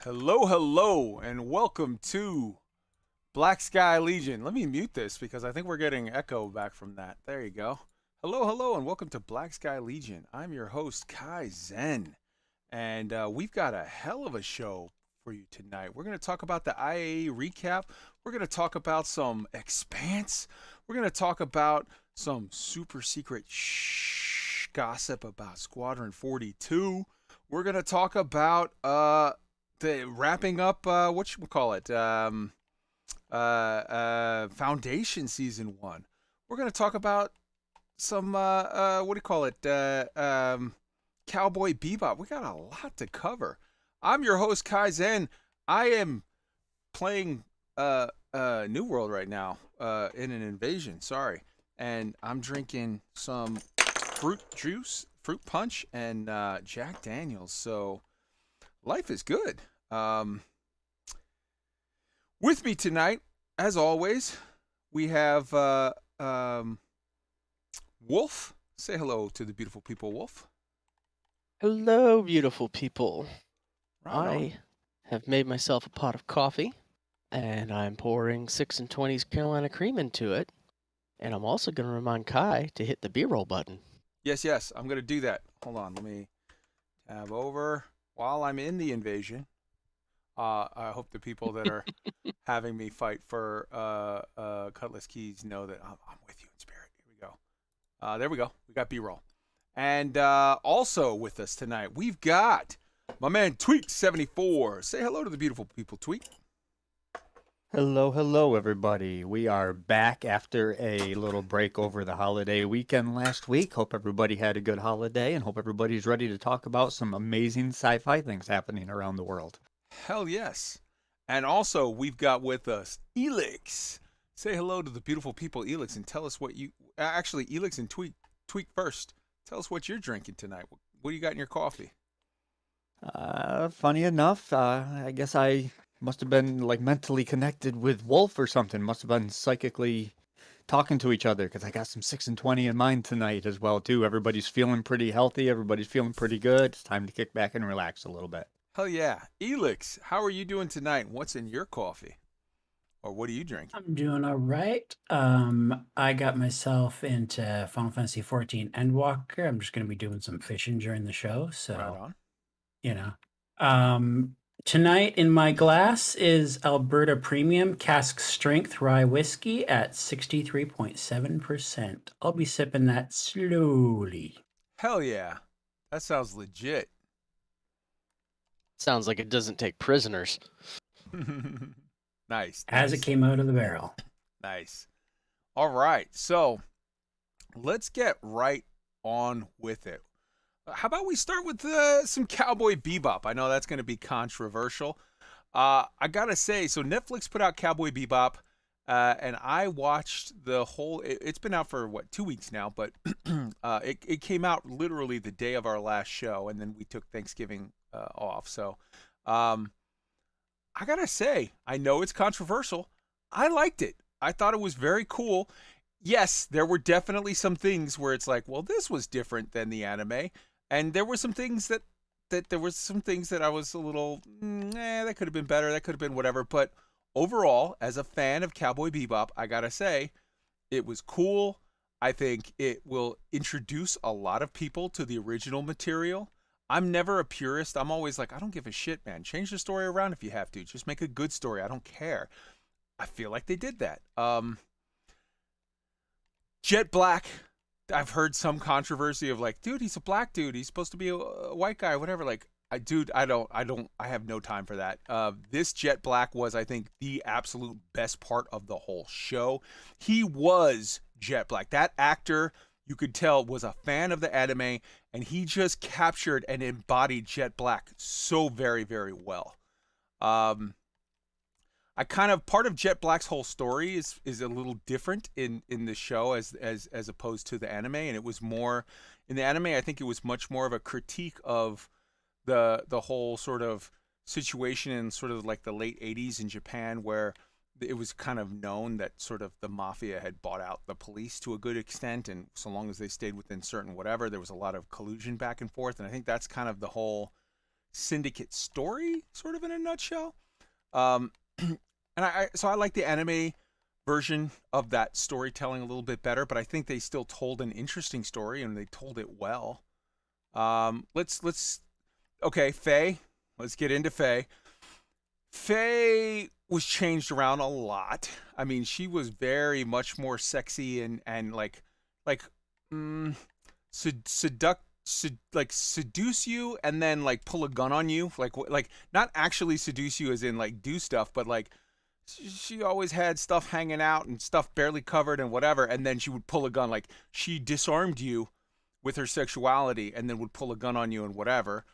Hello, hello, and welcome to Black Sky Legion. Let me mute this because I think we're getting echo back from that. There you go. Hello, hello, and welcome to Black Sky Legion. I'm your host, Kai Zen, and we've got a hell of a show for you tonight. We're going to talk about the IAE recap. We're going to talk about some Expanse. We're going to talk about some super secret gossip about Squadron 42. We're going to talk about the wrapping up Foundation season 1. We're going to talk about some Cowboy Bebop. We got a lot to cover. I'm your host Kai Zen. I am playing New World right now in an invasion, sorry. And I'm drinking some fruit juice, fruit punch, and Jack Daniels. So life is good. With me tonight, as always, we have Wolf. Say hello to the beautiful people, Wolf. Hello, beautiful people. Right on. I have made myself a pot of coffee, and I'm pouring 6 and 20's Carolina cream into it. And I'm also going to remind Kai to hit the B-roll button. Yes, I'm going to do that. Hold on, let me tab over while I'm in the invasion. I hope the people that are having me fight for Cutlass Keys know that I'm with you in spirit. Here we go. There we go. We got B-roll. And also with us tonight, we've got my man Tweak74. Say hello to the beautiful people, Tweak. Hello, everybody. We are back after a little break over the holiday weekend last week. Hope everybody had a good holiday and hope everybody's ready to talk about some amazing sci-fi things happening around the world. Hell yes. And also, we've got with us ELIX. Say hello to the beautiful people, ELIX, and tell us what you... Actually, ELIX and Tweak first. Tell us what you're drinking tonight. What do you got in your coffee? Funny enough, I guess I must have been like mentally connected with Wolf or something. Must have been psychically talking to each other because I got some 6 and 20 in mine tonight as well too. Everybody's feeling pretty healthy. Everybody's feeling pretty good. It's time to kick back and relax a little bit. Hell yeah. ELIX, how are you doing tonight? What's in your coffee? Or what are you drinking? I'm doing all right. I got myself into Final Fantasy 14 Endwalker. I'm just going to be doing some fishing during the show, so Right on. you know. Tonight in my glass is Alberta Premium Cask Strength Rye Whiskey at 63.7%. I'll be sipping that slowly. Hell yeah. That sounds legit. Sounds like it doesn't take prisoners. Nice. As it came out of the barrel. Nice. All right. So let's get right on with it. How about we start with some Cowboy Bebop? I know that's going to be controversial. I got to say, so Netflix put out Cowboy Bebop, and I watched the whole... It's been out for, 2 weeks now, but it came out literally the day of our last show, and then we took Thanksgiving off. So I got to say, I know it's controversial. I liked it. I thought it was very cool. Yes, there were definitely some things where it's like, well, this was different than the anime. And there were some things that I was a little, that could have been better. That could have been whatever. But overall, as a fan of Cowboy Bebop, I got to say, it was cool. I think it will introduce a lot of people to the original material. I'm never a purist. I'm always like, I don't give a shit, man. Change the story around if you have to. Just make a good story. I don't care. I feel like they did that. Jet Black. I've heard some controversy of like, dude, he's a black dude. He's supposed to be a white guy, whatever. Like, I have no time for that. This Jet Black was, I think, the absolute best part of the whole show. He was Jet Black. That actor, you could tell, was a fan of the anime, and he just captured and embodied Jet Black so very, very well. Part of Jet Black's whole story is a little different in the show as opposed to the anime, and it was more in the anime. I think it was much more of a critique of the whole sort of situation in sort of like the late 80s in Japan, where it was kind of known that sort of the mafia had bought out the police to a good extent, and so long as they stayed within certain whatever, there was a lot of collusion back and forth. And I think that's kind of the whole syndicate story, sort of in a nutshell. Um, and I like the anime version of that storytelling a little bit better, but I think they still told an interesting story and they told it well. Let's okay, Faye. Let's get into Faye. Faye was changed around a lot. I mean, she was very much more sexy and like seduce you and then like pull a gun on you, like not actually seduce you as in like do stuff, but like she always had stuff hanging out and stuff barely covered and whatever, and then she would pull a gun, like she disarmed you with her sexuality and then would pull a gun on you and whatever.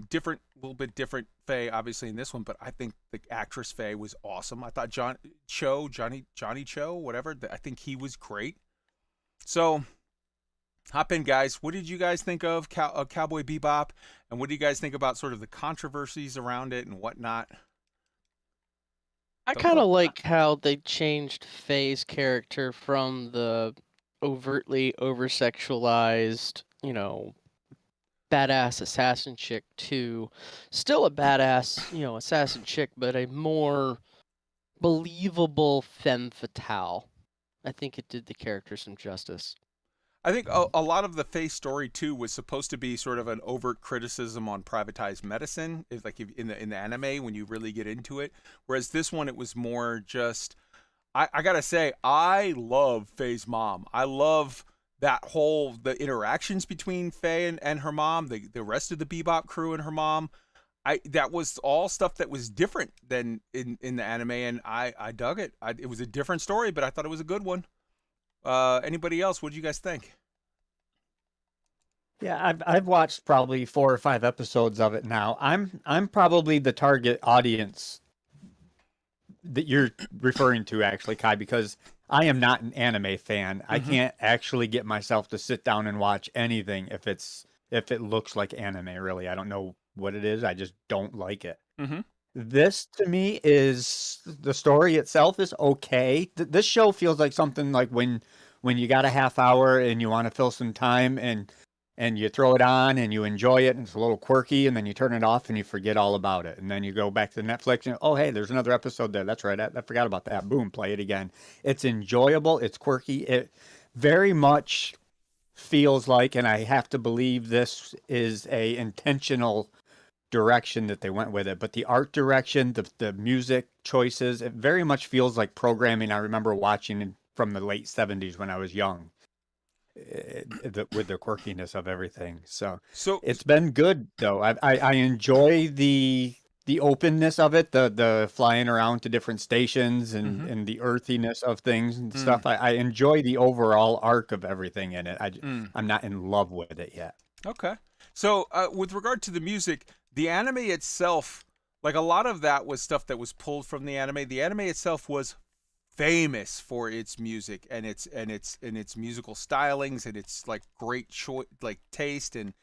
Different, a little bit different Faye, obviously in this one, but I think the actress Faye was awesome. I thought Johnny Cho, whatever, I think he was great. So, hop in, guys. What did you guys think of Cowboy Bebop, and what do you guys think about sort of the controversies around it and whatnot? I kind of like how they changed Faye's character from the overtly over-sexualized, badass assassin chick to still a badass, assassin chick, but a more believable femme fatale. I think it did the character some justice. I think a lot of the Faye story too was supposed to be sort of an overt criticism on privatized medicine, in the anime when you really get into it. Whereas this one, it was more just, I gotta say, I love Faye's mom. I love the interactions between Faye and her mom, the rest of the Bebop crew and her mom. That was all stuff that was different than in the anime, and I dug it. It was a different story, but I thought it was a good one. Anybody else? What do you guys think? Yeah, I've watched probably 4 or 5 episodes of it now. I'm probably the target audience that you're referring to, actually, Kai, because I am not an anime fan. I can't actually get myself to sit down and watch anything if it looks like anime. Really, I don't know what it is. I just don't like it. This to me is, the story itself is okay. This show feels like something like when you got a half hour and you want to fill some time and you throw it on and you enjoy it and it's a little quirky, and then you turn it off and you forget all about it, and then you go back to Netflix and, oh hey, there's another episode there. That's right, I forgot about that. Boom, play it again. It's enjoyable. It's quirky. It very much feels like, and I have to believe this is a intentional direction that they went with it, but the art direction, the music choices, it very much feels like programming I remember watching from the late 70s when I was young, with the quirkiness of everything. So it's been good though. I enjoy the openness of it, the flying around to different stations and the earthiness of things and stuff. I enjoy the overall arc of everything in it. I'm not in love with it yet. Okay. So with regard to the music, the anime itself, like a lot of that was stuff that was pulled from the anime. The anime itself was famous for its music and its musical stylings and its like great taste and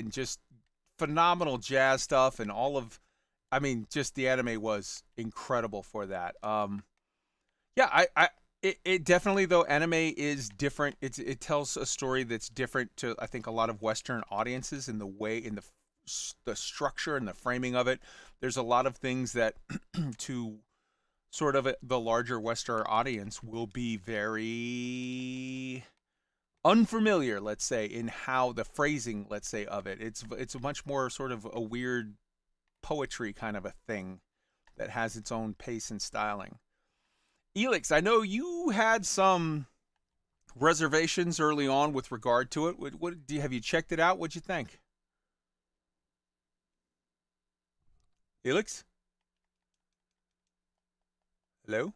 just phenomenal jazz stuff and all of, I mean, just the anime was incredible for that. Yeah, it definitely, though, anime is different. It tells a story that's different to, I think, a lot of Western audiences in the way, in the structure and the framing of it. There's a lot of things that to sort of the larger Western audience will be very unfamiliar, let's say, in how the phrasing, let's say, of it. It's much more sort of a weird poetry kind of a thing that has its own pace and styling. ELIX, I know you had some reservations early on with regard to it. Have you checked it out? What'd you think? ELIX? Hello?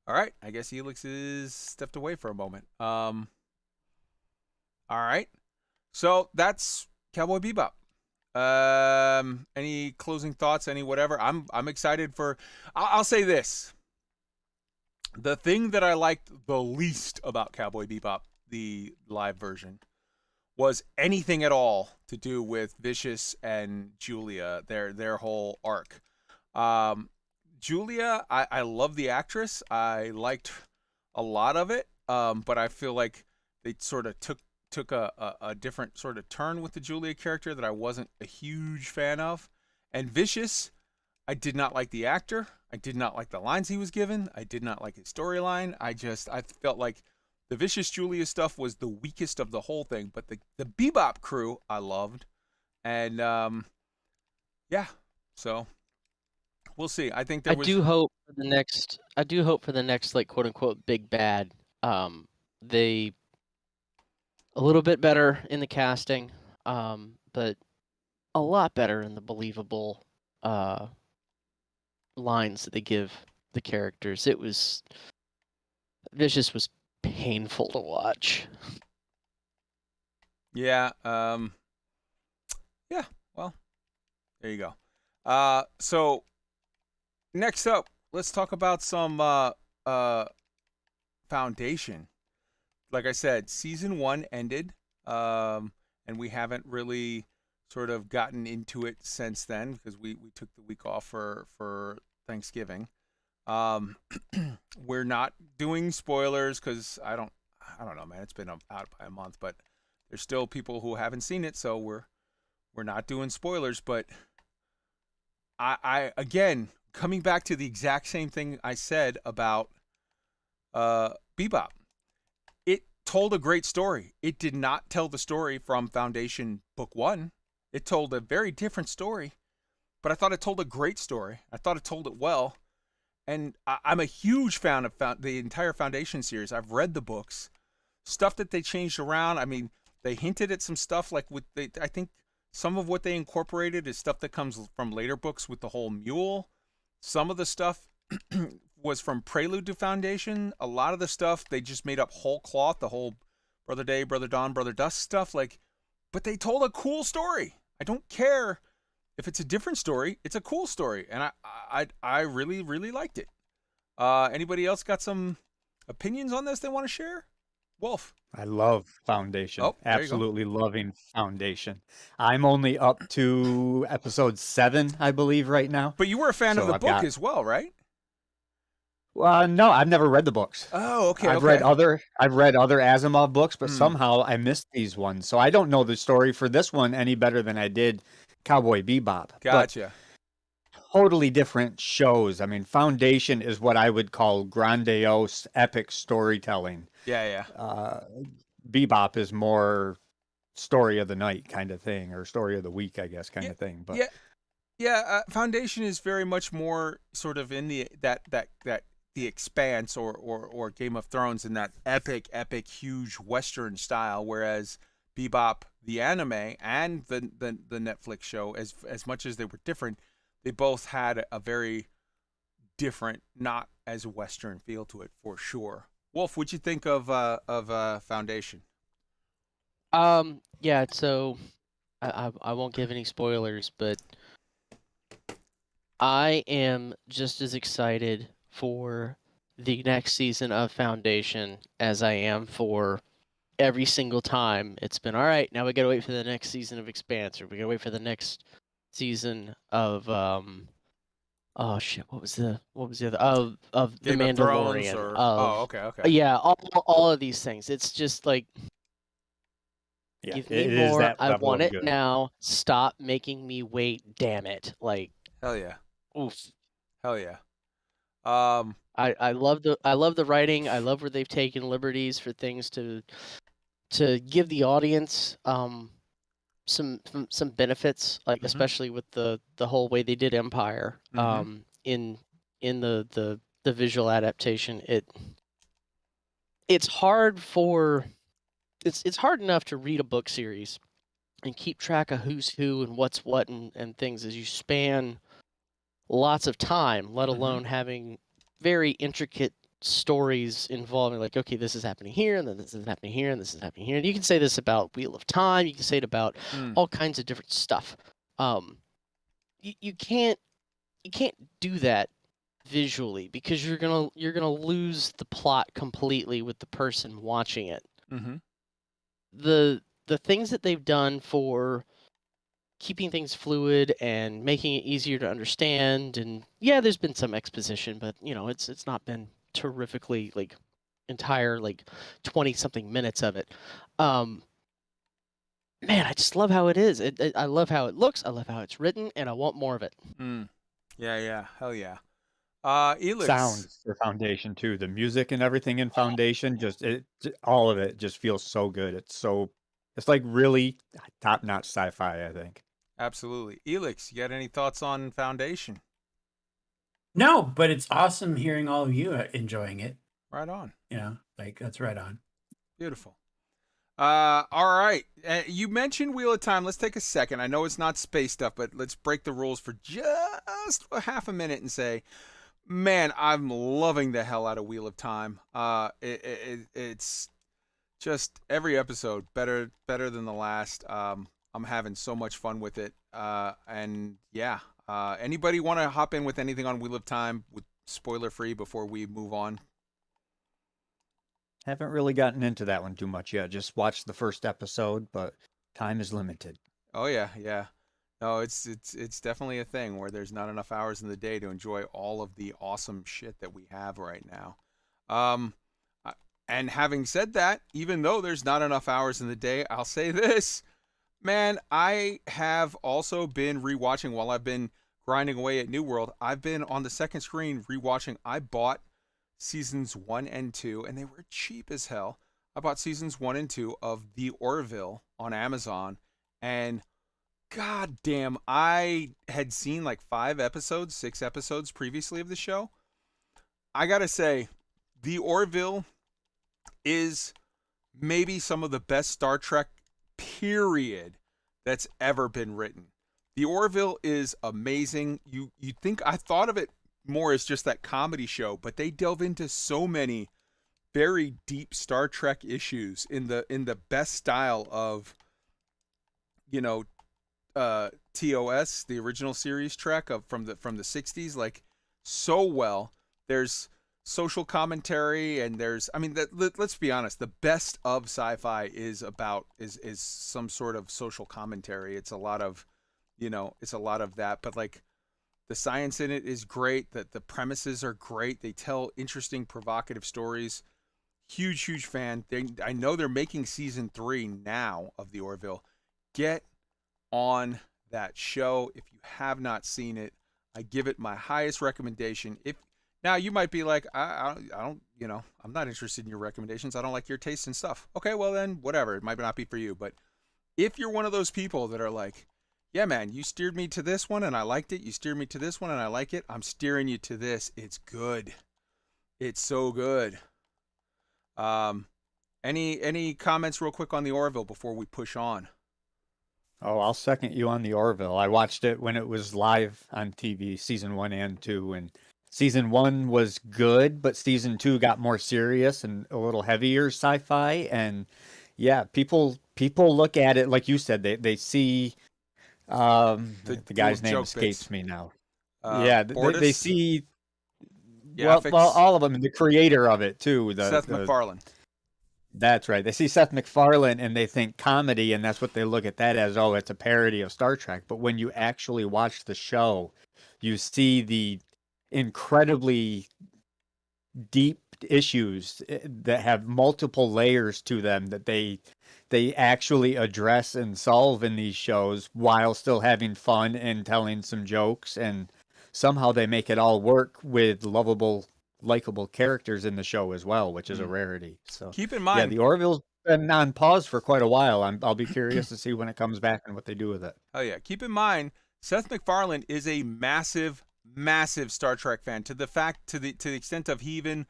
All right, I guess ELIX is stepped away for a moment. All right, so that's Cowboy Bebop. Any closing thoughts? Any whatever? I'm excited for. I'll say this. The thing that I liked the least about Cowboy Bebop, the live version, was anything at all to do with Vicious and Julia, their whole arc. Julia, I love the actress. I liked a lot of it, but I feel like they sort of took took a different sort of turn with the Julia character that I wasn't a huge fan of. And Vicious, I did not like the actor. I did not like the lines he was given. I did not like his storyline. I felt like the Vicious Julia stuff was the weakest of the whole thing. But the Bebop crew I loved. And yeah, so we'll see. I think there was. I do hope for the next like quote unquote big bad. They a little bit better in the casting, but a lot better in the believable lines that they give the characters. Vicious was painful to watch. Yeah. Yeah. Well, there you go. So next up, let's talk about some Foundation. Like I said, season 1 ended, and we haven't really sort of gotten into it since then because we took the week off for Thanksgiving. We're not doing spoilers because I don't know, man. It's been out by a month, but there's still people who haven't seen it, so we're not doing spoilers. But I again, coming back to the exact same thing I said about Bebop. It told a great story. It did not tell the story from Foundation Book 1. It told a very different story, but I thought it told a great story. I thought it told it well. And I'm a huge fan of the entire Foundation series. I've read the books. Stuff that they changed around. I mean, they hinted at some stuff like I think some of what they incorporated is stuff that comes from later books with the whole mule. Some of the stuff was from Prelude to Foundation. A lot of the stuff they just made up whole cloth, the whole Brother Day, Brother Dawn, Brother Dusk stuff. But they told a cool story. I don't care if it's a different story. It's a cool story, and I really, really liked it. Anybody else got some opinions on this they want to share? Wolf. I love Foundation. Oh, there you go. Absolutely loving Foundation. I'm only up to episode 7, I believe, right now. But you were a fan of So the I've book got- as well, right? Well, no, I've never read the books. Oh, okay. I've read other Asimov books, but somehow I missed these ones. So I don't know the story for this one any better than I did Cowboy Bebop. Gotcha. But totally different shows. I mean, Foundation is what I would call grandiose, epic storytelling. Yeah. Bebop is more story of the night kind of thing, or story of the week, I guess, kind of thing. But yeah. Foundation is very much more sort of in the Expanse or Game of Thrones in that epic, huge Western style, whereas Bebop, the anime, and the Netflix show, as much as they were different, they both had a very different, not as Western feel to it for sure. Wolf, what'd you think of Foundation? Yeah, so I won't give any spoilers, but I am just as excited for the next season of Foundation as I am for every single time it's been, all right, now we gotta wait for the next season of Expanse, or we gotta wait for the next season of oh shit, what was the other of The Game of Thrones Mandalorian? or okay. Yeah, all of these things. It's just like, yeah, give it me is more. that I level want of it good. now. Stop making me wait. Damn it! Like, Hell yeah. oof. Hell yeah. I love the writing. I love where they've taken liberties for things to give the audience some benefits, like especially with the whole way they did Empire in the visual adaptation. It's hard enough to read a book series and keep track of who's who and what's what and things as you span lots of time, let alone having very intricate stories involving, like, okay, this is happening here, and then this is happening here, and this is happening here. And you can say this about Wheel of Time. You can say it about all kinds of different stuff. You can't do that visually because you're gonna lose the plot completely with the person watching it. The things that they've done for keeping things fluid and making it easier to understand, and yeah, there's been some exposition, but it's not been terrifically, like, entire, like, 20 something minutes of it. man, I just love how it is. I love how it looks. I love how it's written, and I want more of it. Yeah, hell yeah. Elix. Sounds for Foundation too. The music and everything in Foundation, all of it just feels so good. It's like really top-notch sci-fi, I think. Absolutely. Elix, you got any thoughts on Foundation? No, but it's awesome hearing all of you enjoying it. Right on. You know, like that's right on. Beautiful. All right. You mentioned Wheel of Time. Let's take a second. I know it's not space stuff, but let's break the rules for just a half a minute and say, man, I'm loving the hell out of Wheel of Time. It's just every episode better than the last. I'm having so much fun with it. And yeah, anybody want to hop in with anything on Wheel of Time with spoiler free before we move on? Haven't really gotten into that one too much yet. Just watched the first episode, but time is limited. Oh yeah. No, it's definitely a thing where there's not enough hours in the day to enjoy all of the awesome shit that we have right now. And having said that, even though there's not enough hours in the day, I'll say this, man, I have also been rewatching while I've been grinding away at New World. I've been on the second screen rewatching. I bought seasons 1 and 2, and they were cheap as hell. I bought seasons 1 and 2 of The Orville on Amazon, and god damn, I had seen like 6 episodes previously of the show. I gotta say, The Orville is maybe some of the best Star Trek period that's ever been written. The Orville is amazing. You think I thought of it more as just that comedy show, but they delve into so many very deep Star Trek issues in the best style of, you know, TOS, the original series Trek from the 60s, like so well. There's social commentary, and there's, I mean, let's be honest, the best of sci-fi is some sort of social commentary. It's a lot of, it's a lot of that, but like the science in it is great, that the premises are great. They tell interesting, provocative stories. Huge fan. I know they're making season 3 now of The Orville. Get on that show if you have not seen it. I give it my highest recommendation. If now you might be like, I don't, I'm not interested in your recommendations. I don't like your taste in stuff. Okay, well then, whatever. It might not be for you. But if you're one of those people that are like, yeah, man, you steered me to this one and I liked it. You steered me to this one and I like it. I'm steering you to this. It's good. It's so good. Any comments real quick on the Orville before we push on? Oh, I'll second you on the Orville. I watched it when it was live on TV, season 1 and 2, and season 1 was good, but season 2 got more serious and a little heavier sci-fi. And yeah, people look at it like you said. They see the guy's name escapes me now. They see. Well, all of them, and the creator of it too, Seth MacFarlane. That's right. They see Seth MacFarlane and they think comedy, and that's what they look at that as. Oh, it's a parody of Star Trek. But when you actually watch the show, you see the incredibly deep issues that have multiple layers to them that they actually address and solve in these shows while still having fun and telling some jokes, and somehow they make it all work with lovable, likable characters in the show as well, which is a rarity. So keep in mind, yeah, the Orville's been on pause for quite a while. I'll be curious to see when it comes back and what they do with it. Oh yeah, keep in mind, Seth MacFarlane is a massive Star Trek fan, to the extent of he even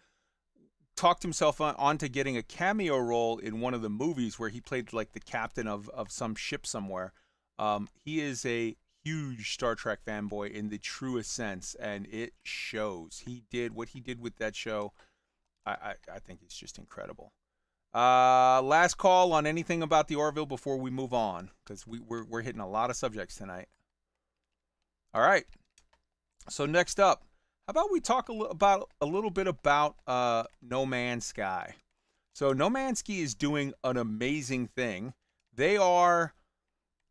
talked himself onto getting a cameo role in one of the movies where he played like the captain of some ship somewhere. He is a huge Star Trek fanboy in the truest sense, and it shows. What he did with that show. I think it's just incredible. Last call on anything about the Orville before we move on, because we're hitting a lot of subjects tonight. All right. So next up, how about we talk a little bit about No Man's Sky? So No Man's Sky is doing an amazing thing. They are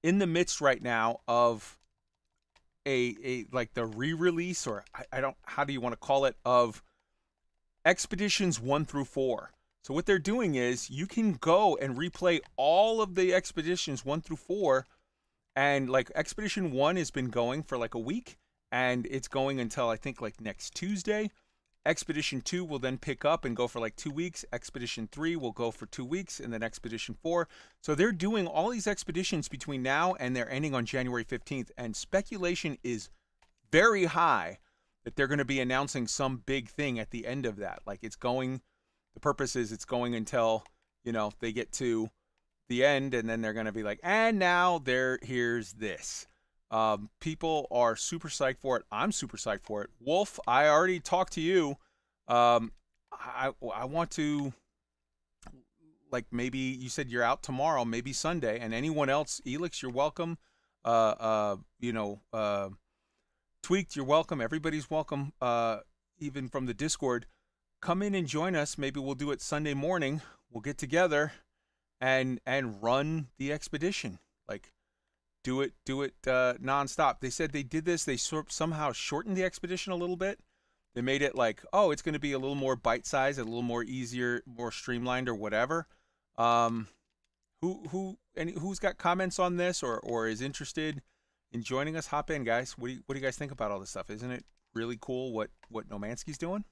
in the midst right now of a like the re-release, or I don't, how do you want to call it, of Expeditions 1 through 4. So what they're doing is you can go and replay all of the expeditions 1 through 4, and like Expedition 1 has been going for like a week, and it's going until I think like next Tuesday. Expedition 2 will then pick up and go for like 2 weeks. Expedition 3 will go for 2 weeks, and then Expedition 4. So they're doing all these expeditions between now and they're ending on January 15th, and speculation is very high that they're going to be announcing some big thing at the end of that. Like it's going, the purpose is it's going until, you know, they get to the end, and then they're going to be like, and now here's this. People are super psyched for it. I'm super psyched for it. Wolf, I already talked to you. I want to, like, maybe you said you're out tomorrow, maybe Sunday, and anyone else, Elix, you're welcome. Tweaked, you're welcome. Everybody's welcome. Even from the Discord, come in and join us. Maybe we'll do it Sunday morning. We'll get together and run the expedition. Like, do it nonstop. They said they did this. They somehow shortened the expedition a little bit. They made it like, oh, it's going to be a little more bite-sized, a little more easier, more streamlined, or whatever. Who's got comments on this or is interested in joining us? Hop in, guys. What do you guys think about all this stuff? Isn't it really cool what Nomansky's doing?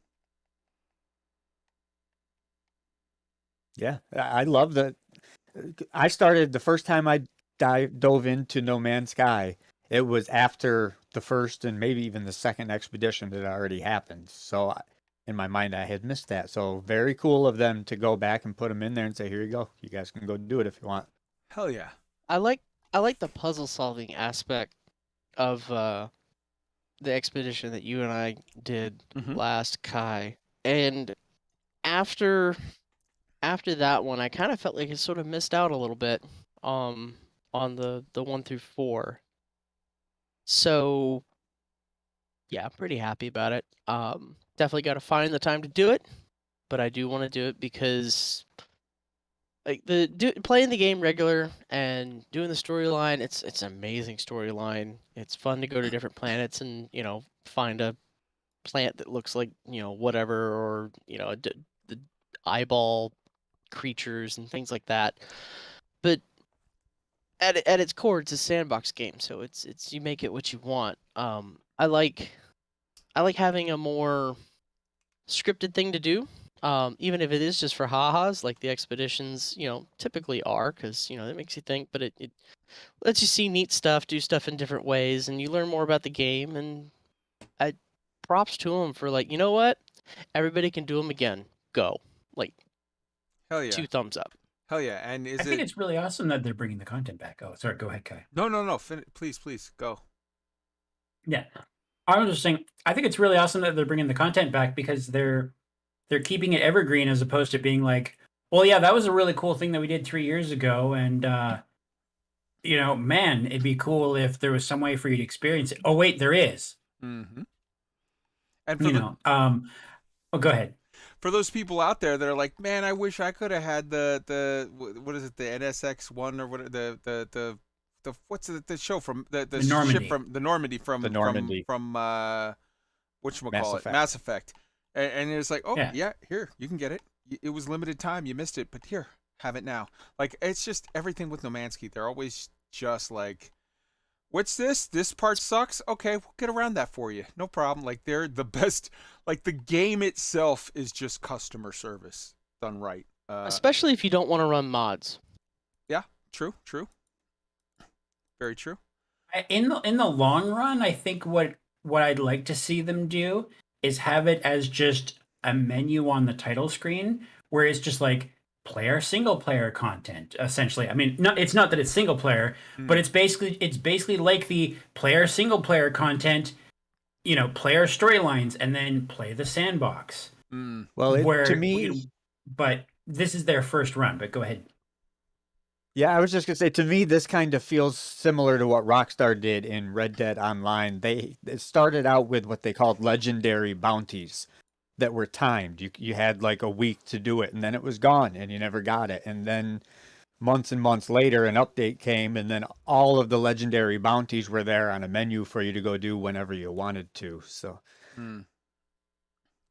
Yeah, I love that. I started the first time I dove into No Man's Sky. It was after the first and maybe even the second expedition that already happened. So in my mind, I had missed that. So very cool of them to go back and put them in there and say, here you go. You guys can go do it if you want. Hell yeah. I like the puzzle solving aspect of the expedition that you and I did last, Kai. And after that one, I kind of felt like it sort of missed out a little bit on the 1 through 4. So yeah, I'm pretty happy about it. Definitely got to find the time to do it, but I do want to do it because like playing the game regular and doing the storyline, it's an amazing storyline. It's fun to go to different planets and, you know, find a plant that looks like, you know, whatever, or, you know, the eyeball creatures and things like that. But at its core, it's a sandbox game, so it's you make it what you want. I like having a more scripted thing to do, even if it is just for ha-has, like the expeditions, you know, typically are, because, you know, it makes you think, but it lets you see neat stuff, do stuff in different ways, and you learn more about the game. And I props to them for, like, you know what, everybody can do them again. Go, like, Hell yeah. 2 thumbs up. Hell yeah. And I think it's really awesome that they're bringing the content back. Oh, sorry. Go ahead, Kai. No. Please, go. Yeah. I was just saying, I think it's really awesome that they're bringing the content back because they're keeping it evergreen as opposed to being like, well, yeah, that was a really cool thing that we did 3 years ago. And, you know, man, it'd be cool if there was some way for you to experience it. Oh, wait, there is. Mm-hmm. And for go ahead. For those people out there that are like, man, I wish I could have had the what is it, the NSX-1 or what, the what's the show from the Normandy. ship from the Normandy from whatchamacallit, Mass Effect. And it's like, oh yeah, here, you can get it. It was limited time, you missed it, but here, have it now. Like, it's just everything with Nomansky. They're always just like, what's this? This part sucks? Okay, we'll get around that for you. No problem. Like, they're the best. Like, the game itself is just customer service done right. Especially if you don't want to run mods. Yeah, true. Very true. In the long run, I think what I'd like to see them do is have it as just a menu on the title screen where it's just like player single player content, essentially. I mean, it's not that it's single player, but it's basically like the player single player content, you know, player storylines, and then play the sandbox. Well, to me, but this is their first run. But go ahead. Yeah, I was just gonna say, to me, this kind of feels similar to what Rockstar did in Red Dead Online. It started out with what they called legendary bounties that were timed. You had like a week to do it, and then it was gone, and you never got it. And then months and months later, an update came, and then all of the legendary bounties were there on a menu for you to go do whenever you wanted to. So,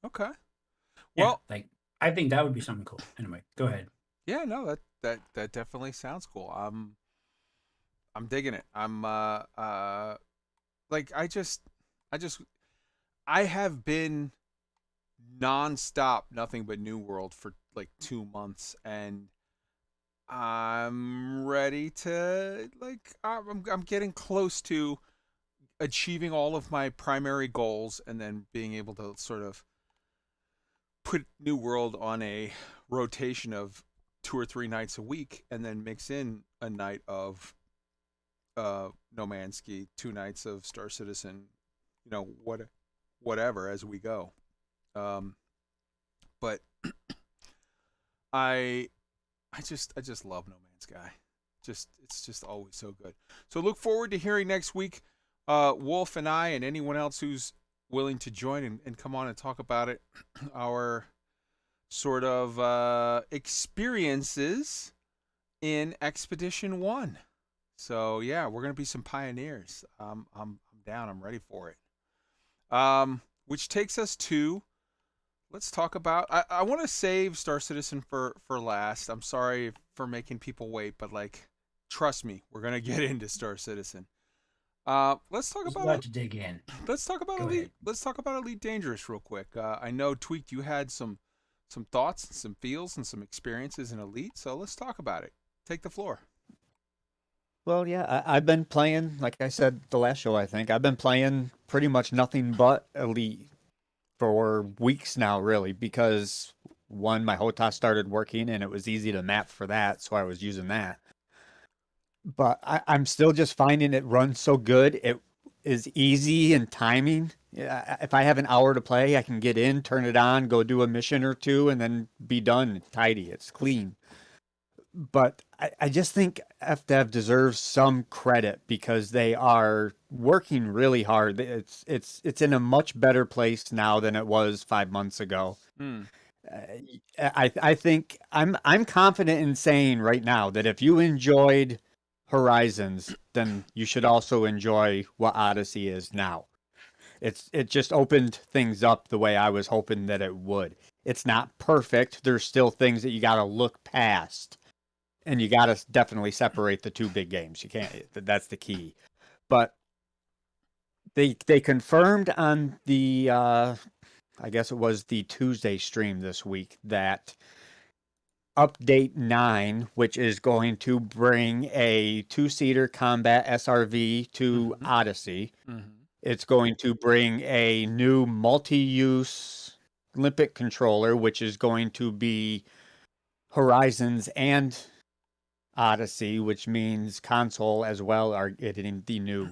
okay. Yeah, Well, like I think that would be something cool. Anyway, go ahead. Yeah, no, that definitely sounds cool. I'm digging it. I'm like I just I have been nonstop nothing but New World for like 2 months, and I'm ready to like I'm getting close to achieving all of my primary goals, and then being able to sort of put New World on a rotation of 2 or 3 nights a week, and then mix in a night of No Man's Ski, 2 nights of Star Citizen, whatever as we go. Um, but I I just love No Man's Sky. It's just always so good. So look forward to hearing next week, Wolf and I and anyone else who's willing to join and come on and talk about it, our sort of experiences in Expedition 1. So yeah, we're gonna be some pioneers. I'm down. I'm ready for it. Which takes us to, let's talk about. I want to save Star Citizen for last. I'm sorry for making people wait, but like, trust me, we're gonna get into Star Citizen. Let's talk I was about about to dig in. let's talk about Go Elite. ahead. Let's talk about Elite Dangerous real quick. I know Tweaked, you had some thoughts, and some feels, and some experiences in Elite. So let's talk about it. Take the floor. Well, yeah, I've been playing, like I said the last show, I think. I've been playing pretty much nothing but Elite for weeks now, really, because one, my HOTAS started working and it was easy to map for that, so I was using that. But I'm still just finding it runs so good. It is easy in timing. Yeah, if I have an hour to play, I can get in, turn it on, go do a mission or two, and then be done. It's tidy. It's clean. But I just think FDev deserves some credit because they are working really hard. It's in a much better place now than it was 5 months ago. Hmm. I think I'm confident in saying right now that if you enjoyed Horizons, then you should also enjoy what Odyssey is now. It just opened things up the way I was hoping that it would. It's not perfect. There's still things that you got to look past, and you got to definitely separate the two big games. You can't. That's the key. But they confirmed on the I guess it was the Tuesday stream this week that update 9, which is going to bring a two-seater combat SRV to Mhm. Odyssey. Mm-hmm. It's going to bring a new multi-use Olympic controller, which is going to be Horizons and Odyssey, which means console as well are getting the new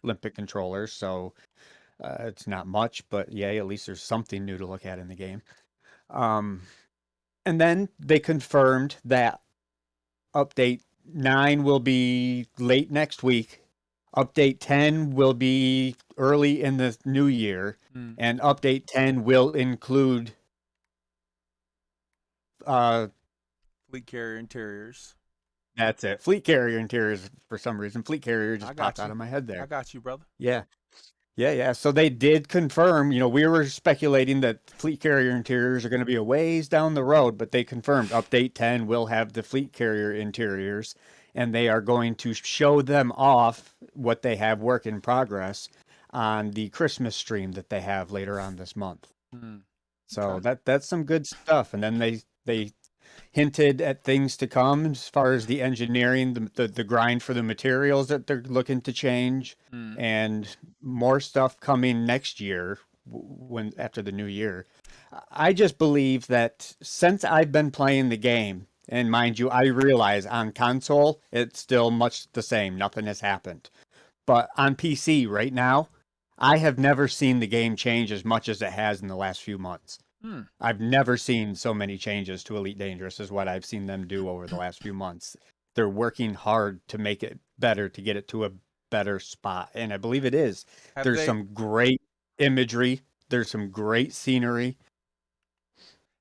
Olympic controllers. So it's not much, but yay, at least there's something new to look at in the game. And then they confirmed that update 9 will be late next week. Update 10 will be early in the new year. Mm. And update 10 will include Fleet carrier interiors. that's it. Fleet carrier interiors for some reason. Fleet carrier I just got popped you. out of my head I there. got you, brother. Yeah. Yeah. So they did confirm, we were speculating that fleet carrier interiors are going to be a ways down the road, but they confirmed update 10 will have the fleet carrier interiors, and they are going to show them off what they have work in progress on the Christmas stream that they have later on this month. Mm. So Okay. that's some good stuff. And then they hinted at things to come as far as the engineering, the grind for the materials that they're looking to change, Mm. and more stuff coming next year when after the new year. I just believe that since I've been playing the game, and mind you, I realize on console it's still much the same, nothing has happened. But on PC right now, I have never seen the game change as much as it has in the last few months. Mm. I've never seen so many changes to Elite Dangerous as what I've seen them do over the last few months. They're working hard to make it better, to get it to a better spot. And I believe it is. Have There's they some great imagery. There's some great scenery.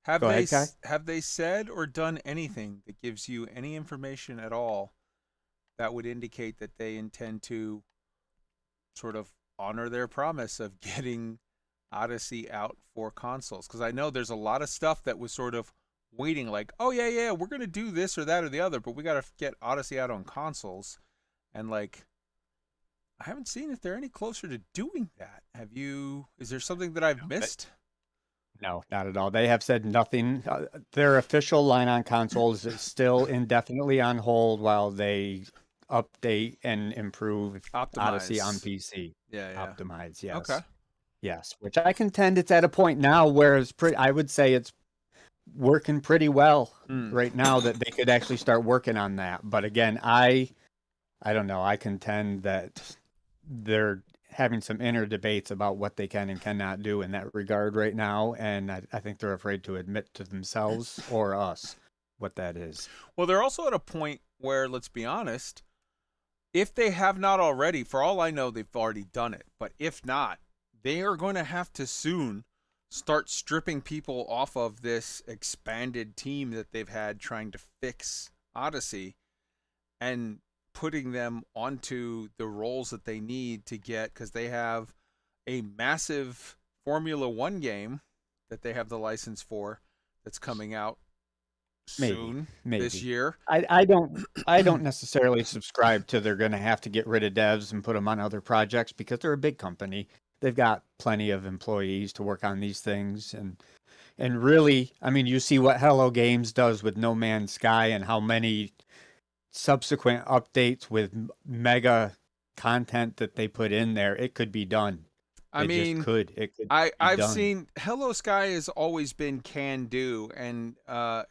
Go ahead, Kai. have they said or done anything that gives you any information at all that would indicate that they intend to sort of honor their promise of getting Odyssey out for consoles? Because I know there's a lot of stuff that was sort of waiting, like, oh yeah, we're gonna do this or that or the other, but we gotta get Odyssey out on consoles, and like, I haven't seen if they're any closer to doing that. Have you? Is there something that I've missed? No, not at all. They have said nothing. Their official line on consoles is still indefinitely on hold while they update and improve Odyssey on Optimize. PC. Yeah. Optimize, yes. Okay. Yes, which I contend it's at a point now where it's I would say it's working pretty well right now that they could actually start working on that. But again, I don't know. I contend that they're having some inner debates about what they can and cannot do in that regard right now, and I think they're afraid to admit to themselves or us what that is. Well, they're also at a point where, let's be honest, if they have not already, for all I know, they've already done it. But if not, they are going to have to soon start stripping people off of this expanded team that they've had trying to fix Odyssey and putting them onto the roles that they need to get, because they have a massive Formula One game that they have the license for that's coming out soon this year. I don't necessarily subscribe to they're going to have to get rid of devs and put them on other projects, because they're a big company. They've got plenty of employees to work on these things, and really, I mean, you see what Hello Games does with No Man's Sky and how many subsequent updates with mega content that they put in there. It could be done. I mean, just could. It could. I've done. seen Hello Sky has always been can do, and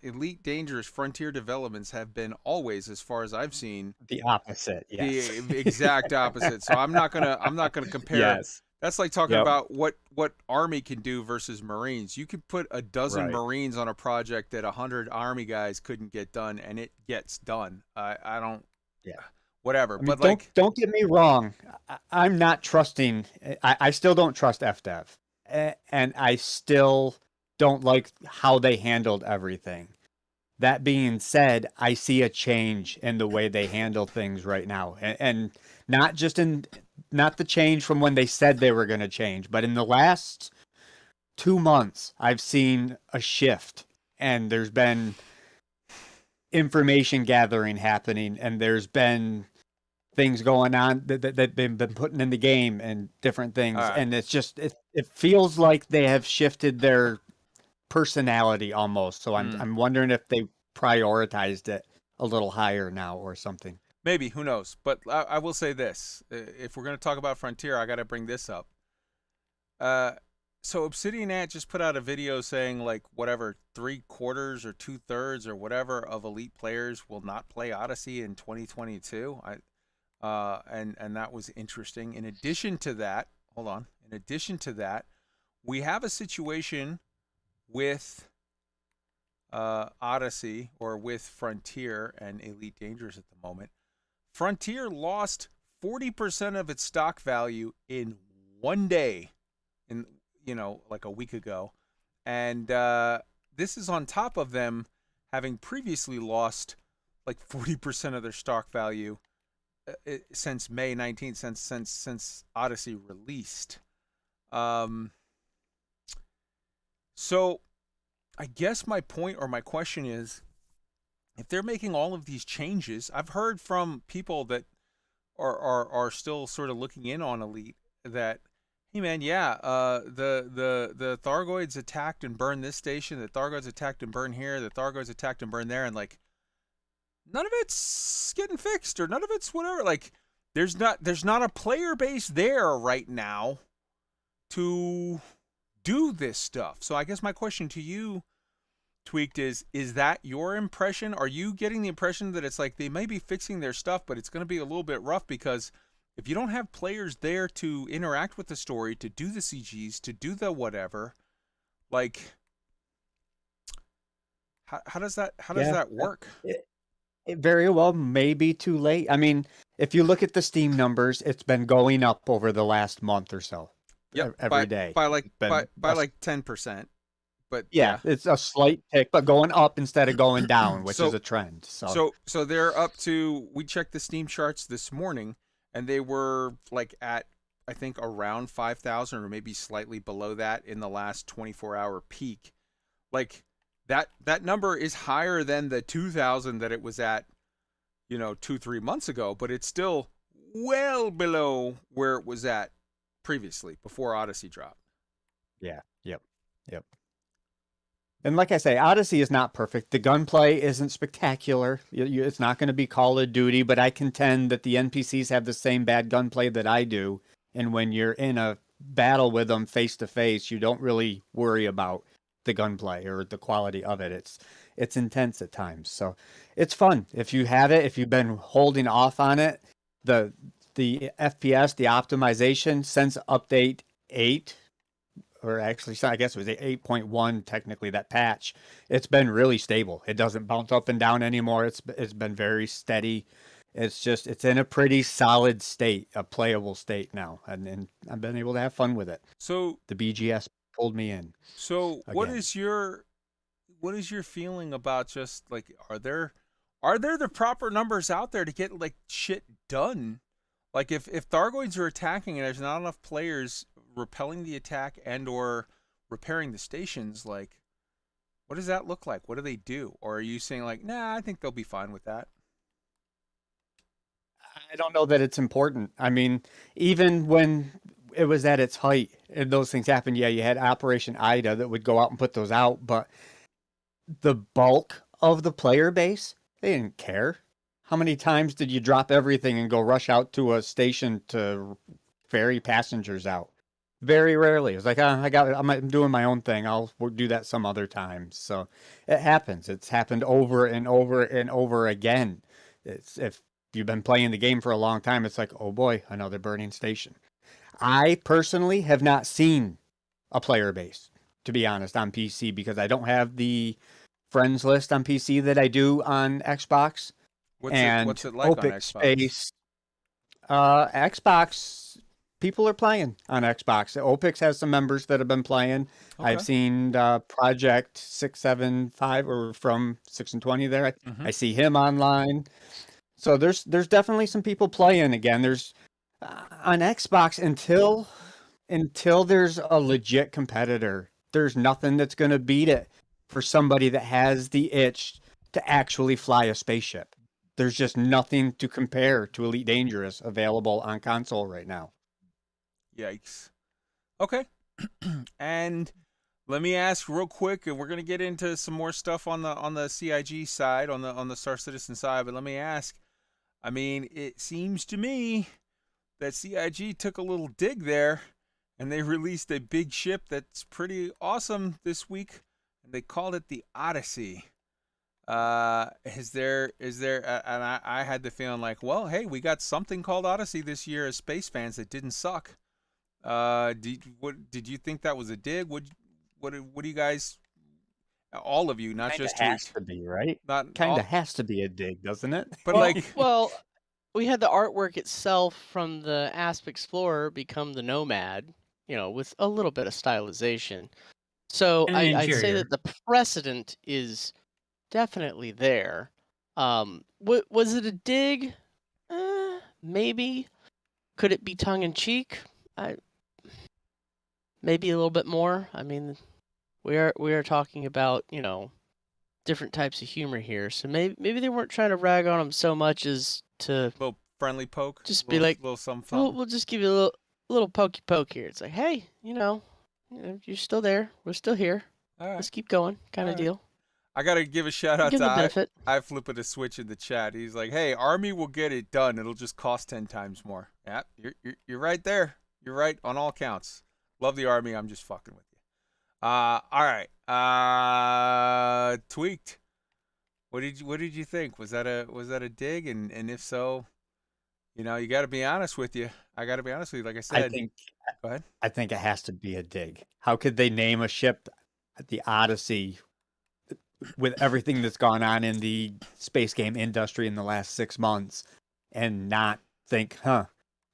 Elite Dangerous Frontier Developments have been always, as far as I've seen, the opposite. Yes. the exact opposite. So I'm not gonna compare. Yes. That's like talking about what Army can do versus Marines. You could put a dozen Marines on a project that 100 Army guys couldn't get done, and it gets done. I don't. Yeah. Whatever. I mean, but don't get me wrong. I'm not trusting. I still don't trust FDev, and I still don't like how they handled everything. That being said, I see a change in the way they handle things right now, and not just not the change from when they said they were going to change, but in the last 2 months, I've seen a shift, and there's been information gathering happening, and there's been things going on that they've been putting in the game and different things. And it's just, it feels like they have shifted their personality almost. So I'm wondering if they prioritized it a little higher now or something. Maybe, who knows? But I will say this: if we're going to talk about Frontier, I got to bring this up. So Obsidian Ant just put out a video saying, like, whatever, 3/4 or 2/3 or whatever of Elite players will not play Odyssey in 2022. And that was interesting. In addition to that, we have a situation with Odyssey, or with Frontier and Elite Dangerous at the moment. Frontier lost 40% of its stock value in one day, like a week ago. And this is on top of them having previously lost like 40% of their stock value since May 19th, since Odyssey released. So I guess my point or my question is, if they're making all of these changes, I've heard from people that are still sort of looking in on Elite that, hey man, the Thargoids attacked and burned this station, the Thargoids attacked and burned here, the Thargoids attacked and burned there, and like none of it's getting fixed, or none of it's whatever. Like there's not a player base there right now to do this stuff. So I guess my question to you, Tweaked, is that your impression? Are you getting the impression that it's like they may be fixing their stuff, but it's going to be a little bit rough, because if you don't have players there to interact with the story, to do the CGs, to do the whatever, like how does that work? It very well may be too late. I mean, if you look at the Steam numbers, it's been going up over the last month or so. Yep, every day by like 10%. But yeah, it's a slight tick, but going up instead of going down, which is a trend. So they're up to, we checked the Steam charts this morning, and they were like at I think around 5,000 or maybe slightly below that in the last 24-hour peak. Like that number is higher than the 2,000 that it was at, 2-3 months ago, but it's still well below where it was at previously before Odyssey dropped. Yeah. Yep. And like I say, Odyssey is not perfect. The gunplay isn't spectacular. It's not going to be Call of Duty, but I contend that the NPCs have the same bad gunplay that I do. And when you're in a battle with them face to face, you don't really worry about the gunplay or the quality of it. It's intense at times. So it's fun. If you have it, if you've been holding off on it, the FPS, the optimization since update 8, or actually, I guess it was 8.1 technically, that patch, it's been really stable. It doesn't bounce up and down anymore. It's been very steady. It's in a pretty solid state, a playable state now. And I've been able to have fun with it. So the BGS pulled me in. So what again. is your feeling about just like, are there the proper numbers out there to get like shit done? Like if Thargoids are attacking and there's not enough players repelling the attack and or repairing the stations, like what does that look like? What do they do? Or are you saying like, nah, I think they'll be fine with that? I don't know that it's important. I mean, even when it was at its height and those things happened, yeah, you had Operation Ida that would go out and put those out, but the bulk of the player base, they didn't care. How many times did you drop everything and go rush out to a station to ferry passengers out? Very rarely. It was like, I'm doing my own thing. I'll do that some other time. So it happens. It's happened over and over and over again. If you've been playing the game for a long time, it's like, oh boy, another burning station. I personally have not seen a player base, to be honest, on PC, because I don't have the friends list on PC that I do on Xbox. What's it like on Opic Xbox? Space, Xbox, people are playing on Xbox. Opix has some members that have been playing. Okay. I've seen Project 675 or from 6 and 20 there. I see him online. So there's definitely some people playing again. There's on Xbox until there's a legit competitor, there's nothing that's going to beat it for somebody that has the itch to actually fly a spaceship. There's just nothing to compare to Elite Dangerous available on console right now. Yikes. Okay. And let me ask real quick, and we're gonna get into some more stuff on the CIG side, on the Star Citizen side. But let me ask. I mean, it seems to me that CIG took a little dig there, and they released a big ship that's pretty awesome this week, and they called it the Odyssey. Is there and I had the feeling like, well, hey, we got something called Odyssey this year as space fans that didn't suck. Did you think that was a dig? What do you guys, all of you, not Kinda just has to be, right? not Kind all, of has to be a dig, doesn't it? but well, like, well, we had the artwork itself from the Asp Explorer become the Nomad, with a little bit of stylization. So And an I'd say interior. that the precedent is definitely there. Was it a dig? Maybe. Could it be tongue in cheek? Maybe a little bit more. I mean, we are talking about different types of humor here, so maybe they weren't trying to rag on him so much as to little friendly poke, just little, be like, little something. we'll just give you a little pokey poke here. It's like, hey, you're still there. We're still here. All right. Let's keep going, kind of All right. deal. I gotta give a shout out Give to the benefit. I flipping a switch in the chat. He's like, "Hey, Army will get it done. It'll just cost 10 times more." Yeah, you're right there. You're right on all counts. Love the Army. I'm just fucking with you. All right. Tweaked. What did you think? Was that a dig? And if so, you got to be honest with you. I got to be honest with you. Like I said, go ahead. I think it has to be a dig. How could they name a ship the Odyssey with everything that's gone on in the space game industry in the last 6 months and not think, I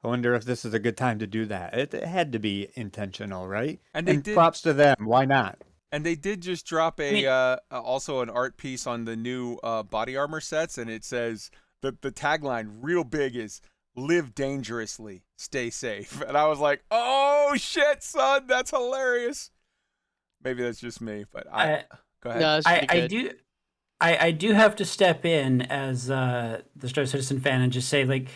wonder if this is a good time to do that? It had to be intentional, right? And props to them. Why not? And they did just drop also an art piece on the new body armor sets, and it says the tagline real big is live dangerously, stay safe. And I was like, oh shit, son, that's hilarious. Maybe that's just me, but go ahead. No, it's pretty good. I do have to step in as the Star Citizen fan and just say, like,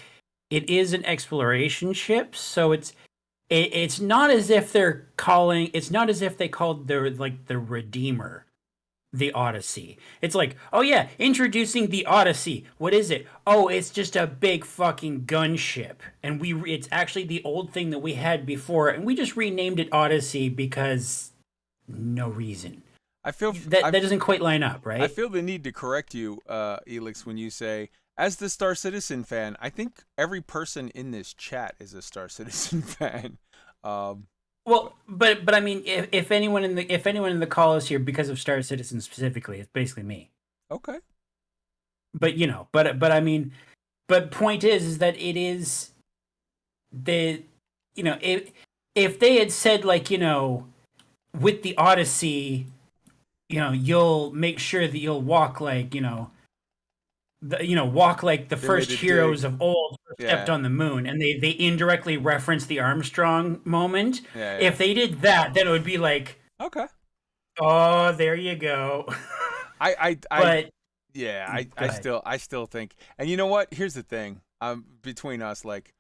it is an exploration ship, so it's not as if they're calling. It's not as if they called the Redeemer the Odyssey. It's like, oh yeah, introducing the Odyssey. What is it? Oh, it's just a big fucking gunship, and it's actually the old thing that we had before, and we just renamed it Odyssey because no reason. I feel that doesn't quite line up, right? I feel the need to correct you, Elix, when you say, as the Star Citizen fan, I think every person in this chat is a Star Citizen fan. Well, but I mean, if anyone in the call is here because of Star Citizen specifically, it's basically me. Okay. But but I mean, but point is that it is if they had said, like, with the Odyssey, you'll make sure that you'll walk like, walk like the first heroes of old stepped on the moon, and they indirectly reference the Armstrong moment. Yeah. If they did that, then it would be like, okay, oh, there you go. I still think, and you know what? Here's the thing. Between us, like,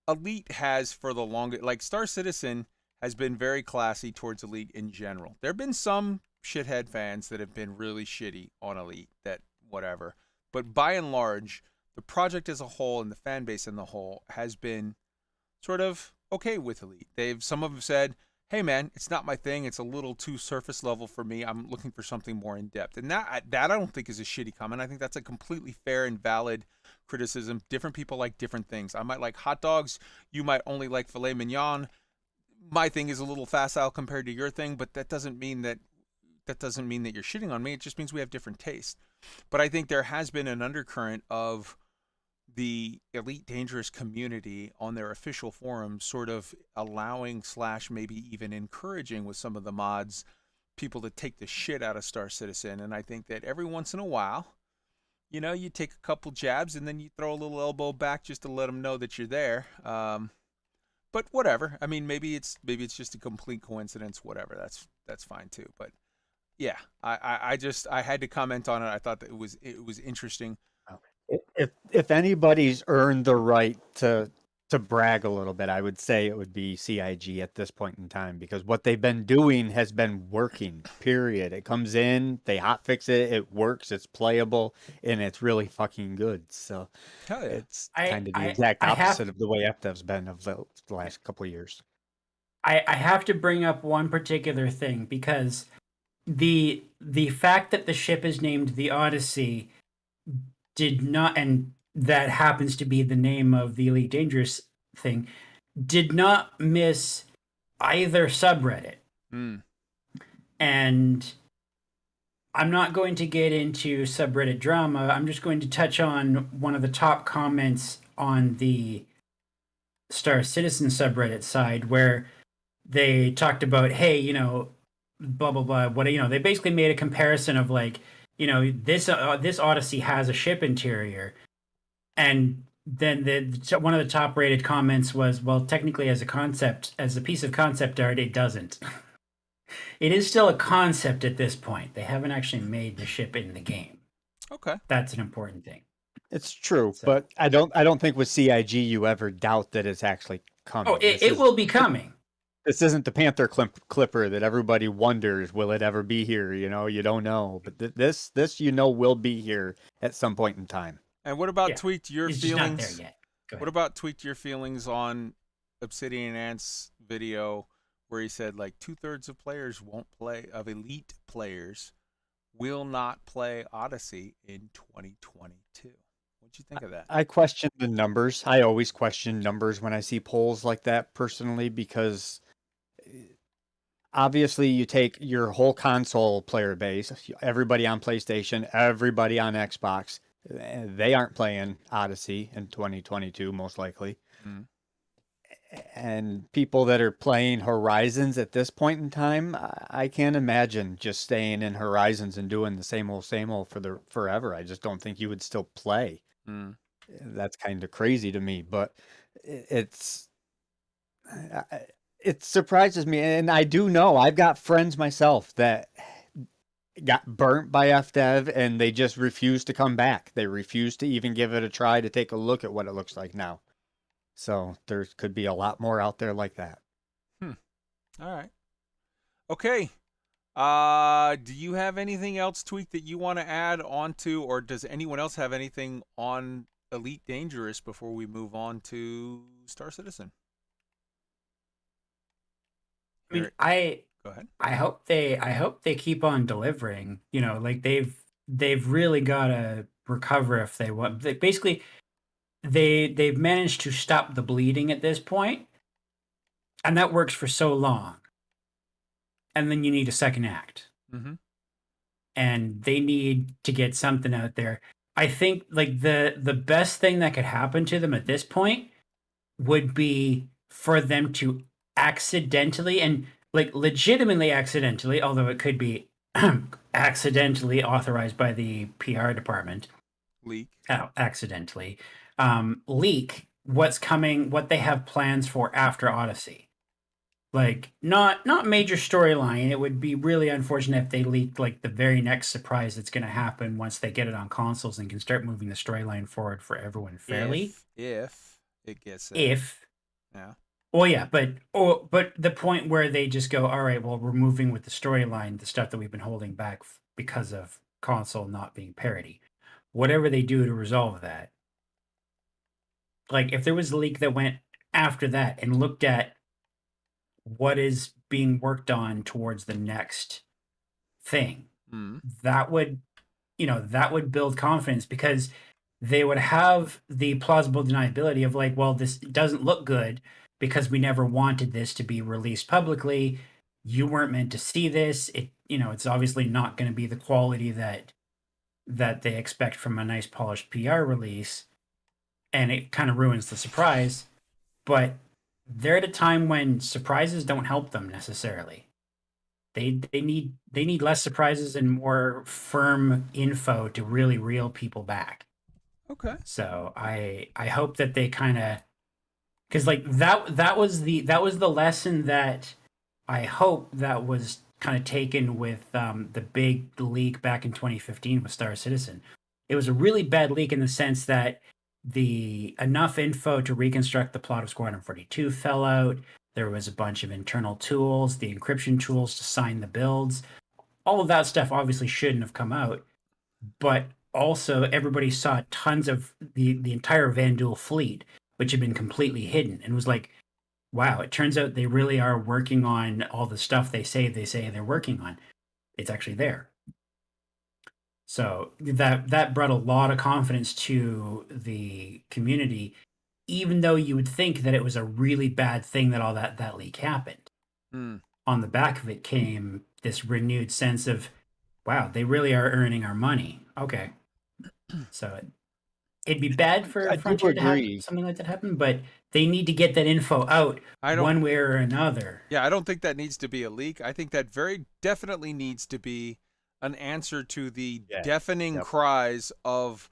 Elite has for the longest, like, Star Citizen has been very classy towards Elite in general. There have been some shithead fans that have been really shitty on Elite, that whatever. But by and large, the project as a whole and the fan base in the whole has been sort of okay with Elite. Some of them said, hey man, it's not my thing. It's a little too surface level for me. I'm looking for something more in depth. And that I don't think is a shitty comment. I think that's a completely fair and valid criticism. Different people like different things. I might like hot dogs. You might only like filet mignon. My thing is a little facile compared to your thing, but that doesn't mean that you're shitting on me. It just means we have different tastes. But I think there has been an undercurrent of the Elite Dangerous community on their official forums sort of allowing / maybe even encouraging with some of the mods people to take the shit out of Star Citizen. And I think that every once in a while, you take a couple jabs and then you throw a little elbow back just to let them know that you're there. But whatever. I mean, maybe it's just a complete coincidence. Whatever. That's fine too. But yeah, I had to comment on it. I thought that it was interesting. If anybody's earned the right to brag a little bit, I would say it would be CIG at this point in time, because what they've been doing has been working, period. It comes in, they hotfix it, it works, it's playable, and it's really fucking good. So hell yeah. It's kind of the exact opposite of the way FDev's been of the last couple of years. I have to bring up one particular thing, because the fact that the ship is named the Odyssey did not, and that happens to be the name of the Elite Dangerous thing, did not miss either subreddit. And I'm not going to get into subreddit drama. I'm just going to touch on one of the top comments on the Star Citizen subreddit side, where they talked about, hey, blah, blah, blah. What, they basically made a comparison of, like, this Odyssey has a ship interior. And then one of the top rated comments was, well, technically as a piece of concept art, it doesn't. It is still a concept at this point. They haven't actually made the ship in the game. Okay. That's an important thing. It's true, but I don't think with CIG you ever doubt that it's actually coming. Oh, it will be coming. This isn't the Panther Clipper that everybody wonders, will it ever be here? You don't know. But this will be here at some point in time. And what about Tweaked your it's feelings? just not there yet. What about Tweaked your feelings on Obsidian Ant's video where he said, like, 2/3 of players of Elite players will not play Odyssey in 2022. What'd you think of that? I question the numbers. I always question numbers when I see polls like that personally, because obviously you take your whole console player base, everybody on PlayStation, everybody on Xbox, they aren't playing Odyssey in 2022, most likely. And people that are playing Horizons at this point in time, I can't imagine just staying in Horizons and doing the same old for forever. I just don't think you would still play. That's kind of crazy to me, but it's it surprises me, and I do know I've got friends myself that got burnt by FDev and they just refuse to come back. They refuse to even give it a try to take a look at what it looks like now. So there could be a lot more out there like that. All right. Okay. Do you have anything else, Tweak, that you want to add on to, or does anyone else have anything on Elite Dangerous before we move on to Star Citizen? I mean, Go ahead. I hope they keep on delivering. You know, like they've really got to recover if they want. Basically, they've managed to stop the bleeding at this point, and that works for so long. And then you need a second act, and they need to get something out there. I think like the best thing that could happen to them at this point would be for them to accidentally and like legitimately accidentally, although it could be accidentally authorized by the PR department, Leak. accidentally leak what's coming, what they have plans for after Odyssey. Like not major storyline. It would be really unfortunate if they leaked like the very next surprise that's going to happen once they get it on consoles and can start moving the storyline forward for everyone fairly. If it gets it. If Yeah. Well, yeah, but the point where they just go, all right, well, we're moving with the storyline, the stuff that we've been holding back because of console not being parity. Whatever they do to resolve that, like if there was a leak that went after that and looked at what is being worked on towards the next thing, that would build confidence because they would have the plausible deniability of like, well, this doesn't look good because we never wanted this to be released publicly. You weren't meant to see this. It's obviously not going to be the quality that they expect from a nice polished PR release, and it kind of ruins the surprise. But they're at a time when surprises don't help them necessarily. They need less surprises and more firm info to really reel people back. Okay. So I hope that they kind of, because like that was the lesson that I hope that was kind of taken with the big leak back in 2015 with Star Citizen. It was a really bad leak in the sense that the enough info to reconstruct the plot of Squadron 42 fell out. There was a bunch of internal tools, the encryption tools to sign the builds. All of that stuff obviously shouldn't have come out, but also everybody saw tons of the entire Vanduul fleet, which had been completely hidden, and was like, wow, it turns out they really are working on all the stuff they say they're working on. It's actually there. So that brought a lot of confidence to the community, even though you would think that it was a really bad thing that all that leak happened. On the back of it came this renewed sense of, wow, they really are earning our money. Okay. So it'd be bad for Frontier to have something like that happen, but they need to get that info out one way or another. Yeah, I don't think that needs to be a leak. I think that very definitely needs to be an answer to the deafening cries of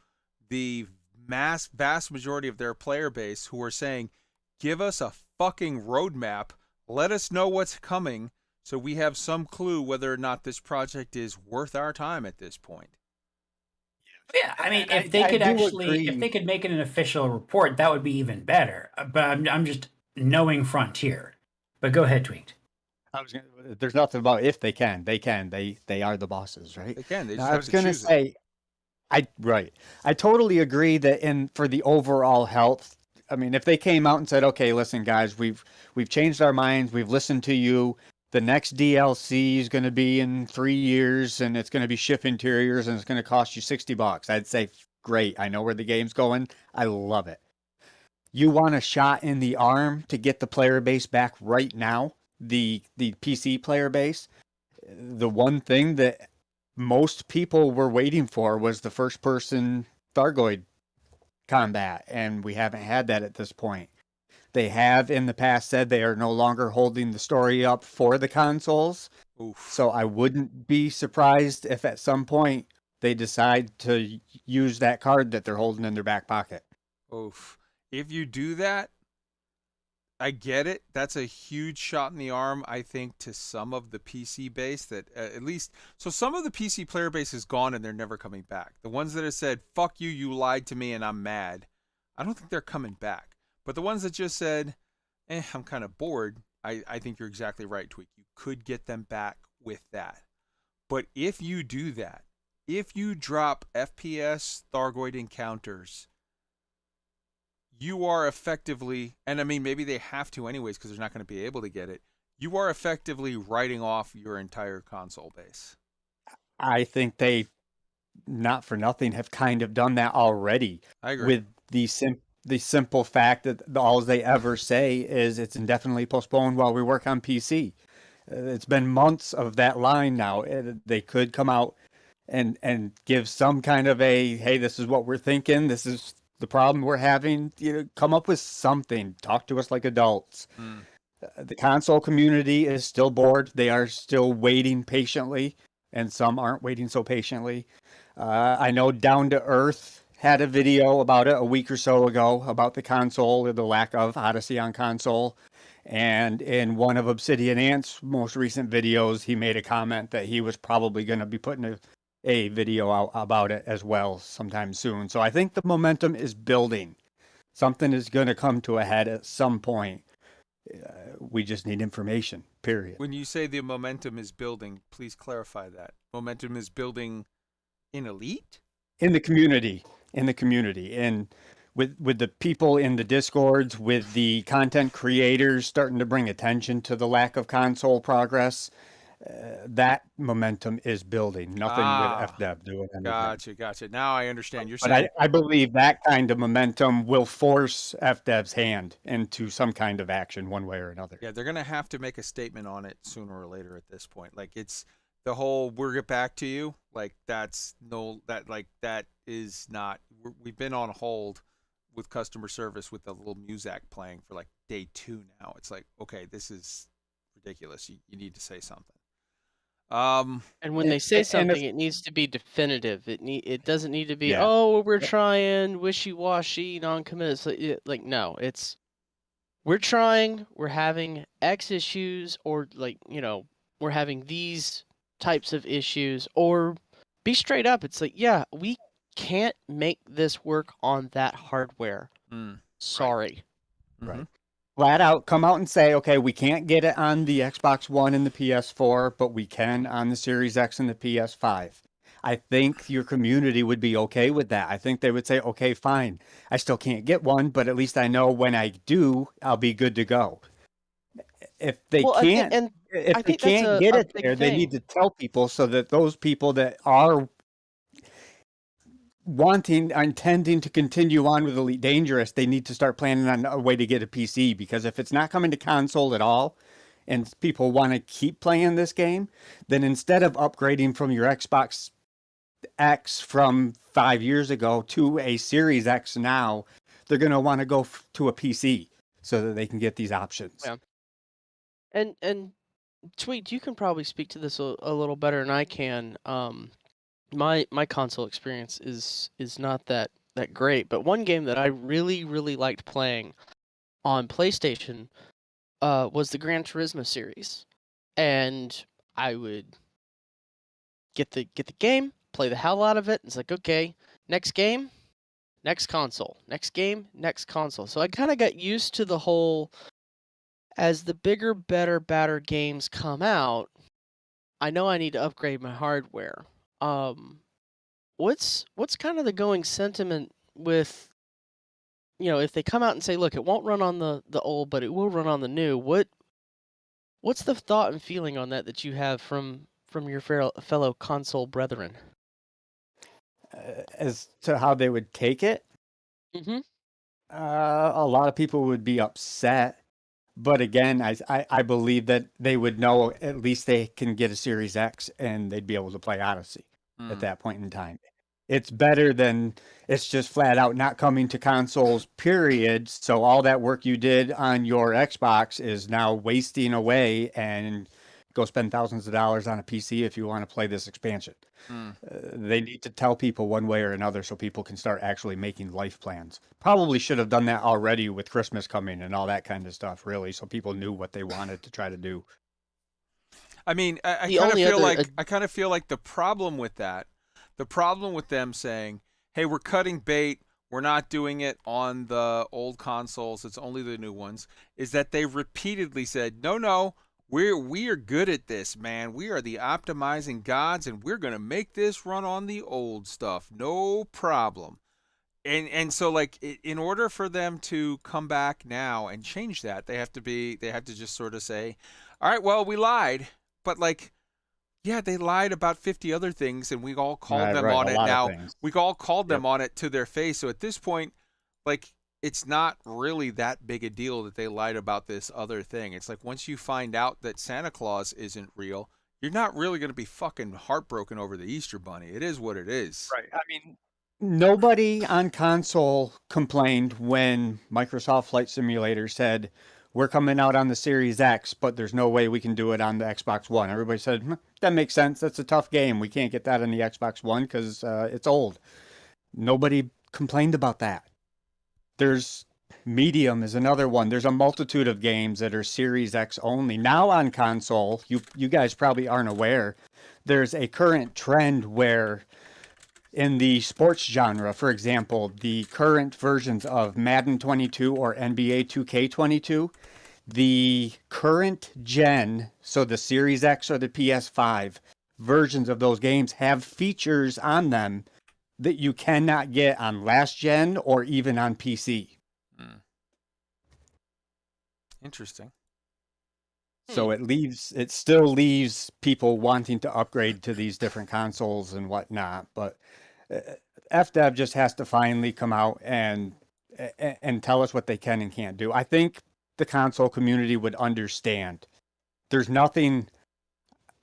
the vast majority of their player base who are saying, give us a fucking roadmap. Let us know what's coming so we have some clue whether or not this project is worth our time at this point. Yeah, I mean, if they could make it an official report, that would be even better. But I'm just knowing Frontier. But go ahead, Tweet. There's nothing about if they can. They can. They are the bosses, right? They can. They just now, have I was going to say, it. I totally agree that for the overall health. I mean, if they came out and said, "Okay, listen, guys, we've changed our minds. We've listened to you. The next DLC is going to be in 3 years, and it's going to be ship interiors, and it's going to cost you $60." I'd say, great. I know where the game's going. I love it. You want a shot in the arm to get the player base back right now, the PC player base. The one thing that most people were waiting for was the first-person Thargoid combat, and we haven't had that at this point. They have in the past said they are no longer holding the story up for the consoles. Oof. So I wouldn't be surprised if at some point they decide to use that card that they're holding in their back pocket. Oof. If you do that, I get it. That's a huge shot in the arm, I think, to some of the PC base that at least. So some of the PC player base is gone and they're never coming back. The ones that have said, fuck you, you lied to me and I'm mad, I don't think they're coming back. But the ones that just said, I'm kind of bored, I think you're exactly right, Tweak. You could get them back with that. But if you do that, if you drop FPS Thargoid encounters, you are effectively, and I mean, maybe they have to anyways because they're not going to be able to get it. You are effectively writing off your entire console base. I think they, not for nothing, have kind of done that already. I agree. With the simple fact that all they ever say is it's indefinitely postponed while we work on PC. It's been months of that line now. They could come out and give some kind of a, hey, this is what we're thinking. This is the problem we're having. Come up with something. Talk to us like adults. The console community is still bored. They are still waiting patiently, and some aren't waiting so patiently. I know Down to Earth had a video about it a week or so ago about the console or the lack of Odyssey on console. And in one of Obsidian Ant's most recent videos, he made a comment that he was probably going to be putting a video out about it as well sometime soon. So I think the momentum is building. Something is going to come to a head at some point. We just need information, period. When you say the momentum is building, please clarify that. Momentum is building in Elite? In the community. And with the people in the Discords, with the content creators starting to bring attention to the lack of console progress, that momentum is building. Nothing with FDev doing anything. Gotcha. Now I understand. You're But saying, I believe that kind of momentum will force FDev's hand into some kind of action one way or another. yeah, they're gonna have to make a statement on it sooner or later. At this point, like it's the whole "we'll get back to you." Like that is not. We've been on hold with customer service with the little music playing for like day 2 now. It's like, okay, this is ridiculous. You need to say something. And when they say something, it needs to be definitive. It doesn't need to be, oh, we're trying, wishy-washy, non-committed. Like, no, it's we're trying, we're having X issues, or like, we're having these types of issues, or be straight up. It's like, yeah, we can't make this work on that hardware. Sorry. Right. Flat out come out and say, okay, we can't get it on the Xbox One and the PS4, but we can on the Series X and the PS5. I think your community would be okay with that. I think they would say, okay, fine. I still can't get one, but at least I know when I do, I'll be good to go. If they can't, if they can't get it there, they need to tell people so that those people that are intending to continue on with Elite Dangerous, they need to start planning on a way to get a PC, because if it's not coming to console at all and people want to keep playing this game, then instead of upgrading from your Xbox X from 5 years ago to a Series X now, they're going to want to go to a PC so that they can get these options. Yeah. And Tweet, you can probably speak to this a little better than I can. My console experience is not that great, but one game that I really liked playing on PlayStation was the Gran Turismo series, and I would get the game, play the hell out of it. It's like, okay, next game, next console, next game, next console. So I kind of got used to the whole, as the bigger, better, badder games come out, I know I need to upgrade my hardware. What's kind of the going sentiment with, if they come out and say, look, it won't run on the old, but it will run on the new. What's the thought and feeling on that you have from your fellow console brethren? As to how they would take it, a lot of people would be upset. But again, I believe that they would know at least they can get a Series X and they'd be able to play Odyssey at that point in time. It's better than it's just flat out not coming to consoles, period. So all that work you did on your Xbox is now wasting away, and go spend thousands of dollars on a PC if you want to play this expansion. Mm. They need to tell people one way or another so people can start actually making life plans. Probably should have done that already with Christmas coming and all that kind of stuff, really, so people knew what they wanted to try to do. I mean, I The kind of only feel other like the problem with that, the problem with them saying, "Hey, we're cutting bait. We're not doing it on the old consoles. It's only the new ones," is that they repeatedly said, "No, we are good at this, man. We are the optimizing gods, and we're gonna make this run on the old stuff, no problem." And so like in order for them to come back now and change that, they have to just sort of say, "All right, well, we lied, but like." Yeah, they lied about 50 other things, and we all called them Right, on a it. lot of Now things. we all called them Yep. on it to their face. So at this point, like it's not really that big a deal that they lied about this other thing. It's like once you find out that Santa Claus isn't real, you're not really going to be fucking heartbroken over the Easter Bunny. It is what it is. Right. I mean, nobody on console complained when Microsoft Flight Simulator said, we're coming out on the Series X, but there's no way we can do it on the Xbox One. Everybody said, that makes sense. That's a tough game. We can't get that on the Xbox One because it's old. Nobody complained about that. There's Medium is another one. There's a multitude of games that are Series X only. Now on console, you guys probably aren't aware, there's a current trend where in the sports genre, for example, the current versions of Madden 22 or NBA 2K22, the current gen, so the Series X or the PS5 versions of those games have features on them that you cannot get on last gen or even on PC. Interesting. So it still leaves people wanting to upgrade to these different consoles and whatnot. But FDev just has to finally come out and tell us what they can and can't do. I think the console community would understand. There's nothing,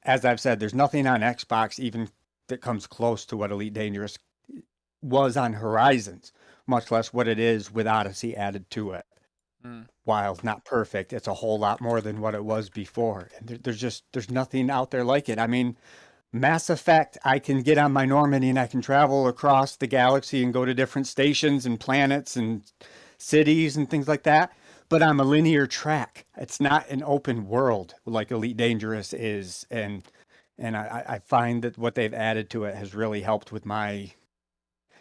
as I've said, there's nothing on Xbox even that comes close to what Elite Dangerous was on Horizons, much less what it is with Odyssey added to it. While not perfect, it's a whole lot more than what it was before. And there's nothing out there like it. I mean, Mass Effect, I can get on my Normandy and I can travel across the galaxy and go to different stations and planets and cities and things like that. But I'm a linear track. It's not an open world like Elite Dangerous is. And I find that what they've added to it has really helped with my,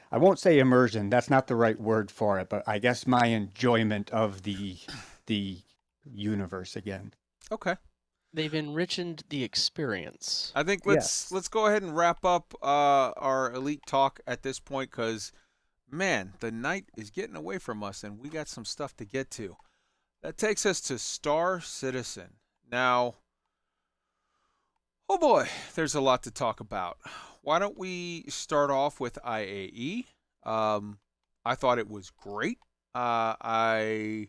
I won't say immersion, that's not the right word for it, but I guess my enjoyment of the universe again. Okay. They've enriched the experience. I think let's go ahead and wrap up our Elite talk at this point because, man, the night is getting away from us and we got some stuff to get to. That takes us to Star Citizen. Now, oh boy, there's a lot to talk about. Why don't we start off with IAE? I thought it was great. I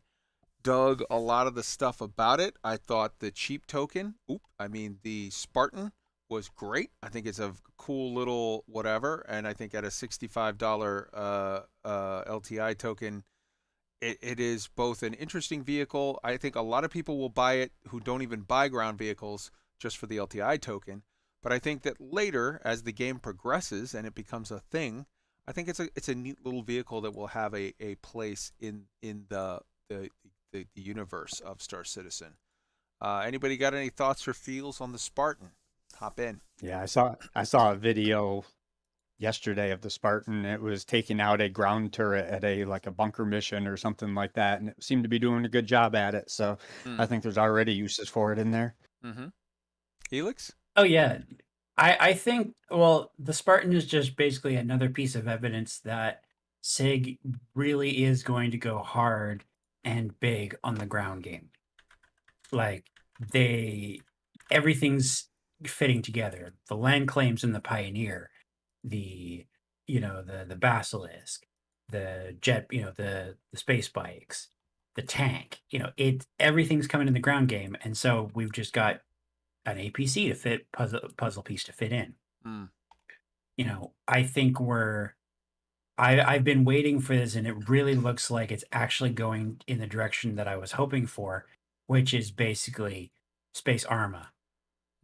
dug a lot of the stuff about it. I thought the cheap token, the Spartan was great. I think it's a cool little whatever, and I think at a $65 LTI token, it is both an interesting vehicle. I think a lot of people will buy it who don't even buy ground vehicles just for the LTI token. But I think that later, as the game progresses and it becomes a thing, I think it's a neat little vehicle that will have a place in the universe of Star Citizen. Anybody got any thoughts or feels on the Spartan? Hop in. Yeah, I saw a video yesterday of the Spartan. It was taking out a ground turret at a bunker mission or something like that, and it seemed to be doing a good job at it. So I think there's already uses for it in there. Mm-hmm. ELIX? Oh yeah. I think, well, the Spartan is just basically another piece of evidence that SIG really is going to go hard and big on the ground game. Like everything's fitting together. The land claims in the Pioneer, the Basilisk, the jet, the space bikes, the tank, everything's coming in the ground game. And so we've just got an APC to fit, puzzle piece to fit in. I think I've been waiting for this, and it really looks like it's actually going in the direction that I was hoping for, which is basically Space Arma.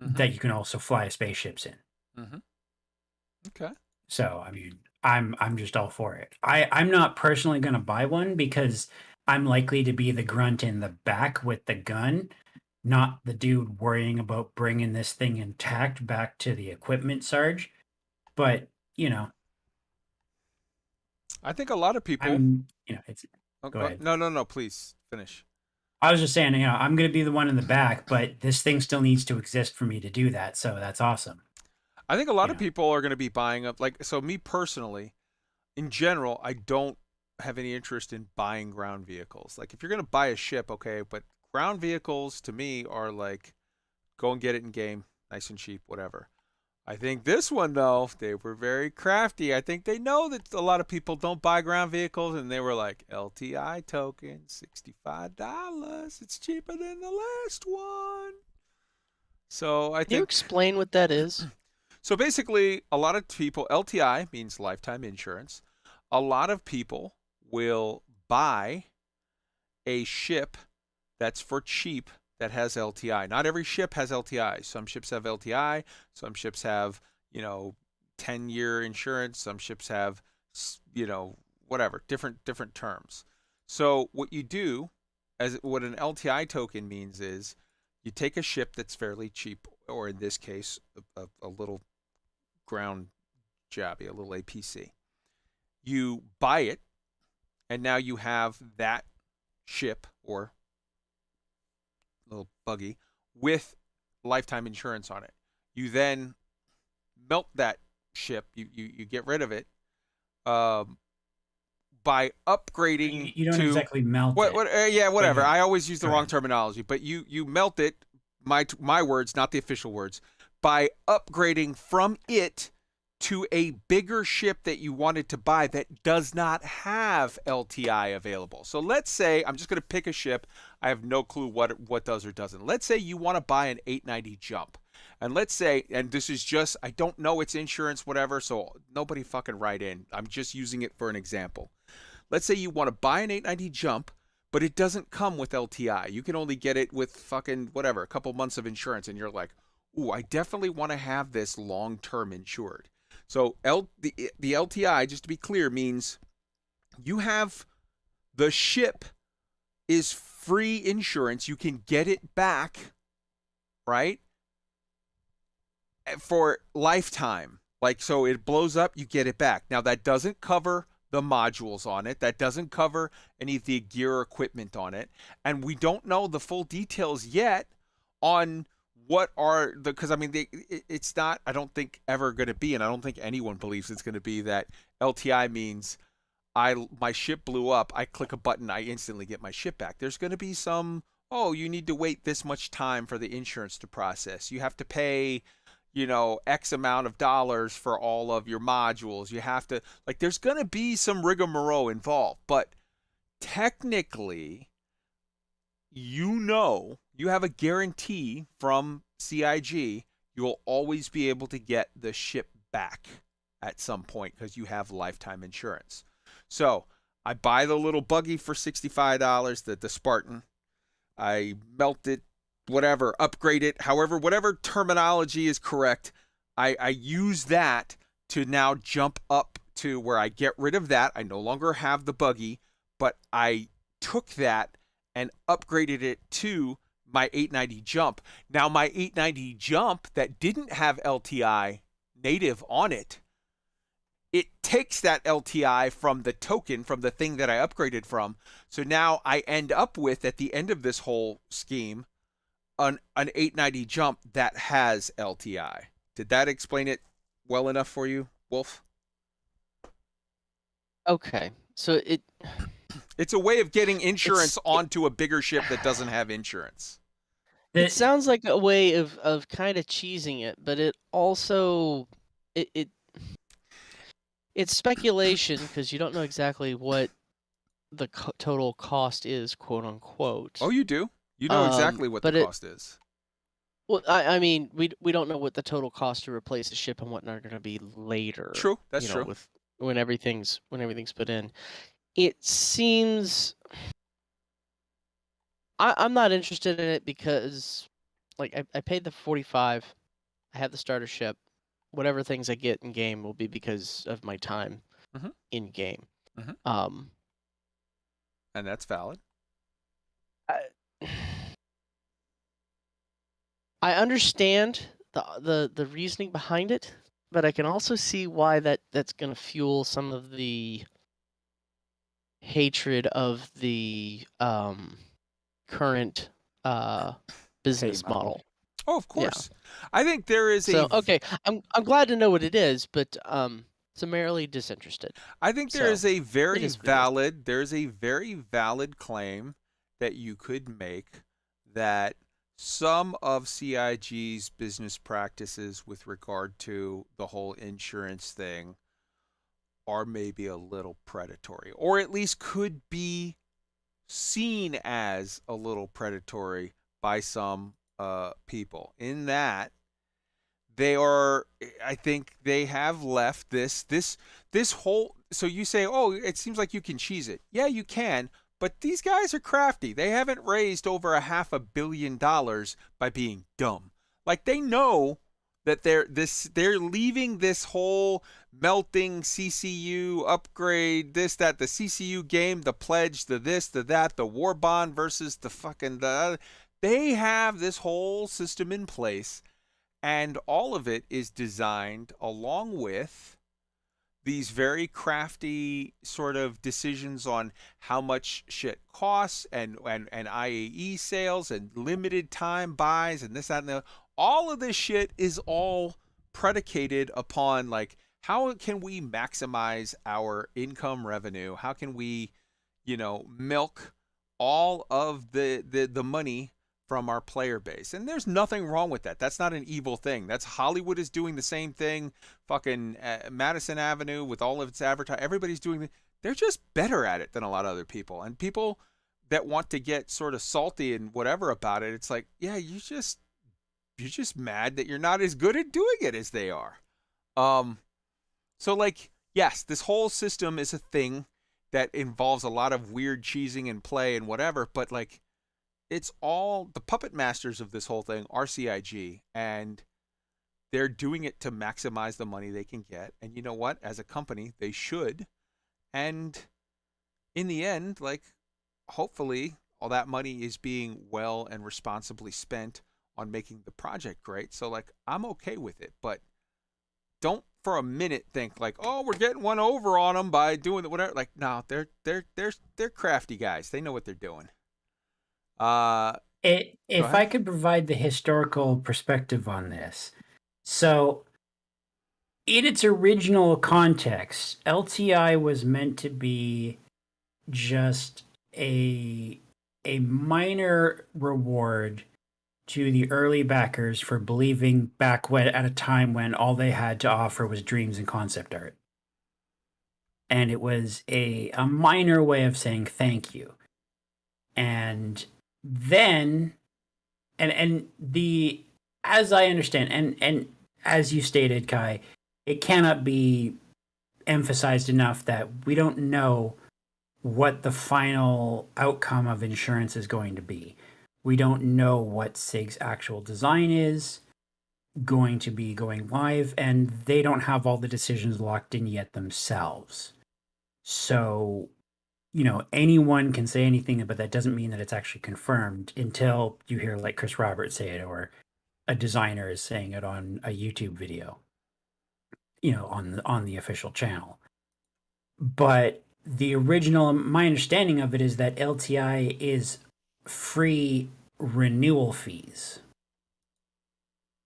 that you can also fly spaceships in. Mm-hmm. Okay. So I mean, I'm just all for it. I'm not personally going to buy one because I'm likely to be the grunt in the back with the gun, not the dude worrying about bringing this thing intact back to the equipment sarge. But you know, I think a lot of people. it's. Go ahead. No. Please finish. I was just saying, I'm going to be the one in the back, but this thing still needs to exist for me to do that. So that's awesome. I think a lot You of know. people are going to be buying up. Like, so me personally, in general, I don't have any interest in buying ground vehicles. Like, if you're going to buy a ship, okay, but ground vehicles to me are like, go and get it in game, nice and cheap, whatever. I think this one, though, they were very crafty. I think they know that a lot of people don't buy ground vehicles, and they were like, LTI token, $65. It's cheaper than the last one. So I Can you think. explain what that is? So basically, a lot of people, LTI means lifetime insurance. A lot of people will buy a ship that's for cheap that has LTI. Not every ship has LTI. Some ships have LTI. Some ships have, 10-year insurance. Some ships have, whatever, different terms. So what you do, what an LTI token means is you take a ship that's fairly cheap, or in this case, a little ground jobby, a little APC. You buy it, and now you have that ship or little buggy with lifetime insurance on it. You then melt that ship. You get rid of it by upgrading. You don't to exactly melt it. Yeah, whatever. Okay. I always use the Go wrong ahead. terminology, but you melt it. My words, not the official words. By upgrading from it to a bigger ship that you wanted to buy that does not have LTI available. So let's say, I'm just going to pick a ship. I have no clue what does or doesn't. Let's say you want to buy an 890 Jump. And let's say, and this is just, I don't know its insurance, whatever, so nobody fucking write in. I'm just using it for an example. Let's say you want to buy an 890 Jump, but it doesn't come with LTI. You can only get it with fucking, whatever, a couple months of insurance, and you're like, ooh, I definitely want to have this long-term insured. So the LTI, just to be clear, means you have the ship is free insurance. You can get it back, right, for lifetime. Like, so it blows up, you get it back. Now, that doesn't cover the modules on it. That doesn't cover any of the gear or equipment on it. And we don't know the full details yet on what are the, because I mean, it's not, I don't think, ever going to be, and I don't think anyone believes it's going to be, that LTI means my ship blew up, I click a button, I instantly get my ship back. There's going to be some, oh, you need to wait this much time for the insurance to process. You have to pay, X amount of dollars for all of your modules. You have to, like, there's going to be some rigmarole involved, but technically, you have a guarantee from CIG you'll always be able to get the ship back at some point because you have lifetime insurance. So I buy the little buggy for $65, the Spartan. I melt it, whatever, upgrade it, however, whatever terminology is correct. I use that to now jump up to where I get rid of that. I no longer have the buggy, but I took that and upgraded it to my 890 Jump. Now, my 890 Jump that didn't have LTI native on it, it takes that LTI from the token, from the thing that I upgraded from. So now I end up with, at the end of this whole scheme, an 890 Jump that has LTI. Did that explain it well enough for you, Wolf? Okay, so it's a way of getting insurance onto a bigger ship that doesn't have insurance. It sounds like a way of kind of cheesing it, but it also it's speculation because you don't know exactly what the total cost is, quote unquote. Oh, you do. You know exactly what the cost is. Well, I mean, we don't know what the total cost to replace a ship and whatnot are going to be later. True, that's true. When everything's put in, it seems. I'm not interested in it because like I paid the 45. I have the starter ship. Whatever things I get in game will be because of my time Mhm. in game. Mhm. Um, And that's valid. I, I understand the reasoning behind it, but I can also see why that's going to fuel some of the hatred of the current business model. model. Oh, of Yeah. course. I think there is So a okay, I'm glad to know what it is, but summarily disinterested. I think there So, is a it very is what it is. valid there's a very valid claim that you could make that some of CIG's business practices with regard to the whole insurance thing are maybe a little predatory, or at least could be seen as a little predatory by some people, in that they are, I think they have left this whole, so you say, oh, it seems like you can cheese it. Yeah, you can, but these guys are crafty. They haven't raised over $500 million by being dumb. Like, they know that they're leaving this whole melting CCU upgrade, this, that, the CCU game, the pledge, the this, the that, the war bond versus the fucking the, they have this whole system in place, and all of it is designed along with these very crafty sort of decisions on how much shit costs, and IAE sales and limited time buys and this, that, and the, all of this shit is all predicated upon, like, how can we maximize our income revenue? How can we, milk all of the money from our player base? And there's nothing wrong with that. That's not an evil thing. That's Hollywood is doing the same thing. Fucking Madison Avenue with all of its advertising. Everybody's doing it. They're just better at it than a lot of other people. And people that want to get sort of salty and whatever about it, it's like, yeah, you're just mad that you're not as good at doing it as they are. So, like, yes, this whole system is a thing that involves a lot of weird cheesing and play and whatever, but, like, it's all the puppet masters of this whole thing are CIG, and they're doing it to maximize the money they can get. And you know what? As a company, they should. And in the end, like, hopefully all that money is being well and responsibly spent on making the project great. So, like, I'm okay with it, but don't for a minute think like, oh, we're getting one over on them by doing whatever. Like, no, they're crafty guys. They know what they're doing. If I could provide the historical perspective on this. So, in its original context, LTI was meant to be just a minor reward to the early backers for believing back when, at a time when all they had to offer was dreams and concept art. And it was a minor way of saying thank you. And then and the, as I understand, and as you stated, Kai, it cannot be emphasized enough that we don't know what the final outcome of insurance is going to be. We don't know what SIG's actual design is going to be going live, and they don't have all the decisions locked in yet themselves. So, anyone can say anything, but that doesn't mean that it's actually confirmed until you hear like Chris Roberts say it, or a designer is saying it on a YouTube video, on the official channel. But the original, my understanding of it is that LTI is free renewal fees,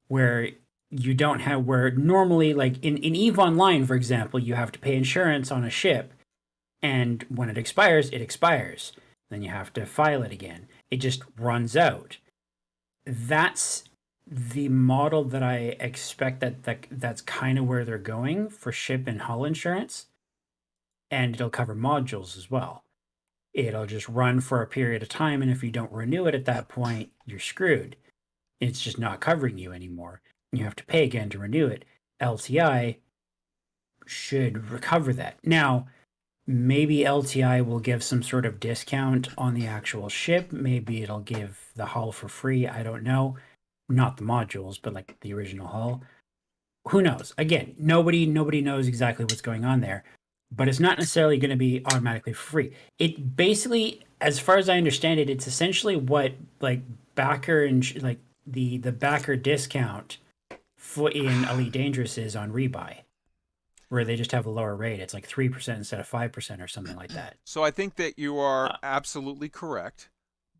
where you don't have, where normally, like in EVE Online, for example, you have to pay insurance on a ship, and when it expires, it expires. Then you have to file it again. It just runs out. That's the model that I expect that's kind of where they're going for ship and hull insurance. And it'll cover modules as well. It'll just run for a period of time, and if you don't renew it at that point, you're screwed. It's just not covering you anymore. You have to pay again to renew it. LTI should recover that. Now, maybe LTI will give some sort of discount on the actual ship. Maybe it'll give the hull for free. I don't know. not the modules, but like the original hull. Who knows? Again, nobody knows exactly what's going on there, but it's not necessarily going to be automatically free. It basically, as far as I understand it, it's essentially what like backer and like the backer discount for in Elite Dangerous is on rebuy, where they just have a lower rate. It's like 3% instead of 5% or something like that. So I think that you are absolutely correct,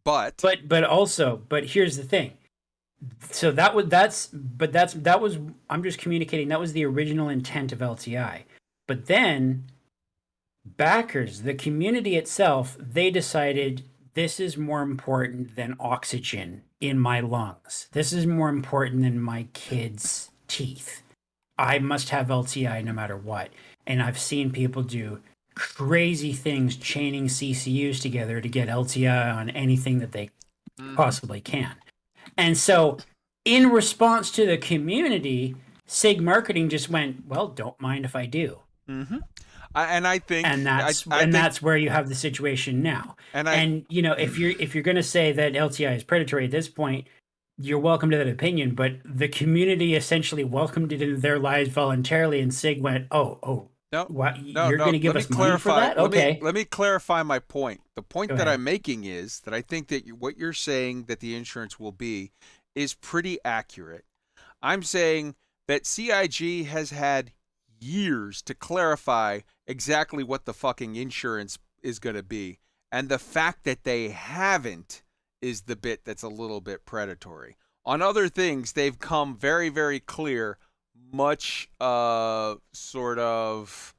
but But here's the thing. So that was I'm just communicating that was the original intent of LTI. But then backers, the community itself, they decided this is more important than oxygen in my lungs. This is more important than my kids' teeth. I must have LTI no matter what. And I've seen people do crazy things chaining CCUs together to get LTI on anything that they possibly can. And so in response to the community, SIG marketing just went, well, don't mind if I do. I think that's where you have the situation now. And you know, if you're going to say that LTI is predatory at this point, you're welcome to that opinion, but the community essentially welcomed it into their lives voluntarily, and SIG went, "Oh, no, what? You're going to give us money for that?" Okay, let me clarify my point. The point Go that ahead. I'm making is that I think that what you're saying that the insurance will be is pretty accurate. I'm saying that CIG has had years to clarify exactly what the fucking insurance is going to be, and the fact that they haven't is the bit that's a little bit predatory. On other things, they've come very, very clear, much sort of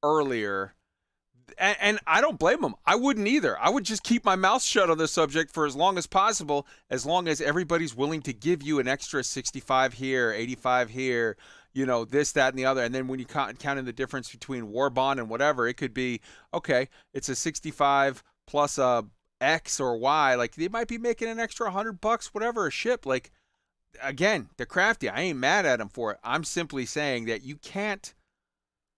earlier. And I don't blame them. I wouldn't either. I would just keep my mouth shut on the subject for as long as possible, as long as everybody's willing to give you an extra 65 here, 85 here, you know, this, that, and the other. And then when you count in the difference between war bond and whatever, it could be, okay, it's a 65 plus a X or Y. Like, they might be making an extra $100, whatever, a ship. Like, again, they're crafty. I ain't mad at them for it. I'm simply saying that you can't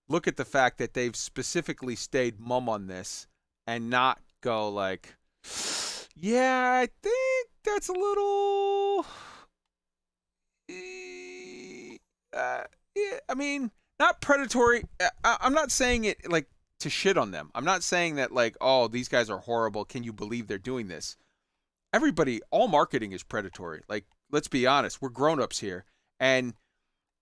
look at the fact that they've specifically stayed mum on this and not go like, yeah, I think that's a little, yeah, I mean, not predatory. I'm not saying it like to shit on them. I'm not saying that like, oh, these guys are horrible. Can you believe they're doing this? Everybody, all marketing is predatory. Like, let's be honest. We're grown-ups here. And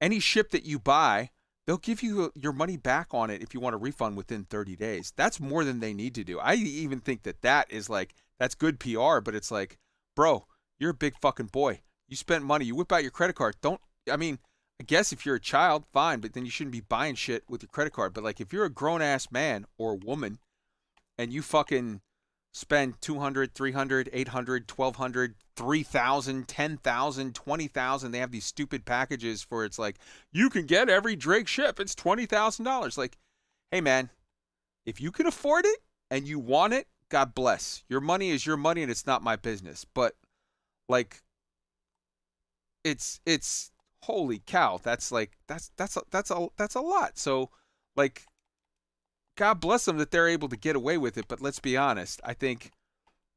any ship that you buy, they'll give you your money back on it if you want a refund within 30 days. That's more than they need to do. I even think that is like, that's good PR, but it's like, bro, you're a big fucking boy. You spent money. You whip out your credit card. I guess if you're a child, fine, but then you shouldn't be buying shit with your credit card. But like, if you're a grown-ass man or woman and you fucking spend $200, $300, $800, $1,200, $3,000, $10,000, $20,000. They have these stupid packages for it's like, you can get every Drake ship. It's $20,000. Like, hey man, if you can afford it and you want it, God bless. Your money is your money and it's not my business. But like, it's holy cow. That's like, that's a lot. So like, God bless them that they're able to get away with it. But let's be honest. I think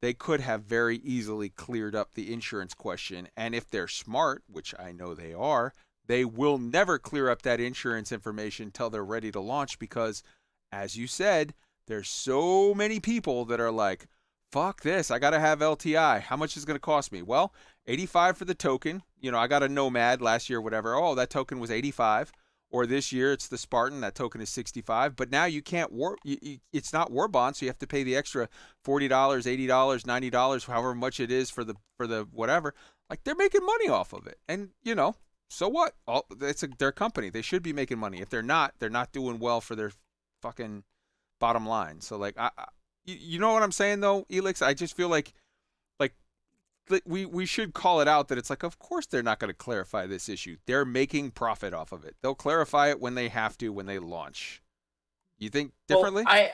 they could have very easily cleared up the insurance question. And if they're smart, which I know they are, they will never clear up that insurance information until they're ready to launch because, as you said, there's so many people that are like, fuck this, I got to have LTI. How much is it going to cost me? Well, 85 for the token. You know, I got a Nomad last year, whatever. Oh, that token was 85. Or this year, it's the Spartan. That token is 65. But now you can't it's not war bond, so you have to pay the extra $40, $80, $90, however much it is for the whatever. Like, they're making money off of it, and you know, so what? It's their company. They should be making money. If they're not doing well for their fucking bottom line. So like, you know what I'm saying though, ELIX? I just feel like we should call it out that it's like, of course they're not going to clarify this issue. They're making profit off of it. They'll clarify it when they have to, when they launch. You think differently? Well,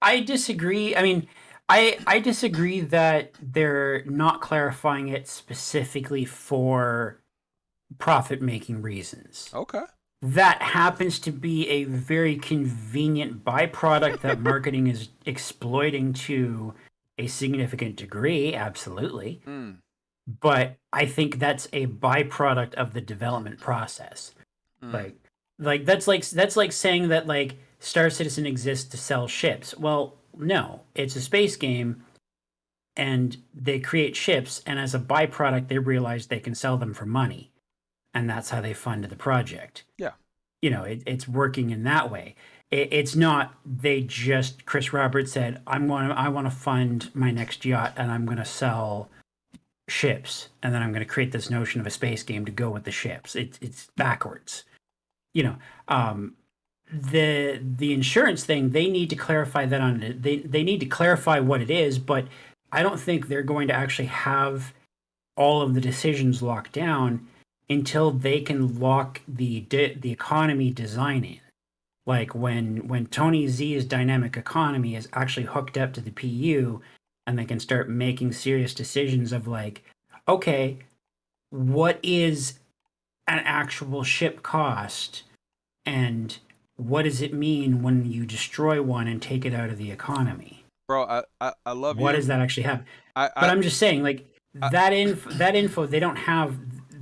I disagree. I mean, I disagree that they're not clarifying it specifically for profit-making reasons. Okay. That happens to be a very convenient byproduct that marketing is exploiting to a significant degree, absolutely. but I think that's a byproduct of the development process. Mm. Like that's like saying that like Star Citizen exists to sell ships. Well, no, it's a space game, and they create ships, and as a byproduct, they realize they can sell them for money, and that's how they fund the project. Yeah. It's working in that way. It's not they just Chris Roberts said I want to fund my next yacht, and I'm going to sell ships, and then I'm going to create this notion of a space game to go with the ships. It's backwards. The insurance thing, they need to clarify that on they need to clarify what it is, but I don't think they're going to actually have all of the decisions locked down until they can lock the economy design in. Like when Tony Z's dynamic economy is actually hooked up to the PU, and they can start making serious decisions of like, okay, what is an actual ship cost, and what does it mean when you destroy one and take it out of the economy? Bro, I love you. What does that actually have? But I'm just saying, like that info they don't have.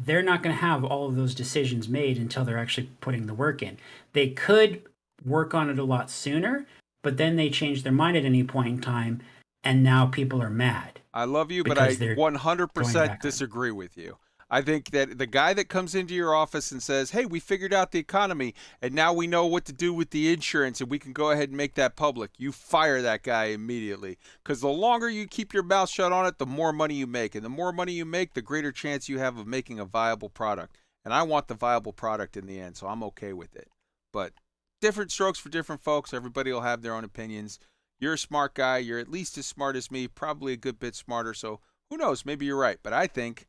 They're not going to have all of those decisions made until they're actually putting the work in. They could work on it a lot sooner, but then they change their mind at any point in time, and now people are mad. I love you, but I 100% disagree with you. I think that the guy that comes into your office and says, hey, we figured out the economy, and now we know what to do with the insurance, and we can go ahead and make that public, you fire that guy immediately. Because the longer you keep your mouth shut on it, the more money you make. And the more money you make, the greater chance you have of making a viable product. And I want the viable product in the end, so I'm okay with it. But different strokes for different folks. Everybody will have their own opinions. You're a smart guy. You're at least as smart as me, probably a good bit smarter. So who knows? Maybe you're right. But I think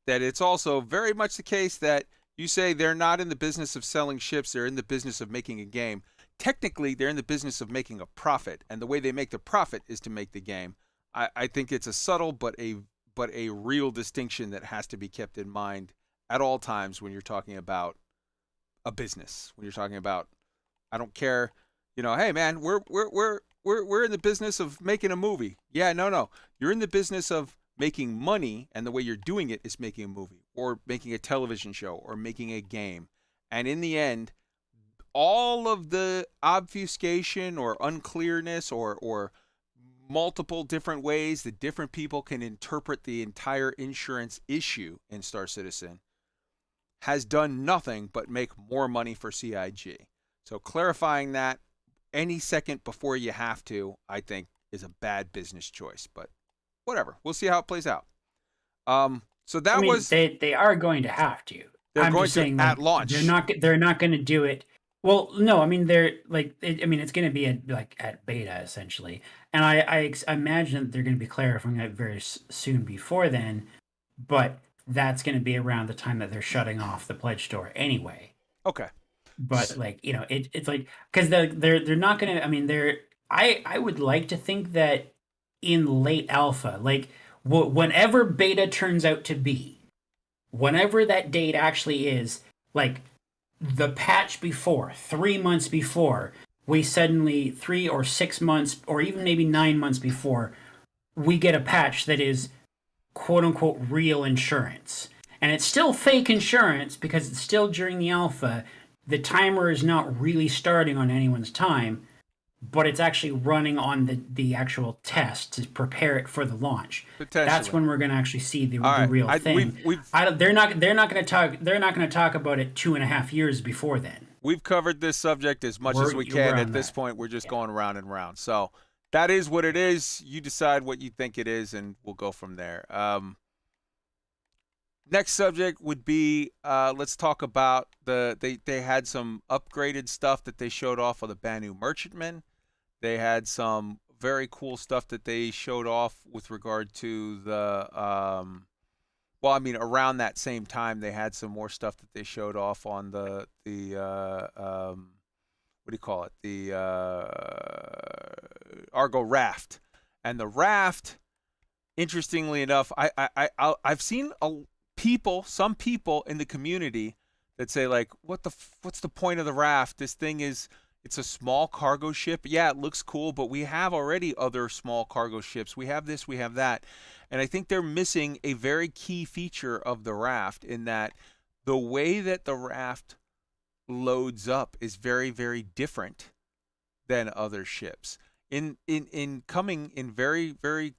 that it's also very much the case that you say they're not in the business of selling ships. They're in the business of making a game. Technically, they're in the business of making a profit. And the way they make the profit is to make the game. I think it's a subtle but a real distinction that has to be kept in mind at all times when you're talking about a business. When you're talking about, I don't care, hey man, we're in the business of making a movie. Yeah, no. You're in the business of making money, and the way you're doing it is making a movie or making a television show or making a game. And in the end, all of the obfuscation or unclearness or multiple different ways that different people can interpret the entire insurance issue in Star Citizen has done nothing but make more money for CIG. So clarifying that any second before you have to, I think, is a bad business choice. But whatever, we'll see how it plays out. So that was they are going to have to. They're going to at launch. They're not going to do it. Well, no, I mean they're like it's going to be at beta essentially, and I imagine that they're going to be clarifying that very soon before then, but that's going to be around the time that they're shutting off the pledge store anyway. Okay. But it's like because they're not going to. I mean I would like to think that in late alpha, like whenever beta turns out to be, whenever that date actually is, like the patch before 3 months before, we suddenly 3 or 6 months or even maybe 9 months before, we get a patch that is quote unquote real insurance, and it's still fake insurance because it's still during the alpha. The timer is not really starting on anyone's time, but it's actually running on the actual test to prepare it for the launch. That's when we're going to actually see the real thing. They're not going to talk about it 2.5 years before then. We've covered this subject as much as we can. At this point, we're just going round and round. So that is what it is. You decide what you think it is, and we'll go from there. Next subject would be let's talk about they had some upgraded stuff that they showed off of the Banu Merchantman. They had some very cool stuff that they showed off with regard to the around that same time they had some more stuff that they showed off on the what do you call it? The Argo Raft. And the raft, interestingly enough, I've seen some people in the community that say like, what's the point of the raft? This thing is, It's a small cargo ship. Yeah, it looks cool, but we have already other small cargo ships. We have this, we have that. And I think they're missing a very key feature of the raft in that the way that the raft loads up is very, very different than other ships. In coming in very, very,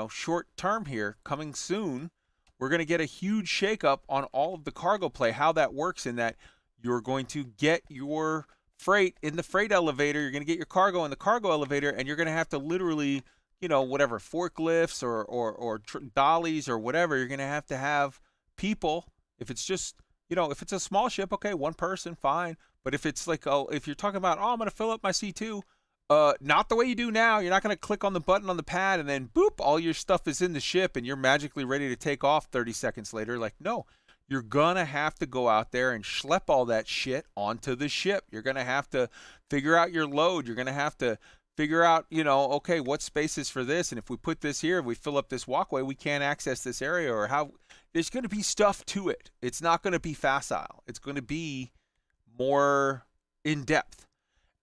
short term here, coming soon, we're going to get a huge shakeup on all of the cargo play. How that works in that you're going to get your freight in the freight elevator, you're going to get your cargo in the cargo elevator, and you're going to have to literally, whatever, forklifts or dollies or whatever, you're going to have people. If it's just, if it's a small ship, okay, one person, fine. But if it's like, if you're talking about, I'm going to fill up my C2, not the way you do now. You're not going to click on the button on the pad and then boop, all your stuff is in the ship and you're magically ready to take off 30 seconds later. Like, no, you're going to have to go out there and schlep all that shit onto the ship. You're going to have to figure out your load. You're going to have to figure out, okay, what space is for this? And if we put this here, if we fill up this walkway, we can't access this area, or how. There's going to be stuff to it. It's not going to be facile. It's going to be more in depth.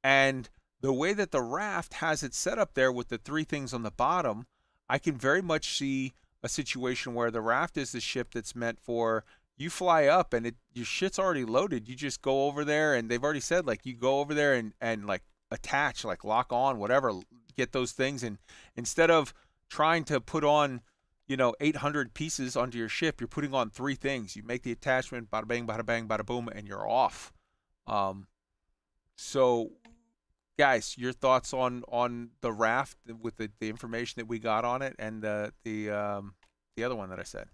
And the way that the raft has it set up there with the three things on the bottom, I can very much see a situation where the raft is the ship that's meant for, you fly up and your shit's already loaded. You just go over there, and they've already said, like, you go over there and like attach, like lock on, whatever, get those things. And instead of trying to put on, 800 pieces onto your ship, you're putting on three things. You make the attachment, bada bang, bada boom, and you're off. So guys, your thoughts on the raft with the information that we got on it, and the other one that I said.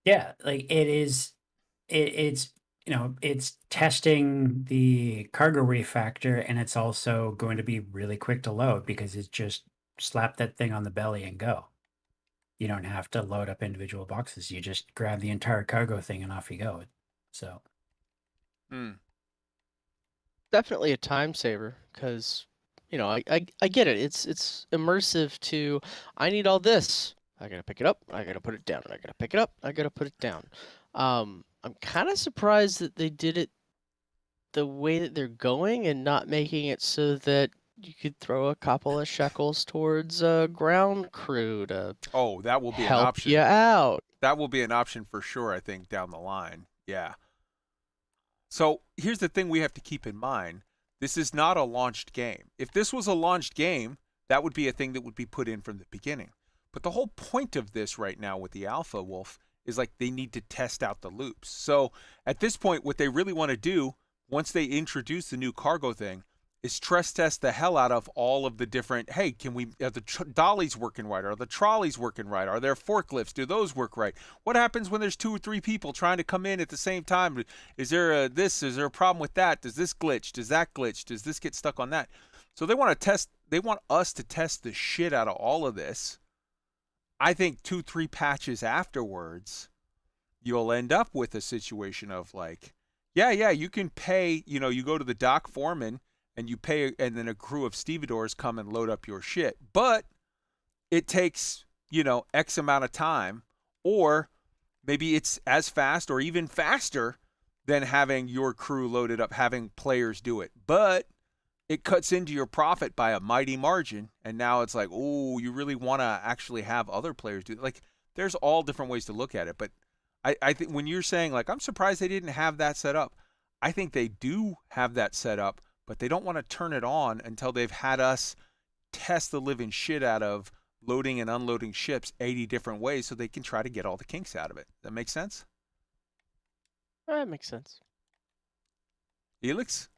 Yeah, like it's it's testing the cargo refactor, and it's also going to be really quick to load because it's just slap that thing on the belly and go. You don't have to load up individual boxes. You just grab the entire cargo thing and off you go. So Definitely a time saver because, I get it. It's immersive to, I need all this. I gotta pick it up. I gotta put it down. I gotta pick it up. I gotta put it down. I'm kind of surprised that they did it the way that they're going and not making it so that you could throw a couple of shekels towards a ground crew to that will be an help option. you out. That will be an option for sure, I think, down the line. Yeah. So here's the thing we have to keep in mind. This is not a launched game. If this was a launched game, that would be a thing that would be put in from the beginning. But the whole point of this right now with the Alpha Wolf is like they need to test out the loops. So at this point, what they really want to do, once they introduce the new cargo thing, is stress test the hell out of all of the different, hey, are the dollies working right? Are the trolleys working right? Are there forklifts? Do those work right? What happens when there's 2 or 3 people trying to come in at the same time? Is there a problem with that? Does this glitch? Does that glitch? Does this get stuck on that? So they want us to test the shit out of all of this. I think 2-3 patches afterwards, you'll end up with a situation of like, yeah, you can pay, you go to the dock foreman, and you pay, and then a crew of stevedores come and load up your shit. But it takes, X amount of time, or maybe it's as fast or even faster than having your crew loaded up, having players do it. But it cuts into your profit by a mighty margin, and now it's like, oh, you really want to actually have other players do it. Like, there's all different ways to look at it. But I think when you're saying, like, I'm surprised they didn't have that set up, I think they do have that set up, but they don't want to turn it on until they've had us test the living shit out of loading and unloading ships 80 different ways so they can try to get all the kinks out of it. That make sense? That makes sense. ELIX?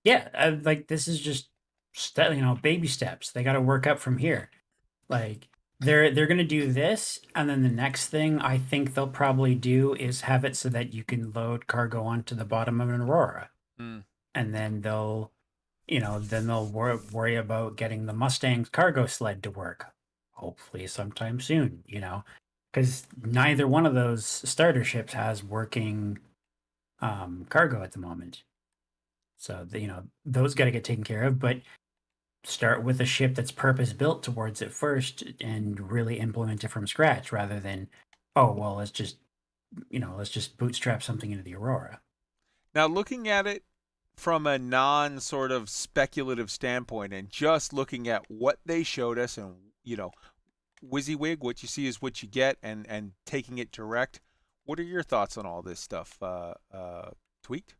Yeah, like this is just baby steps. They got to work up from here. Like they're going to do this, and then the next thing I think they'll probably do is have it so that you can load cargo onto the bottom of an Aurora. And then they'll worry about getting the Mustang's cargo sled to work, hopefully sometime soon, because neither one of those starter ships has working cargo at the moment. So, those got to get taken care of, but start with a ship that's purpose built towards it first and really implement it from scratch rather than, let's just bootstrap something into the Aurora. Now, looking at it from a non sort of speculative standpoint and just looking at what they showed us and, WYSIWYG, what you see is what you get, and taking it direct. What are your thoughts on all this stuff, Tweaked?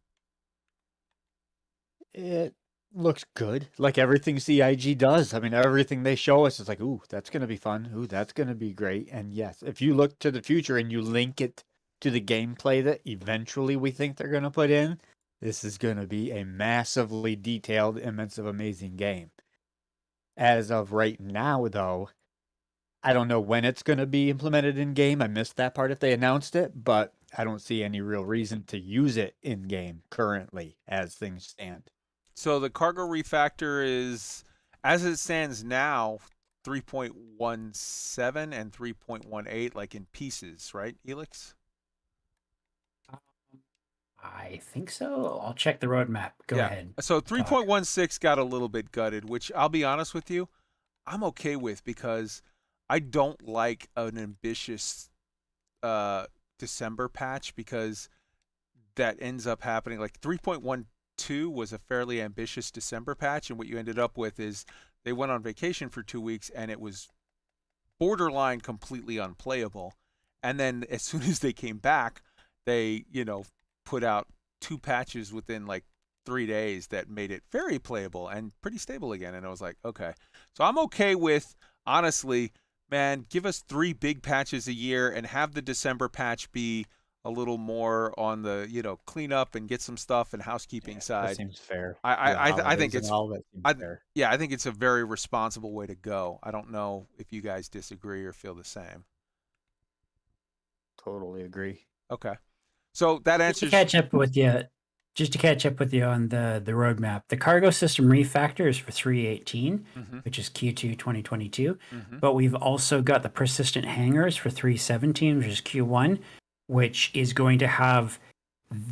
It looks good, like everything CIG does. I mean, everything they show us is like, ooh, that's gonna be fun. Ooh, that's gonna be great. And yes, if you look to the future and you link it to the gameplay that eventually we think they're gonna put in, this is gonna be a massively detailed, immense, amazing game. As of right now, though, I don't know when it's gonna be implemented in game. I missed that part if they announced it, but I don't see any real reason to use it in game currently as things stand. So the cargo refactor is, as it stands now, 3.17 and 3.18, like in pieces, right, ELIX? I think so. I'll check the roadmap. Go ahead. So 3.16 got a little bit gutted, which I'll be honest with you, I'm okay with, because I don't like an ambitious December patch, because that ends up happening. Like 3.12 was a fairly ambitious December patch, and what you ended up with is they went on vacation for 2 weeks and it was borderline completely unplayable. And then as soon as they came back, they, put out 2 patches within like 3 days that made it very playable and pretty stable again. And I was like, okay. So I'm okay with, honestly, man, give us 3 big patches a year and have the December patch be a little more on the, clean up and get some stuff and housekeeping side. That seems fair. I think it's all that seems fair. Yeah, I think it's a very responsible way to go. I don't know if you guys disagree or feel the same. Totally agree. Okay. So that answers. Just to catch up with you on the roadmap, the cargo system refactor is for 3.18, which is Q2 2022. But we've also got the persistent hangars for 3.17, which is Q1, which is going to have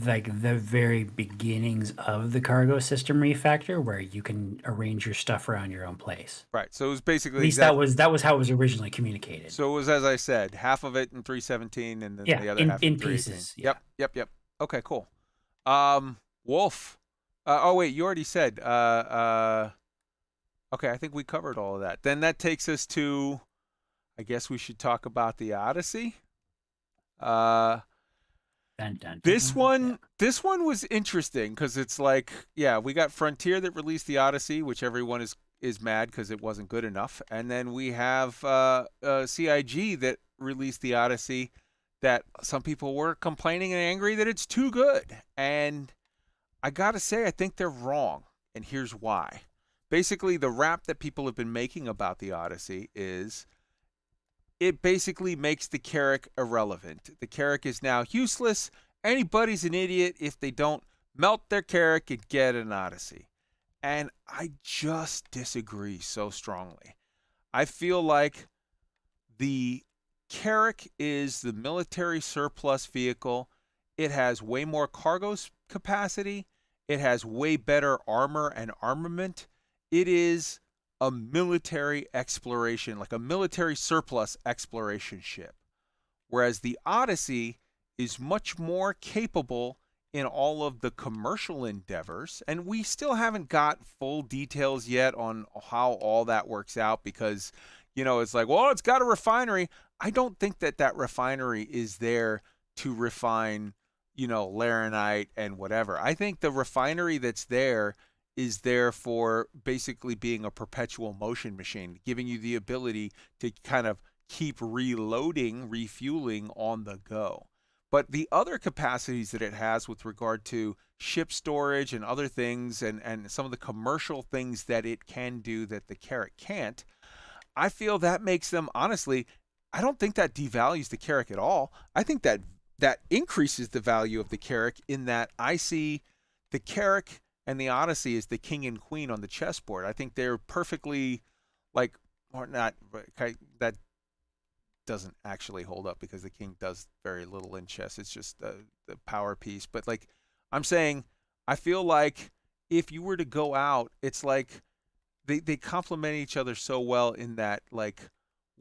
like the very beginnings of the cargo system refactor, where you can arrange your stuff around your own place. Right. So it was basically, at least that was how it was originally communicated. So it was, as I said, half of it in 3.17 and then the other half in 3.18. Pieces. Yeah. Yep. Okay, cool. Wolf. Oh wait, you already said. Okay, I think we covered all of that. Then that takes us to, I guess we should talk about the Odyssey. This one was interesting because it's like, we got Frontier that released the Odyssey, which everyone is mad because it wasn't good enough, and then we have CIG that released the Odyssey that some people were complaining and angry that it's too good, and I gotta say, I think they're wrong, and here's why. Basically, the rap that people have been making about the Odyssey is it basically makes the Carrack irrelevant. The Carrack is now useless. Anybody's an idiot if they don't melt their Carrack and get an Odyssey. And I just disagree so strongly. I feel like the Carrack is the military surplus vehicle. It has way more cargo capacity. It has way better armor and armament. It is a military exploration, like a military surplus exploration ship. Whereas the Odyssey is much more capable in all of the commercial endeavors. And we still haven't got full details yet on how all that works out because, it's like, well, it's got a refinery. I don't think that refinery is there to refine, laranite and whatever. I think the refinery that's there is there for basically being a perpetual motion machine, giving you the ability to kind of keep reloading, refueling on the go. But the other capacities that it has with regard to ship storage and other things and some of the commercial things that it can do that the Carrack can't, I feel that makes them, honestly, I don't think that devalues the Carrack at all. I think that increases the value of the Carrack in that I see the Carrack and the Odyssey is the king and queen on the chessboard. I think they're perfectly, or not, that doesn't actually hold up because the king does very little in chess. It's just the power piece. But I'm saying, I feel like if you were to go out, it's like they complement each other so well in that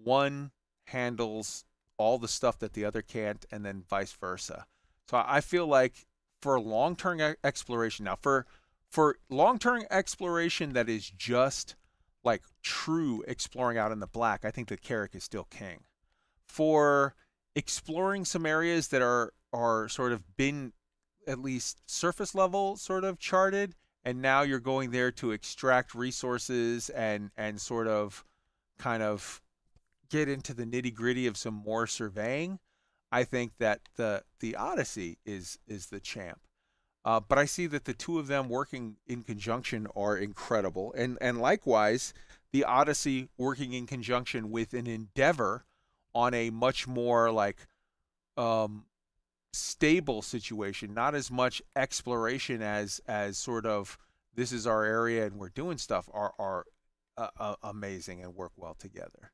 one handles all the stuff that the other can't and then vice versa. So I feel like for long-term exploration now, for for long-term exploration that is just like true exploring out in the black, I think the Carrack is still king. For exploring some areas that are sort of been at least surface level sort of charted, and now you're going there to extract resources and sort of kind of get into the nitty-gritty of some more surveying, I think that the Odyssey is the champ. But I see that the two of them working in conjunction are incredible, and likewise, the Odyssey working in conjunction with an Endeavor on a much more like stable situation, not as much exploration as sort of this is our area and we're doing stuff, are amazing and work well together.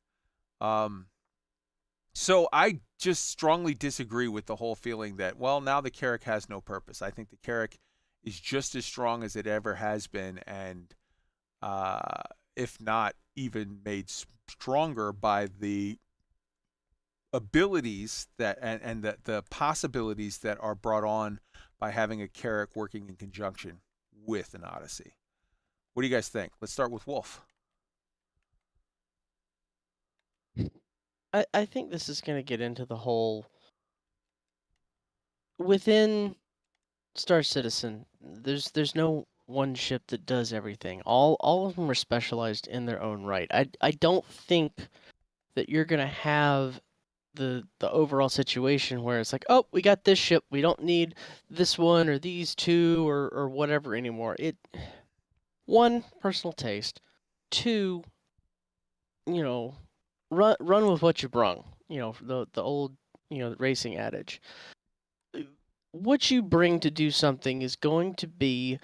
So I just strongly disagree with the whole feeling that, well, now the Carrack has no purpose. I think the Carrack is just as strong as it ever has been, and if not even made stronger by the abilities that and the possibilities that are brought on by having a Carrack working in conjunction with an Odyssey. What do you guys think? Let's start with Wolf. I think this is going to get into the whole within Star Citizen. There's no one ship that does everything. All of them are specialized in their own right. I don't think that you're going to have the overall situation where it's like, oh, we got this ship, we don't need this one or these two or whatever anymore. One, personal taste. Two, run with what you brung. The old racing adage. What you bring to do something is going to be,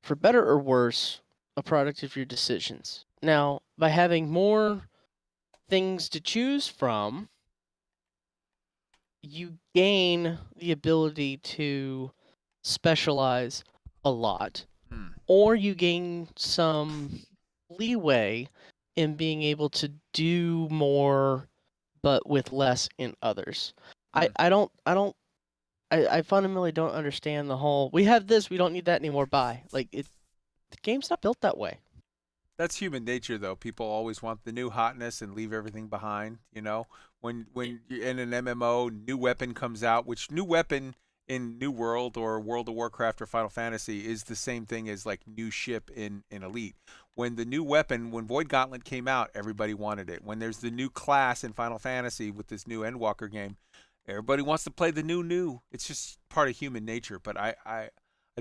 for better or worse, a product of your decisions. Now, by having more things to choose from, you gain the ability to specialize a lot, or you gain some leeway in being able to do more but with less in others. I fundamentally don't understand the whole we have this, we don't need that anymore, bye. Like the game's not built that way. That's human nature, though. People always want the new hotness and leave everything behind. When you're in an MMO, new weapon comes out, which new weapon in New World or World of Warcraft or Final Fantasy is the same thing as like new ship in Elite. When the new weapon, when Void Gauntlet came out, everybody wanted it. When there's the new class in Final Fantasy with this new Endwalker game, everybody wants to play the new. It's just part of human nature. But I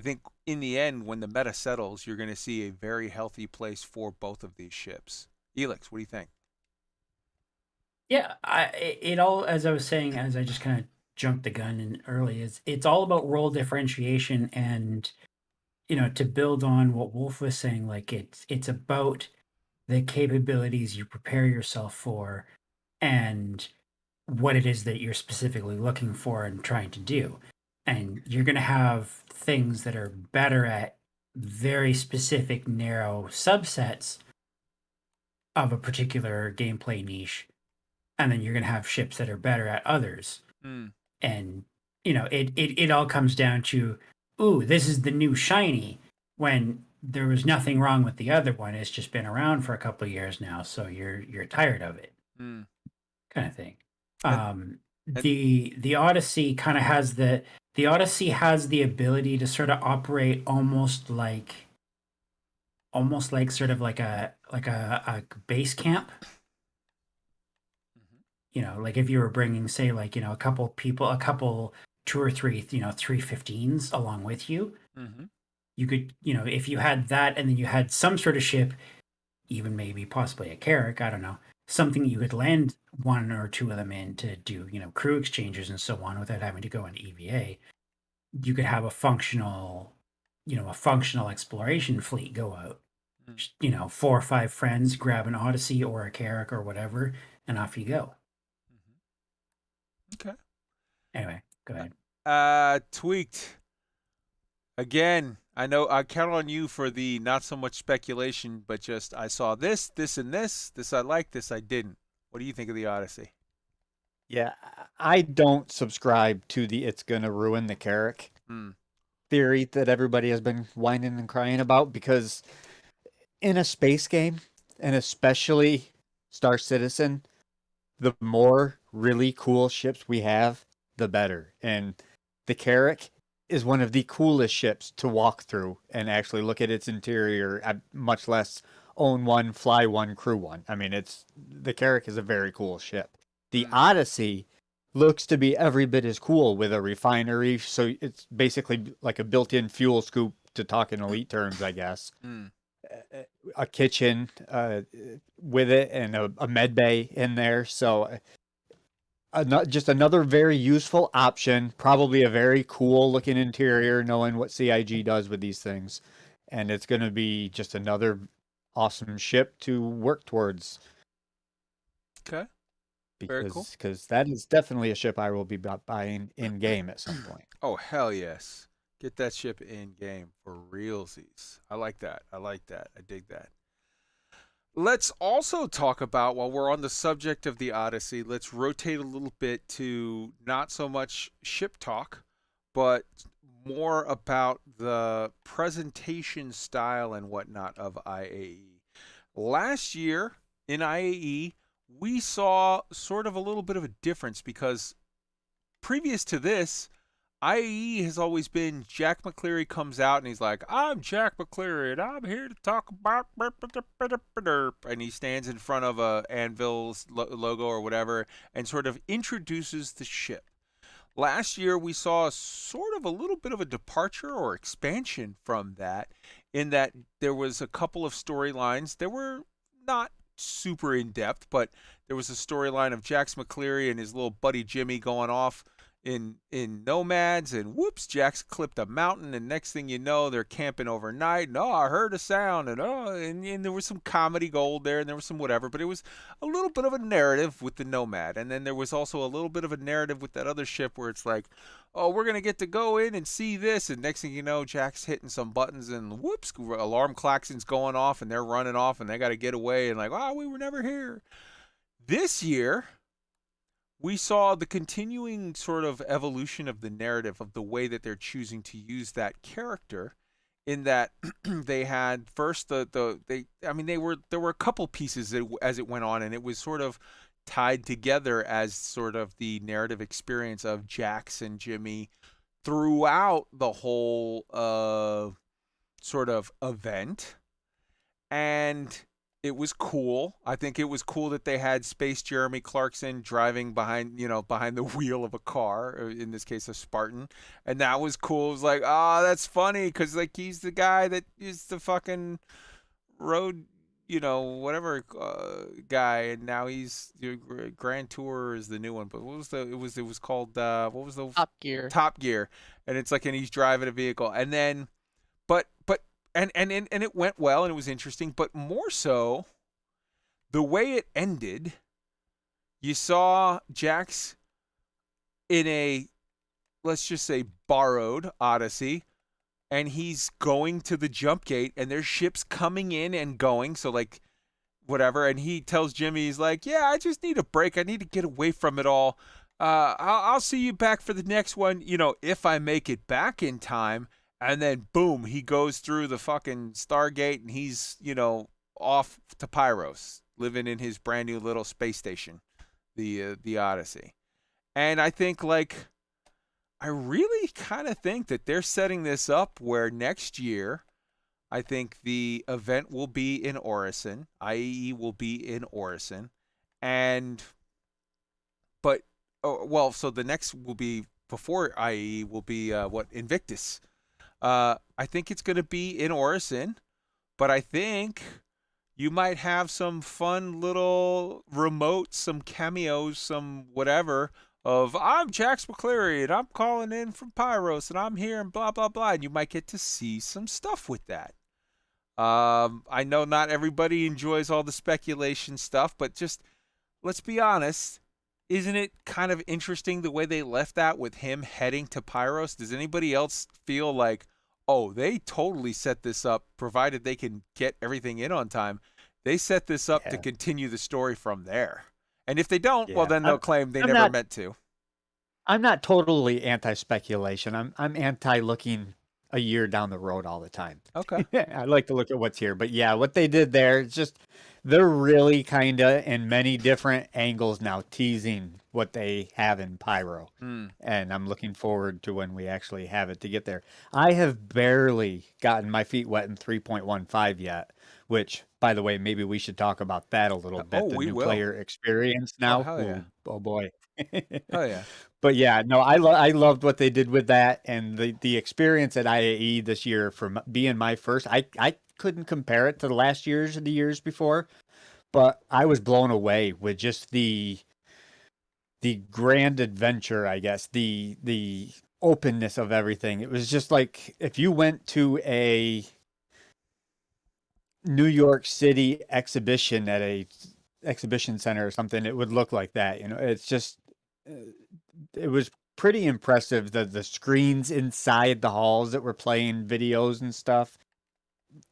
think in the end, when the meta settles, you're going to see a very healthy place for both of these ships. ELIX, what do you think? Yeah, it all, as I was saying, as I just kind of jumped the gun in early, it's all about role differentiation, and to build on what Wolf was saying, like it's about the capabilities you prepare yourself for and what it is that you're specifically looking for and trying to do. And you're going to have things that are better at very specific, narrow subsets of a particular gameplay niche. And then you're going to have ships that are better at others. And, it all comes down to, ooh, this is the new shiny, when there was nothing wrong with the other one. It's just been around for a couple of years now, so you're tired of it, kind of thing. The Odyssey kind of has the Odyssey has the ability to sort of operate almost like sort of like a base camp. Like if you were bringing, say, like, a couple people, two or three, 315s along with you, you could, if you had that and then you had some sort of ship, even maybe possibly a Carrack, I don't know, something you could land one or two of them in to do, crew exchanges and so on without having to go into EVA, you could have a functional exploration fleet go out. 4 or 5 friends, grab an Odyssey or a Carrack or whatever, and off you go. Okay. Anyway, go ahead. Tweaked. Again, I know I count on you for the not so much speculation, but just I saw this, and this. This I liked, this I didn't. What do you think of the Odyssey? Yeah, I don't subscribe to the it's gonna ruin the Carrack. theory that everybody has been whining and crying about, because in a space game, and especially Star Citizen, the more really cool ships we have, the better. And the Carrack is one of the coolest ships to walk through and actually look at its interior, much less own one, fly one, crew one. I mean, the Carrack is a very cool ship. The Odyssey looks to be every bit as cool, with a refinery, so it's basically like a built-in fuel scoop, to talk in elite terms, I guess. A kitchen with it, and a med bay in there. So just another very useful option, probably a very cool looking interior, knowing what CIG does with these things. And it's going to be just another awesome ship to work towards. Okay. Very cool. Because that is definitely a ship I will be buying in game at some point. Oh, hell yes. Get that ship in game for realsies. I like that. I dig that. Let's also talk about, while we're on the subject of the Odyssey, let's rotate a little bit to not so much ship talk, but more about the presentation style and whatnot of IAE. Last year in IAE, we saw sort of a little bit of a difference, because previous to this, IAE has always been Jack McCleary comes out and he's like, I'm Jack McCleary and I'm here to talk about, and he stands in front of a Anvil's logo or whatever and sort of introduces the ship. Last year we saw sort of a little bit of a departure or expansion from that, in that there was a couple of storylines. They were not super in depth, but there was a storyline of Jax McCleary and his little buddy Jimmy going off in Nomads, and whoops, Jax clipped a mountain, and next thing you know, they're camping overnight, and I heard a sound, and there was some comedy gold there, and there was some whatever, but it was a little bit of a narrative with the Nomad. And then there was also a little bit of a narrative with that other ship where it's like, oh, we're gonna get to go in and see this, and next thing you know, Jack's hitting some buttons, and whoops, alarm klaxons going off, and they're running off, and they got to get away, and like, oh, we were never here. This year, we saw the continuing sort of evolution of the narrative, of the way that they're choosing to use that character, in that they had first there were a couple pieces as it went on, and it was sort of tied together as sort of the narrative experience of Jax and Jimmy throughout the whole sort of event. And it was cool. I think it was cool that they had Space Jeremy Clarkson driving behind the wheel of a car, or in this case a Spartan, and that was cool. It was like, that's funny, because like he's the guy that is the fucking road, whatever guy, and now he's Grand Tour is the new one. But what was it was called what was the Top Gear, and it's like, and he's driving a vehicle, and then and it went well, and it was interesting, but more so, the way it ended, you saw Jax in a, let's just say, borrowed Odyssey, and he's going to the jump gate, and there's ships coming in and going, so like, whatever, and he tells Jimmy, he's like, yeah, I just need a break, I need to get away from it all, I'll see you back for the next one, if I make it back in time. And then, boom, he goes through the fucking Stargate, and he's, off to Pyros, living in his brand new little space station, the Odyssey. And I think, I really kind of think that they're setting this up where next year, I think the event will be in Orison. IAE will be in Orison. So the next will be, before IAE, will be, Invictus. I think it's going to be in Orison, but I think you might have some fun little remotes, some cameos, some whatever of, I'm Jax McCleary and I'm calling in from Pyros and I'm here and blah, blah, blah. And you might get to see some stuff with that. I know not everybody enjoys all the speculation stuff, but just let's be honest. Isn't it kind of interesting the way they left that with him heading to Pyros? Does anybody else feel like, oh, they totally set this up, provided they can get everything in on time, they set this up to continue the story from there. And if they don't, well, then they'll claim they never meant to. I'm not totally anti-speculation. I'm anti-looking a year down the road all the time. Okay. I like to look at what's here, but yeah, what they did there, it's just they're really kind of in many different angles now teasing what they have in Pyro. And I'm looking forward to when we actually have it to get there. I have barely gotten my feet wet in 3.15 yet, which, by the way, maybe we should talk about that a little bit. Oh, The we new will. player experience now. hell yeah. Oh boy. Oh yeah. But yeah, no, I loved what they did with that, and the experience at IAE this year from being my first. I couldn't compare it to the last year's or the years before, but I was blown away with just the grand adventure, I guess, the openness of everything. It was just like if you went to a New York City exhibition at a exhibition center or something, it would look like that. You know, it's just it was pretty impressive. The screens inside the halls that were playing videos and stuff.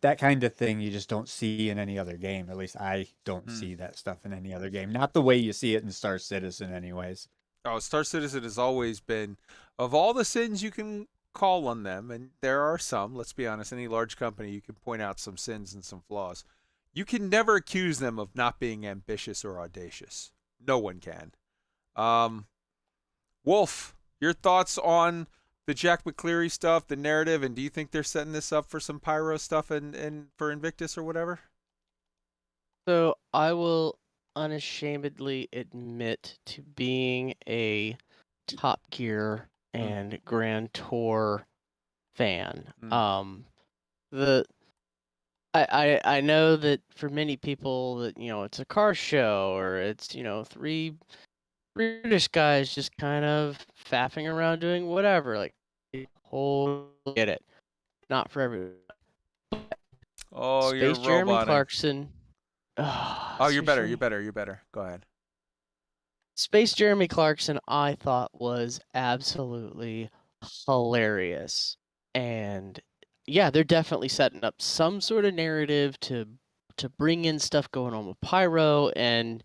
That kind of thing you just don't see in any other game. At least I don't see that stuff in any other game. Not the way you see it in Star Citizen, anyways. Oh, Star Citizen has always been, of all the sins you can call on them, and there are some, let's be honest, any large company, you can point out some sins and some flaws. You can never accuse them of not being ambitious or audacious. No one can. Wolf, your thoughts on the Jack McCleary stuff, the narrative, and do you think they're setting this up for some Pyro stuff and for Invictus or whatever? So I will unashamedly admit to being a Top Gear and Grand Tour fan. I know that for many people that, you know, it's a car show or it's, you know, three British guys just kind of faffing around doing whatever. Like, whole get it. Not for everyone. Oh, you're Space Jeremy roboting. Clarkson. Oh, you're better. You're better. You're better. Go ahead. Space Jeremy Clarkson, I thought was absolutely hilarious. And yeah, they're definitely setting up some sort of narrative to bring in stuff going on with Pyro, and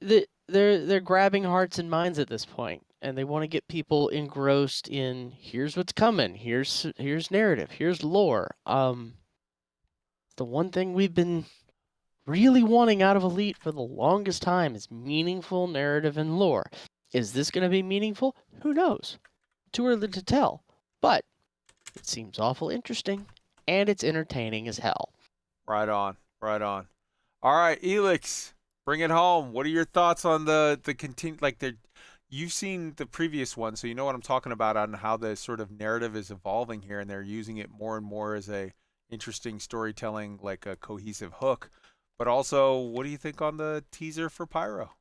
they're grabbing hearts and minds at this point, and they want to get people engrossed in here's what's coming, here's narrative, here's lore. The one thing we've been really wanting out of Elite for the longest time is meaningful narrative and lore. Is this going to be meaningful? Who knows? Too early to tell. But it seems awful interesting, and it's entertaining as hell. Right on. Right on. All right, ELIX, bring it home. What are your thoughts on the continue? Like, you've seen the previous one, so you know what I'm talking about on how the sort of narrative is evolving here, and they're using it more and more as a interesting storytelling, like a cohesive hook. But also, what do you think on the teaser for Pyro?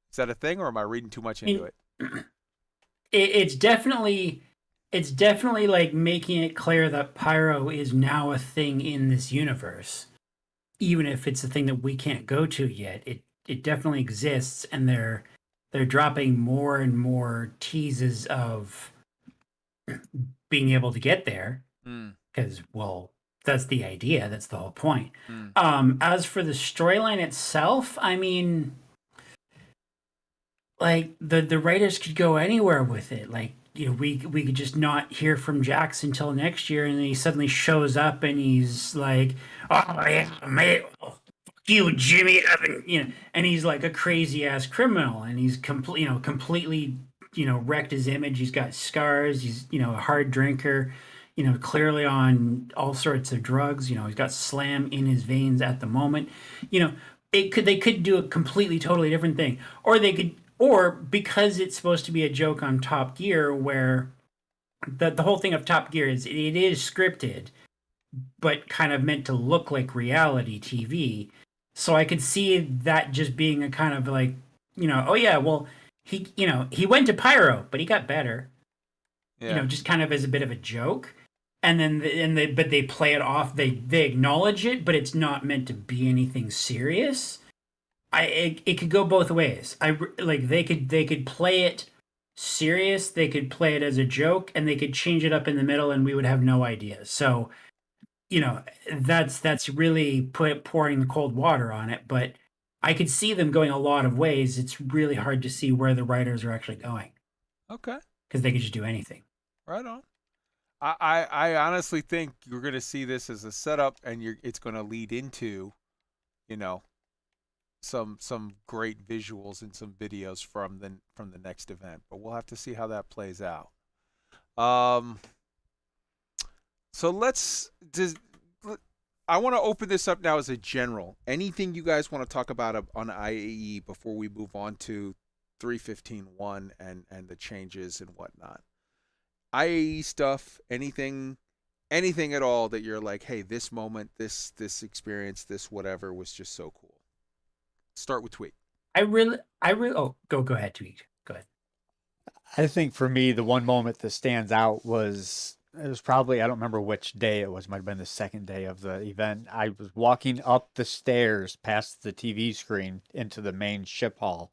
Is that a thing, or am I reading too much into it? It's definitely like making it clear that Pyro is now a thing in this universe, even if it's a thing that we can't go to yet. It definitely exists, and they're dropping more and more teases of being able to get there. Because well, that's the idea. That's the whole point. As for the storyline itself, I mean, like the writers could go anywhere with it. Like, you know, we could just not hear from Jax until next year, and then he suddenly shows up and he's like, "Oh yeah, mate, fuck you, Jimmy," and he's like a crazy ass criminal, and he's completely wrecked his image. He's got scars. He's a hard drinker. Clearly on all sorts of drugs. He's got slam in his veins at the moment. They could do a completely, totally different thing, or because it's supposed to be a joke on Top Gear, where the whole thing of Top Gear is it is scripted, but kind of meant to look like reality TV. So I could see that just being a kind of like, oh yeah, well he went to Pyro, but he got better. Yeah. Just kind of as a bit of a joke. And then they play it off. They acknowledge it, but it's not meant to be anything serious. It could go both ways. They could play it serious. They could play it as a joke, and they could change it up in the middle, and we would have no idea. So, that's really pouring the cold water on it. But I could see them going a lot of ways. It's really hard to see where the writers are actually going. Okay. Because they could just do anything. Right on. I honestly think you're going to see this as a setup, and it's going to lead into, you know, some great visuals and some videos from the next event. But we'll have to see how that plays out. Um, so I want to open this up now as a general. Anything you guys want to talk about on IAE before we move on to 3.15.1 and the changes and whatnot? IAE stuff, anything at all that you're like, hey, this moment, this experience, this whatever was just so cool. Start with Tweet. I really. Oh, go ahead, Tweet. Go ahead. I think for me, the one moment that stands out was, it was probably, I don't remember which day it was, might have been the second day of the event. I was walking up the stairs past the TV screen into the main ship hall.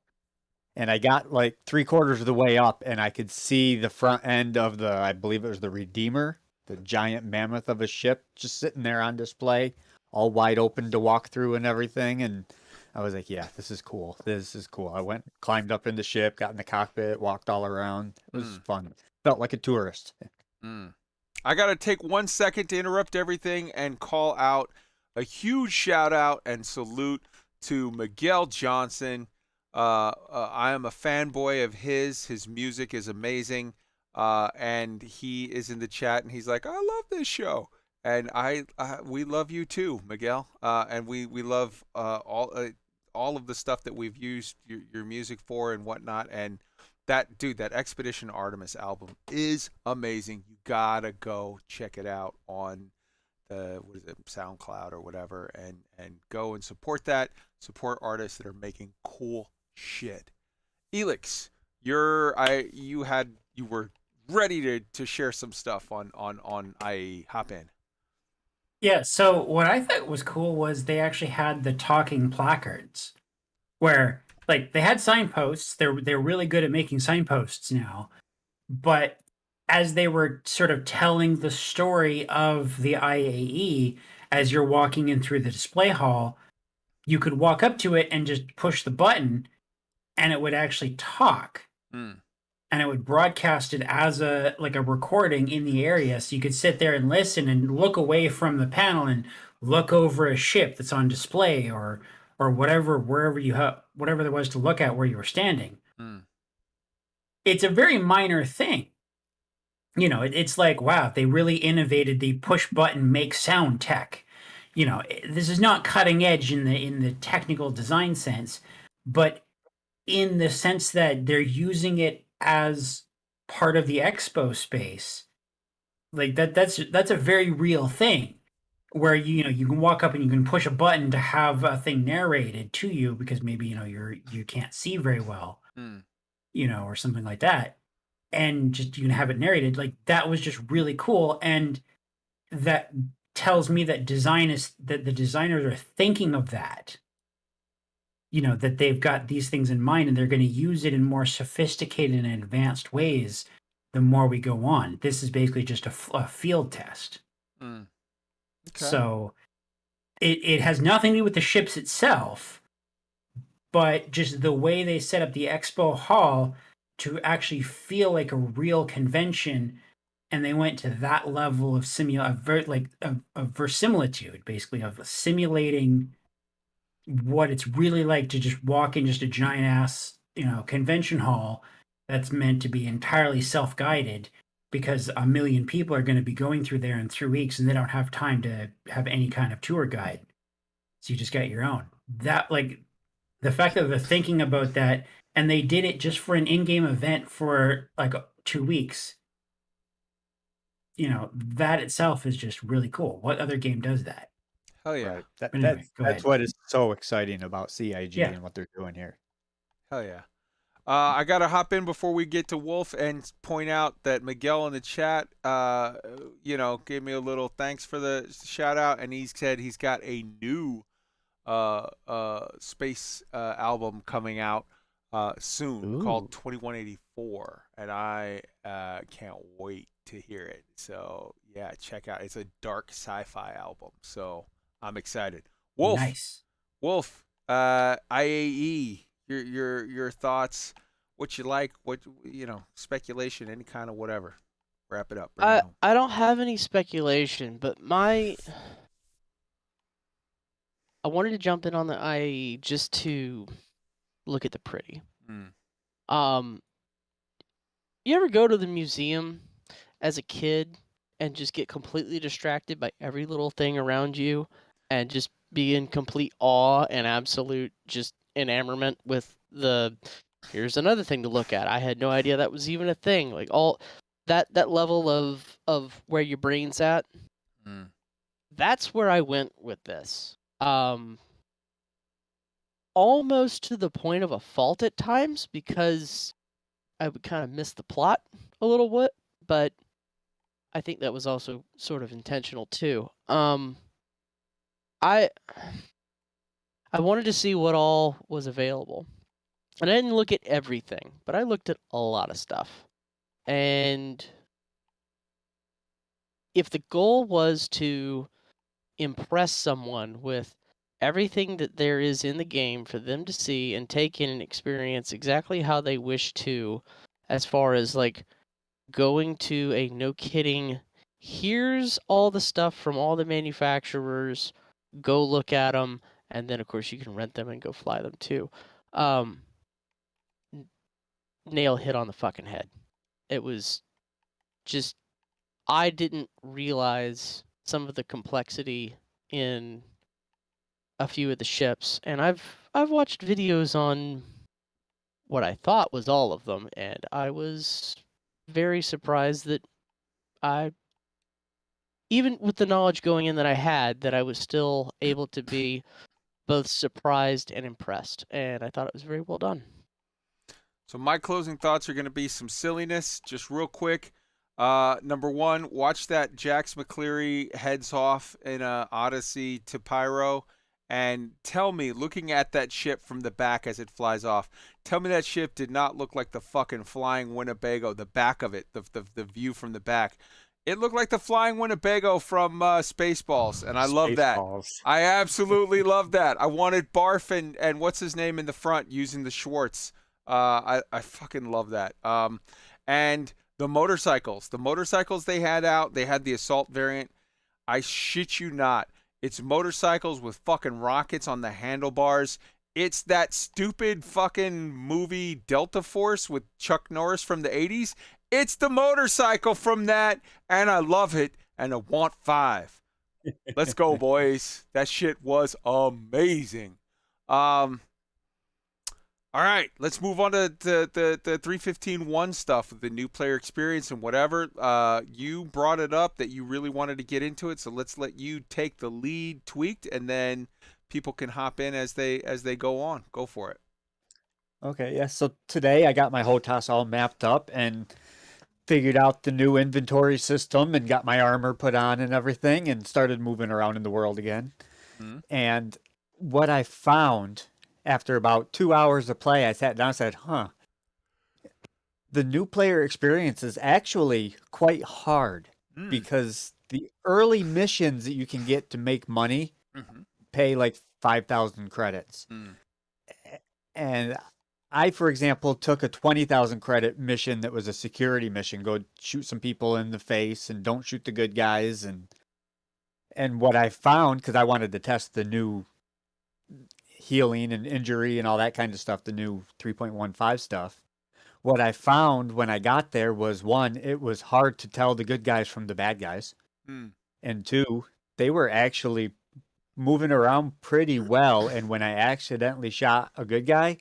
And I got like 3/4 of the way up, and I could see the front end of the, I believe it was the Redeemer, the giant mammoth of a ship, just sitting there on display, all wide open to walk through and everything. And I was like, yeah, this is cool. This is cool. I went, climbed up in the ship, got in the cockpit, walked all around. It was fun. Felt like a tourist. I got to take 1 second to interrupt everything and call out a huge shout out and salute to Miguel Johnson. I am a fanboy of his. His music is amazing. And he is in the chat and he's like, I love this show. And we love you too, Miguel. And we love all of the stuff that we've used your music for and whatnot. And that Expedition Artemis album is amazing. You gotta go check it out on SoundCloud or whatever, and go and support that. Support artists that are making cool shit. ELIX, you were ready to share some stuff on IAE. Hop in. Yeah, so what I thought was cool was they actually had the talking placards where like they had signposts. They're really good at making signposts now. But as they were sort of telling the story of the IAE as you're walking in through the display hall, you could walk up to it and just push the button and it would actually talk. And it would broadcast it as a recording in the area, so you could sit there and listen and look away from the panel and look over a ship that's on display or whatever, whatever there was to look at where you were standing. It's a very minor thing. You know, it's like, wow, they really innovated the push button make sound tech. You know, this is not cutting edge in the technical design sense, but in the sense that they're using it as part of the expo space, like that's a very real thing where you can walk up and you can push a button to have a thing narrated to you because maybe you can't see very well, or something like that, and just you can have it narrated. Like that was just really cool, and that tells me that the designers are thinking of that. That they've got these things in mind and they're going to use it in more sophisticated and advanced ways the more we go on. This is basically just a field test. Okay. So it has nothing to do with the ships itself, but just the way they set up the expo hall to actually feel like a real convention. And they went to that level of verisimilitude, basically, of simulating what it's really like to just walk in just a giant ass, convention hall that's meant to be entirely self-guided because 1 million people are going to be going through there in 3 weeks and they don't have time to have any kind of tour guide. So you just got your own. That, like, the fact that they're thinking about that and they did it just for an in-game event for like 2 weeks, that itself is just really cool. What other game does that? Hell yeah. Right. Anyway, that's what is so exciting about CIG Yeah. and what they're doing here. Hell yeah. I got to hop in before we get to Wolf and point out that Miguel in the chat, gave me a little thanks for the shout out. And he said he's got a new space album coming out soon called 2184. And I can't wait to hear it. So, yeah, check out. It's a dark sci-fi album. So I'm excited. Wolf. Nice. Wolf, IAE, your thoughts, what you like, what speculation, any kind of whatever. Wrap it up. Bring it home. I don't have any speculation, but I wanted to jump in on the IAE just to look at the pretty. You ever go to the museum as a kid and just get completely distracted by every little thing around you and just be in complete awe and absolute just enamorment with here's another thing to look at. I had no idea that was even a thing. Like all that level of where your brain's at. That's where I went with this. Almost to the point of a fault at times because I would kind of miss the plot a little bit, but I think that was also sort of intentional too. I wanted to see what all was available. And I didn't look at everything, but I looked at a lot of stuff. And if the goal was to impress someone with everything that there is in the game for them to see and take in and experience exactly how they wish to, as far as like going to a no kidding, here's all the stuff from all the manufacturers, go look at them, and then of course you can rent them and go fly them too. Nail hit on the fucking head. It was just, I didn't realize some of the complexity in a few of the ships, and I've watched videos on what I thought was all of them, and I was very surprised that even with the knowledge going in that I had, that I was still able to be both surprised and impressed, and I thought it was very well done. So my closing thoughts are going to be some silliness, just real quick. Number one, watch that Jax McCleary heads off in Odyssey to Pyro, and tell me, looking at that ship from the back as it flies off, tell me that ship did not look like the fucking flying Winnebago, the back of it, the view from the back. It looked like the flying Winnebago from Spaceballs, and I love that. I absolutely love that. I wanted Barf and what's his name in the front using the Schwartz. I fucking love that. And the motorcycles they had out, they had the assault variant. I shit you not. It's motorcycles with fucking rockets on the handlebars. It's that stupid fucking movie Delta Force with Chuck Norris from the 80s. It's the motorcycle from that, and I love it, and I want 5. Let's go, boys. That shit was amazing. All right, let's move on to the 315.1 stuff, the new player experience and whatever. You brought it up that you really wanted to get into it, so let's let you take the lead, Tweaked, and then people can hop in as they go on. Go for it. Okay, yeah. So today I got my HOTAS all mapped up and figured out the new inventory system and got my armor put on and everything and started moving around in the world again. And what I found after about 2 hours of play, I sat down and said, the new player experience is actually quite hard because the early missions that you can get to make money pay like 5,000 credits. And I, for example, took a 20,000 credit mission that was a security mission. Go shoot some people in the face and don't shoot the good guys. And what I found, because I wanted to test the new healing and injury and all that kind of stuff, the new 3.15 stuff. What I found when I got there was, one, it was hard to tell the good guys from the bad guys. And two, they were actually moving around pretty well. And when I accidentally shot a good guy,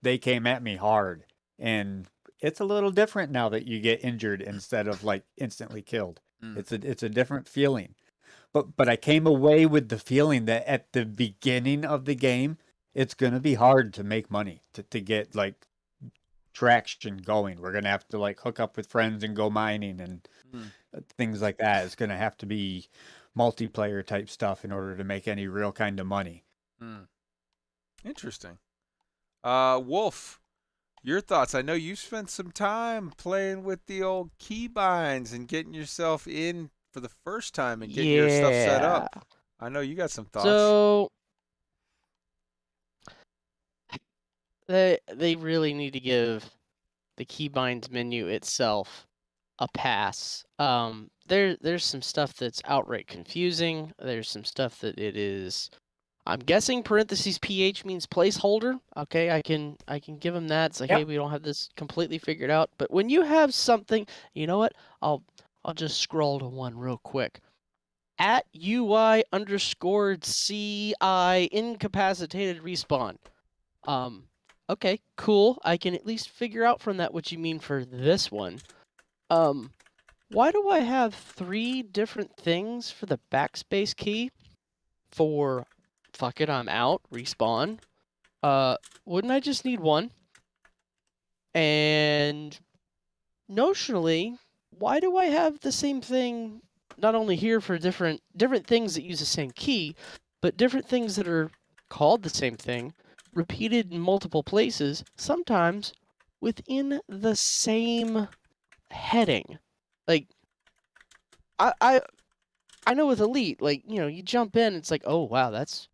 they came at me hard. And it's a little different now that you get injured instead of like instantly killed. It's a different feeling. But I came away with the feeling that at the beginning of the game, it's going to be hard to make money, to get like traction going. We're going to have to like hook up with friends and go mining and things like that. It's going to have to be multiplayer type stuff in order to make any real kind of money. Interesting. Wolf, your thoughts? I know you spent some time playing with the old keybinds and getting yourself in for the first time and getting your stuff set up. I know you got some thoughts. So they really need to give the keybinds menu itself a pass. There's some stuff that's outright confusing. There's some stuff that it is. I'm guessing parentheses PH means placeholder. Okay, I can give them that. It's like, hey, Yep. we don't have this completely figured out. But when you have something, you know what? I'll just scroll to one real quick. At UI underscored CI incapacitated respawn. Okay, cool. I can at least figure out from that what you mean for this one. Why do I have 3 different things for the backspace key? For fuck it, I'm out, respawn. Wouldn't I just need one? And notionally, why do I have the same thing not only here for different things that use the same key, but different things that are called the same thing, repeated in multiple places, sometimes within the same heading? Like, I know with Elite, like, you know, you jump in, it's like, oh wow, that's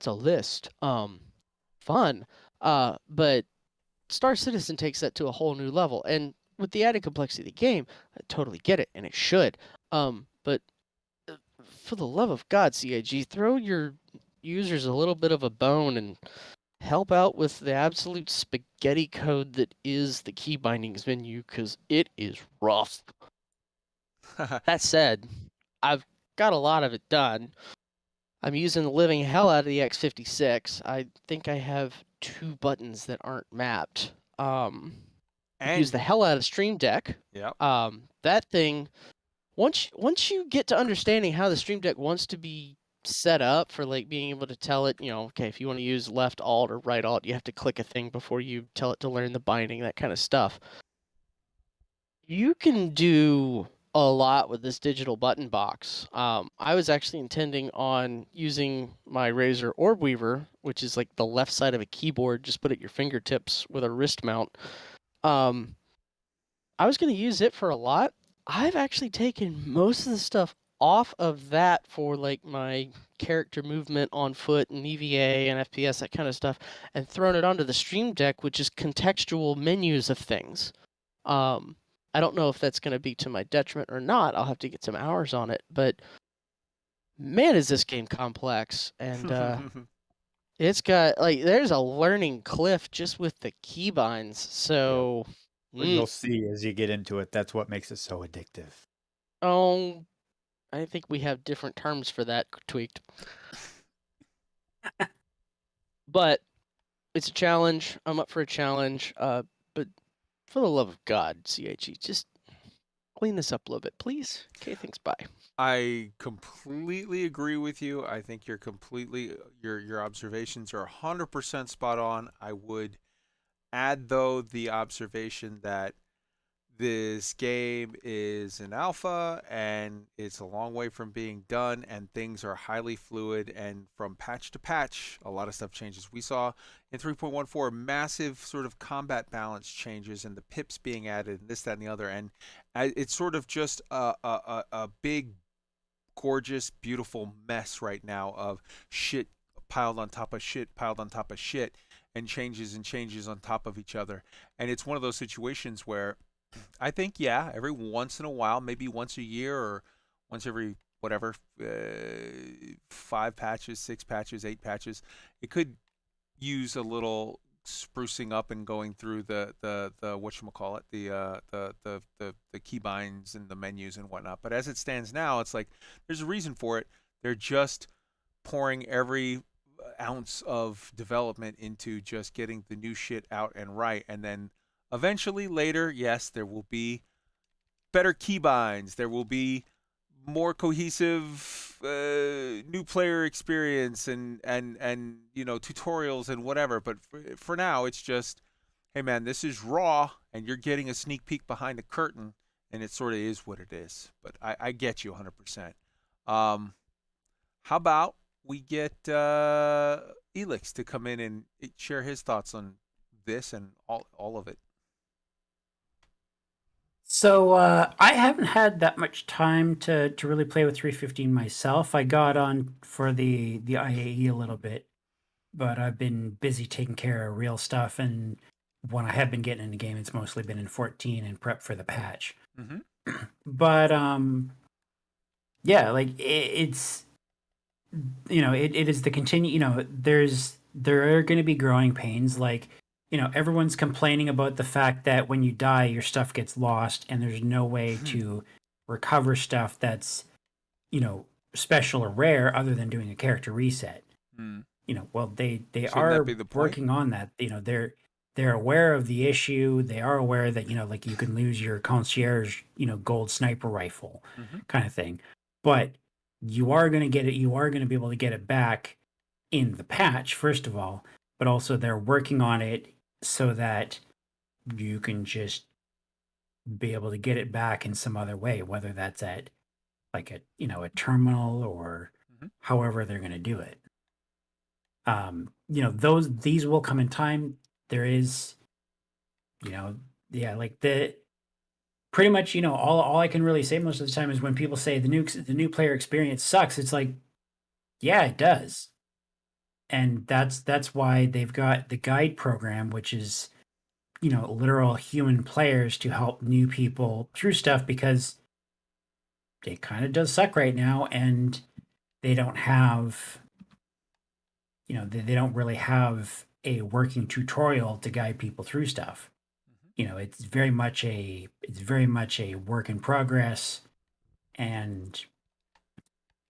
a list. Fun. But Star Citizen takes that to a whole new level, and with the added complexity of the game, I totally get it, and it should. But for the love of God, CIG, throw your users a little bit of a bone and help out with the absolute spaghetti code that is the key bindings menu, because it is rough. That said, I've got a lot of it done. I'm using the living hell out of the X56. I think I have 2 buttons that aren't mapped. Use the hell out of Stream Deck. Yep. That thing, once you get to understanding how the Stream Deck wants to be set up for like being able to tell it, you know, okay, if you want to use left alt or right alt, you have to click a thing before you tell it to learn the binding, that kind of stuff. You can do a lot with this digital button box. I was actually intending on using my Razer Orb Weaver, which is like the left side of a keyboard, just put at your fingertips with a wrist mount. I was going to use it for a lot. I've actually taken most of the stuff off of that for like my character movement on foot and EVA and FPS, that kind of stuff, and thrown it onto the Stream Deck, which is contextual menus of things. I don't know if that's going to be to my detriment or not. I'll have to get some hours on it. But man, is this game complex. And it's got, like, there's a learning cliff just with the keybinds. So, But you'll see as you get into it, that's what makes it so addictive. oh, I think we have different terms for that, Tweaked. But it's a challenge. I'm up for a challenge. But for the love of God, CIG, just clean this up a little bit, please. Okay, thanks, bye. I completely agree with you. I think you're completely your observations are 100% spot on. I would add though the observation that this game is an alpha and it's a long way from being done, and things are highly fluid, and from patch to patch a lot of stuff changes. We saw in 3.14 massive sort of combat balance changes and the pips being added and this, that, and the other, and it's sort of just a big gorgeous beautiful mess right now of shit piled on top of shit piled on top of shit, and changes on top of each other. And it's one of those situations where I think, yeah, every once in a while, maybe once a year or once every whatever, 5 patches, 6 patches, 8 patches, it could use a little sprucing up and going through the whatchamacallit, the keybinds and the menus and whatnot. But as it stands now, it's like there's a reason for it. They're just pouring every ounce of development into just getting the new shit out and right, and then eventually later, yes, there will be better keybinds. There will be more cohesive new player experience and you know, tutorials and whatever. But for now, it's just, hey man, this is raw, and you're getting a sneak peek behind the curtain, and it sort of is what it is. But I get you 100%. How about we get ELIX to come in and share his thoughts on this and all of it? So I haven't had that much time to really play with 315 myself. I got on for the IAE a little bit, but I've been busy taking care of real stuff. And when I have been getting in the game, it's mostly been in 14 and prep for the patch. Mm-hmm. But yeah, like it's it is the continue. There are going to be growing pains. Like everyone's complaining about the fact that when you die, your stuff gets lost, and there's no way to recover stuff that's special or rare other than doing a character reset. Hmm. Well, they Shouldn't that are be the point? working on that. They're aware of the issue. They are aware that like you can lose your concierge gold sniper rifle Mm-hmm. kind of thing, but you are going to get it. You are going to be able to get it back in the patch, first of all, but also they're working on it so that you can just be able to get it back in some other way, whether that's at like a terminal or Mhm. however they're going to do it. These will come in time. There is, like the pretty much, all I can really say most of the time is when people say the new player experience sucks, it's like, yeah, it does. And that's why they've got the guide program, which is, literal human players to help new people through stuff because it kind of does suck right now, and they don't have, they don't really have a working tutorial to guide people through stuff. It's very much a work in progress, and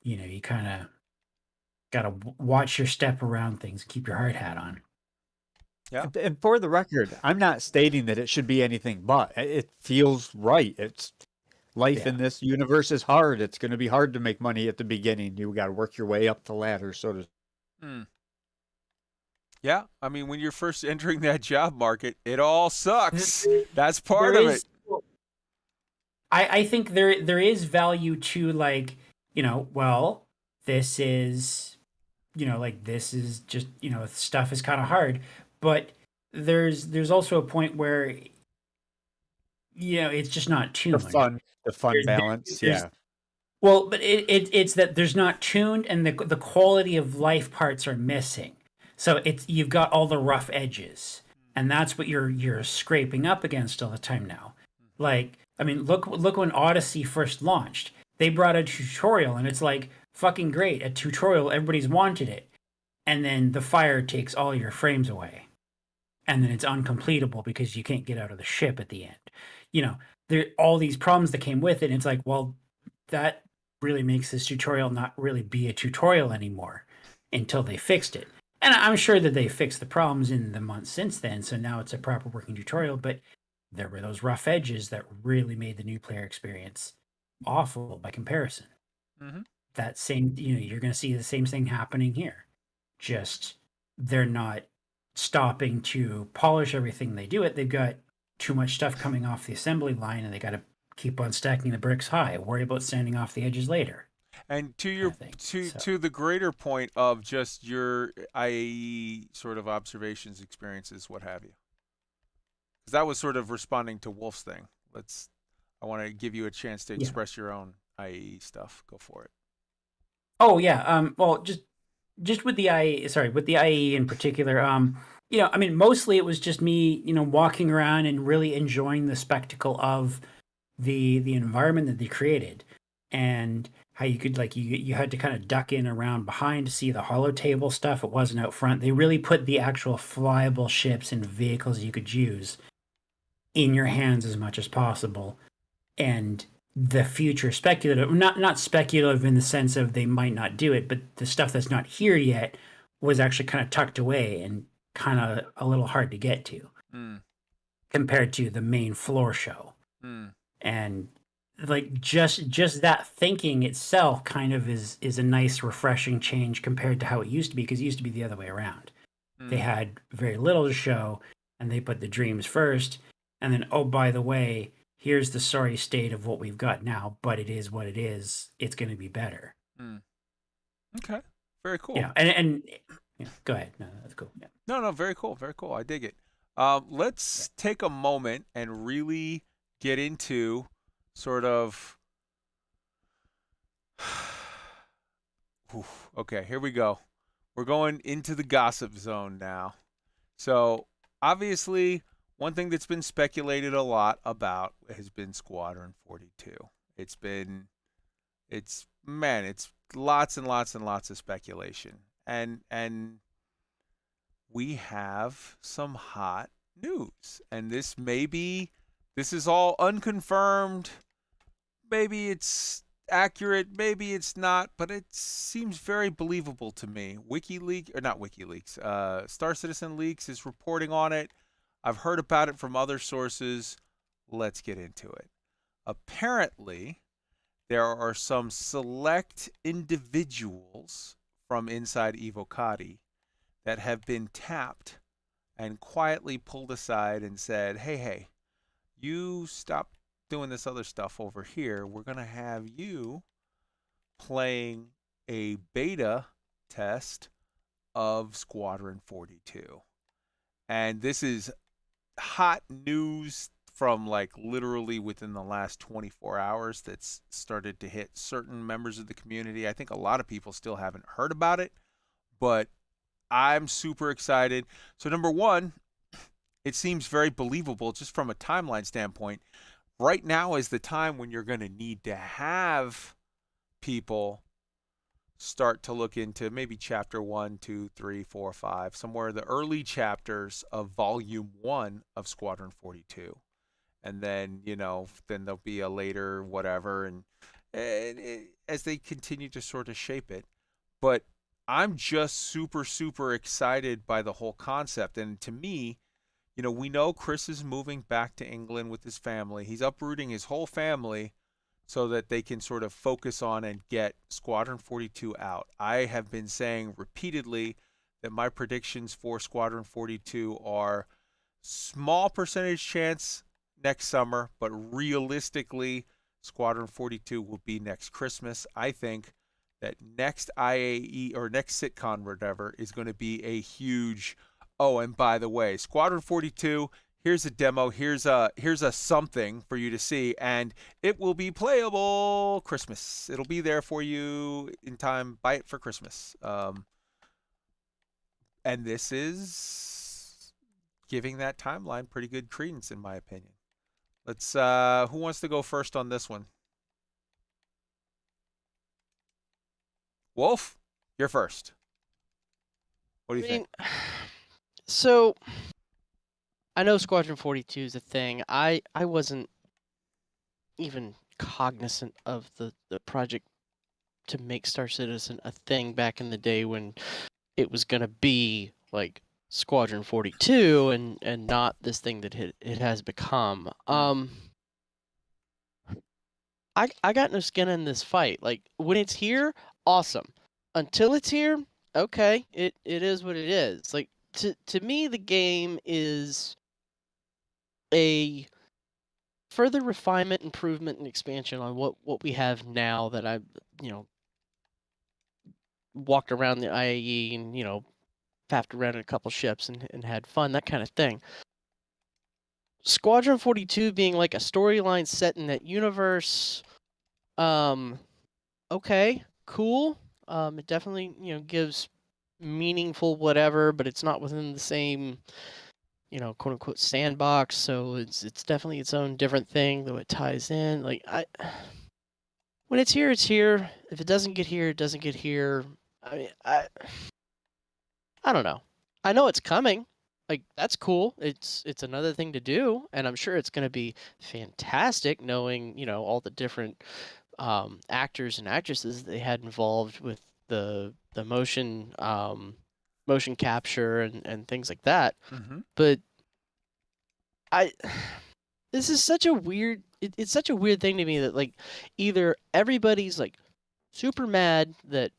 you kind of got to watch your step around things, keep your hard hat on. Yeah. And for the record, I'm not stating that it should be anything but. It feels right. It's life in this universe is hard. It's going to be hard to make money at the beginning. You got to work your way up the ladder, so to. Yeah, I mean, when you're first entering that job market, it all sucks. That's part of it. I think there is value to like, well, this is, like this is just, stuff is kind of hard, but there's also a point where, it's just not tuned. The fun balance, yeah. Well, but it's that there's not tuned, and the quality of life parts are missing. So you've got all the rough edges, and that's what you're scraping up against all the time now. Like, I mean, look when Odyssey first launched. They brought a tutorial, and it's like fucking great. A tutorial, everybody's wanted it, and then the fire takes all your frames away, and then it's uncompletable because you can't get out of the ship at the end. There all these problems that came with it. And it's like, well, that really makes this tutorial not really be a tutorial anymore until they fixed it. And I'm sure that they fixed the problems in the months since then, so now it's a proper working tutorial, but there were those rough edges that really made the new player experience awful by comparison. Mm-hmm. That same, you're going to see the same thing happening here. Just they're not stopping to polish everything they do it. They've got too much stuff coming off the assembly line, and they got to keep on stacking the bricks high. Worry about sanding off the edges later. And to your to the greater point of just your IAE sort of observations, experiences, what have you, because that was sort of responding to Wolf's thing. I want to give you a chance to express your own IAE stuff. Go for it. Oh yeah. Well, just with the IAE in particular. I mean, mostly it was just me, walking around and really enjoying the spectacle of the environment that they created, and how you could you had to kind of duck in around behind to see the holo table stuff. It wasn't out front. They really put the actual flyable ships and vehicles you could use in your hands as much as possible. And the future speculative, not speculative in the sense of they might not do it, but the stuff that's not here yet was actually kind of tucked away and kind of a little hard to get to compared to the main floor show. And like just that thinking itself kind of is a nice refreshing change compared to how it used to be, because it used to be the other way around. They had very little to show, and they put the dreams first, and then, oh, by the way, here's the sorry state of what we've got now, but it is what it is. It's going to be better. Okay, very cool. Yeah, and go ahead. No, that's cool. Yeah. No, very cool, very cool. I dig it. Let's take a moment and really get into sort of. Okay, here we go. We're going into the gossip zone now. So obviously, one thing that's been speculated a lot about has been Squadron 42. It's lots and lots and lots of speculation. And we have some hot news. And this is all unconfirmed. Maybe it's accurate, maybe it's not, but it seems very believable to me. Star Citizen Leaks is reporting on it. I've heard about it from other sources. Let's get into it. Apparently, there are some select individuals from inside Evocati that have been tapped and quietly pulled aside and said, hey, you stop doing this other stuff over here. We're going to have you playing a beta test of Squadron 42. And this is hot news from like literally within the last 24 hours that's started to hit certain members of the community. I think a lot of people still haven't heard about it, but I'm super excited. So number one, it seems very believable just from a timeline standpoint. Right now is the time when you're going to need to have people start to look into maybe chapter 1, 2, 3, 4, 5, somewhere the early chapters of volume 1 of Squadron 42. And then, then there'll be a later whatever, and as they continue to sort of shape it. But I'm just super, super excited by the whole concept. And to me, we know Chris is moving back to England with his family. He's uprooting his whole family so that they can sort of focus on and get Squadron 42 out. I have been saying repeatedly that my predictions for Squadron 42 are small percentage chance next summer, but realistically, Squadron 42 will be next Christmas. I think that next IAE or next SitCon, whatever, is going to be a huge. Oh, and by the way, Squadron 42. Here's a demo. Here's a something for you to see, and it will be playable Christmas. It'll be there for you in time. Buy it for Christmas. And this is giving that timeline pretty good credence, in my opinion. Let's. Who wants to go first on this one? Wolf, you're first. What do you think? So, I know Squadron 42 is a thing. I wasn't even cognizant of the project to make Star Citizen a thing back in the day when it was going to be like Squadron 42 and not this thing that it has become. I got no skin in this fight. Like, when it's here, awesome. Until it's here, okay, it is what it is. Like, to me, the game is a further refinement, improvement, and expansion on what we have now that I've, walked around the IAE and, faffed around in a couple ships and had fun, that kind of thing. Squadron 42 being like a storyline set in that universe, okay, cool. It definitely, gives meaningful whatever, but it's not within the same, quote unquote sandbox. So it's definitely its own different thing, though it ties in. Like, when it's here, it's here. If it doesn't get here, it doesn't get here. I mean, I don't know. I know it's coming. Like, that's cool. It's another thing to do, and I'm sure it's going to be fantastic knowing, all the different actors and actresses they had involved with the motion capture and things like that. Mm-hmm. But this is such a weird it's such a weird thing to me that, like, either everybody's like super mad that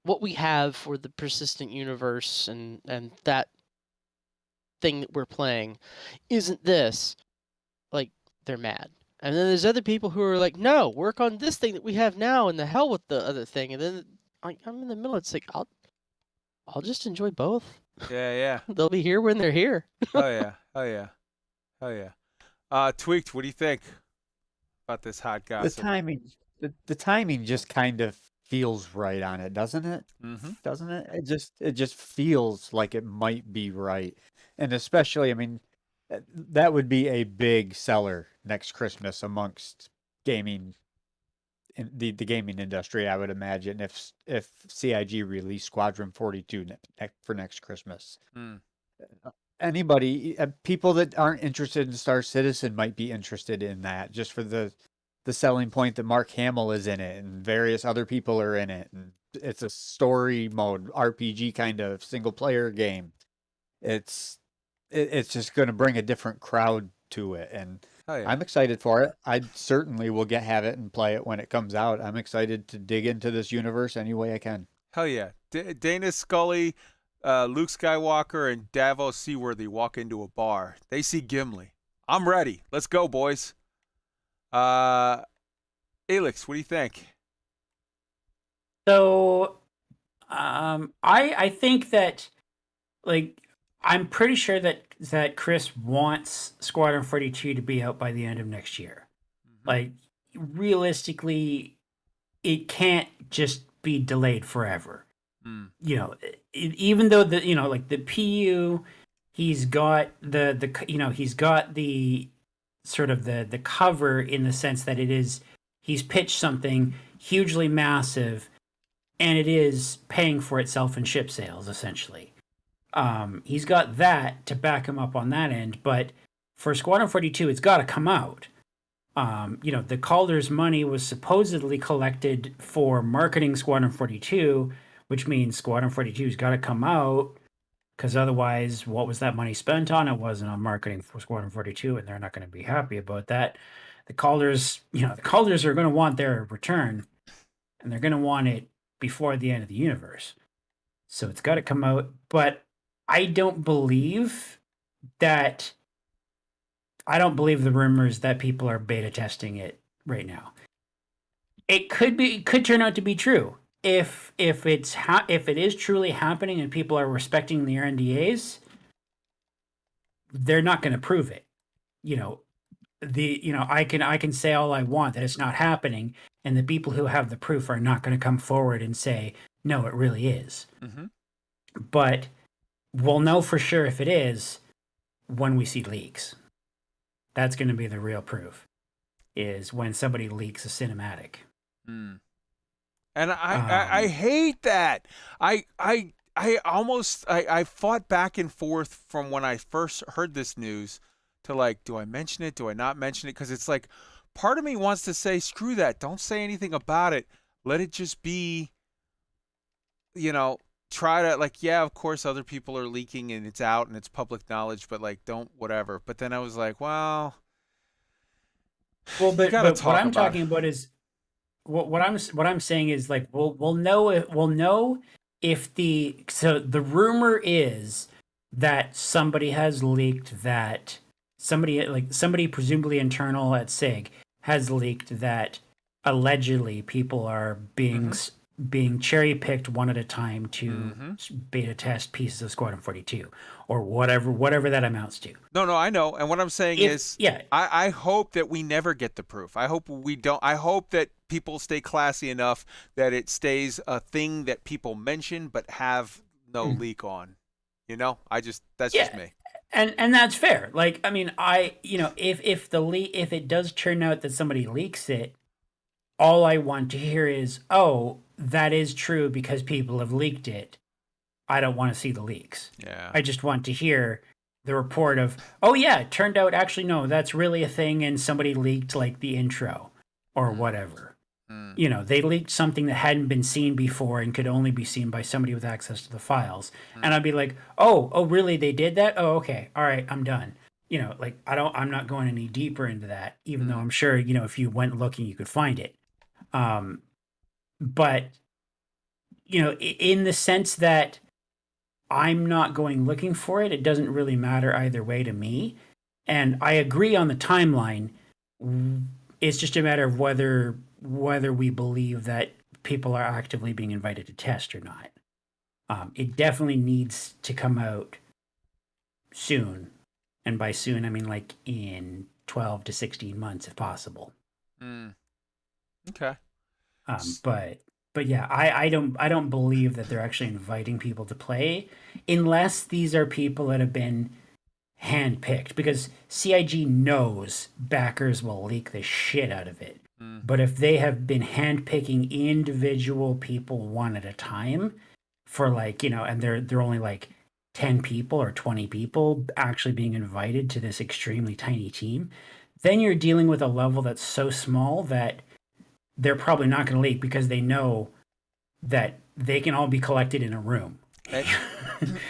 what we have for the persistent universe and that thing that we're playing isn't this, like, they're mad. And then there's other people who are like, no, work on this thing that we have now and the hell with the other thing. And then I'm in the middle. It's like, I'll just enjoy both. Yeah. They'll be here when they're here. Oh yeah. Tweaked, what do you think about this hot gossip? The timing just kind of feels right on it, doesn't it? Mm-hmm. Doesn't it? It just feels like it might be right. And especially, I mean, That would be a big seller next Christmas amongst gaming, in the gaming industry. I would imagine if CIG released Squadron 42 for next Christmas. Mm. Anybody, people that aren't interested in Star Citizen might be interested in that, just for the selling point that Mark Hamill is in it and various other people are in it, and it's a story mode RPG kind of single player game. It's just going to bring a different crowd to it, and Oh yeah. I'm excited for it. I certainly will have it and play it when it comes out. I'm excited to dig into this universe any way I can. Hell yeah. Dana Scully, Luke Skywalker, and Davos Seaworthy walk into a bar. They see Gimli. I'm ready. Let's go, boys. ELIX, what do you think? So, I think that, like, I'm pretty sure that Chris wants Squadron 42 to be out by the end of next year. Like, realistically, it can't just be delayed forever. Mm. You know, even though like the PU, he's got he's got the sort of the cover, in the sense that he's pitched something hugely massive, and it is paying for itself in ship sales, essentially. He's got that to back him up on that end, but for Squadron 42, it's got to come out. The Calder's money was supposedly collected for marketing Squadron 42, which means Squadron 42's got to come out, because otherwise, what was that money spent on? It wasn't on marketing for Squadron 42, and they're not going to be happy about that. The Calders are going to want their return, and they're going to want it before the end of the universe. So it's got to come out, but I don't believe the rumors that people are beta testing it right now. It could turn out to be true. If it is truly happening and people are respecting their NDAs, they're not going to prove it. I can say all I want that it's not happening, and the people who have the proof are not going to come forward and say, no, it really is. Mm-hmm. But we'll know for sure if it is when we see leaks. That's going to be the real proof, is when somebody leaks a cinematic. Mm. And I hate that. I fought back and forth from when I first heard this news to, like, do I mention it? Do I not mention it? Because it's like, part of me wants to say, screw that. Don't say anything about it. Let it just be, try to, like, yeah, of course other people are leaking and it's out and it's public knowledge, but, like, don't whatever. But then I was like, well, but what I'm talking about is what I'm saying is, like, we'll know if the rumor is that somebody has leaked, that somebody presumably internal at SIG has leaked that allegedly people are being cherry picked one at a time to beta test pieces of Squadron 42 or whatever that amounts to. No, I know. And what I'm saying is, I hope that we never get the proof. I hope we don't. I hope that people stay classy enough that it stays a thing that people mention but have no leak on. That's just me. And that's fair. Like, I mean, if it does turn out that somebody leaks it, all I want to hear is, oh, that is true because people have leaked it. I don't want to see the leaks. Yeah. I just want to hear the report of, oh yeah, it turned out actually no, that's really a thing, and somebody leaked, like, the intro or whatever. They leaked something that hadn't been seen before and could only be seen by somebody with access to the files. And I'd be like, oh really, they did that? Oh, okay. All right, I'm done. I'm not going any deeper into that, even though I'm sure, if you went looking, you could find it. But, in the sense that I'm not going looking for it, it doesn't really matter either way to me. And I agree on the timeline. It's just a matter of whether we believe that people are actively being invited to test or not. It definitely needs to come out soon. And by soon, I mean, like, in 12 to 16 months, if possible. Okay. But yeah, I don't believe that they're actually inviting people to play, unless these are people that have been handpicked, because CIG knows backers will leak the shit out of it. But if they have been handpicking individual people one at a time for like, and they're only like 10 people or 20 people actually being invited to this extremely tiny team, then you're dealing with a level that's so small that they're probably not going to leak, because they know that they can all be collected in a room. And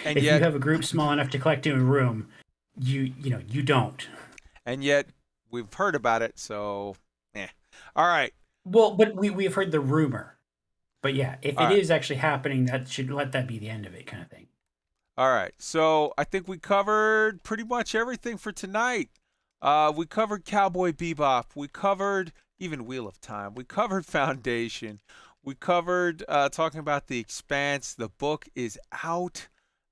If yet, you have a group small enough to collect in a room, you don't. and yet we've heard about it, so all right. Well, but we've heard the rumor. But yeah, if All it right. is actually happening, that should let that be the end of it, kind of thing. All right. So I think we covered pretty much everything for tonight. We covered Cowboy Bebop. We covered even Wheel of Time. We covered Foundation. We covered talking about the Expanse. The book is out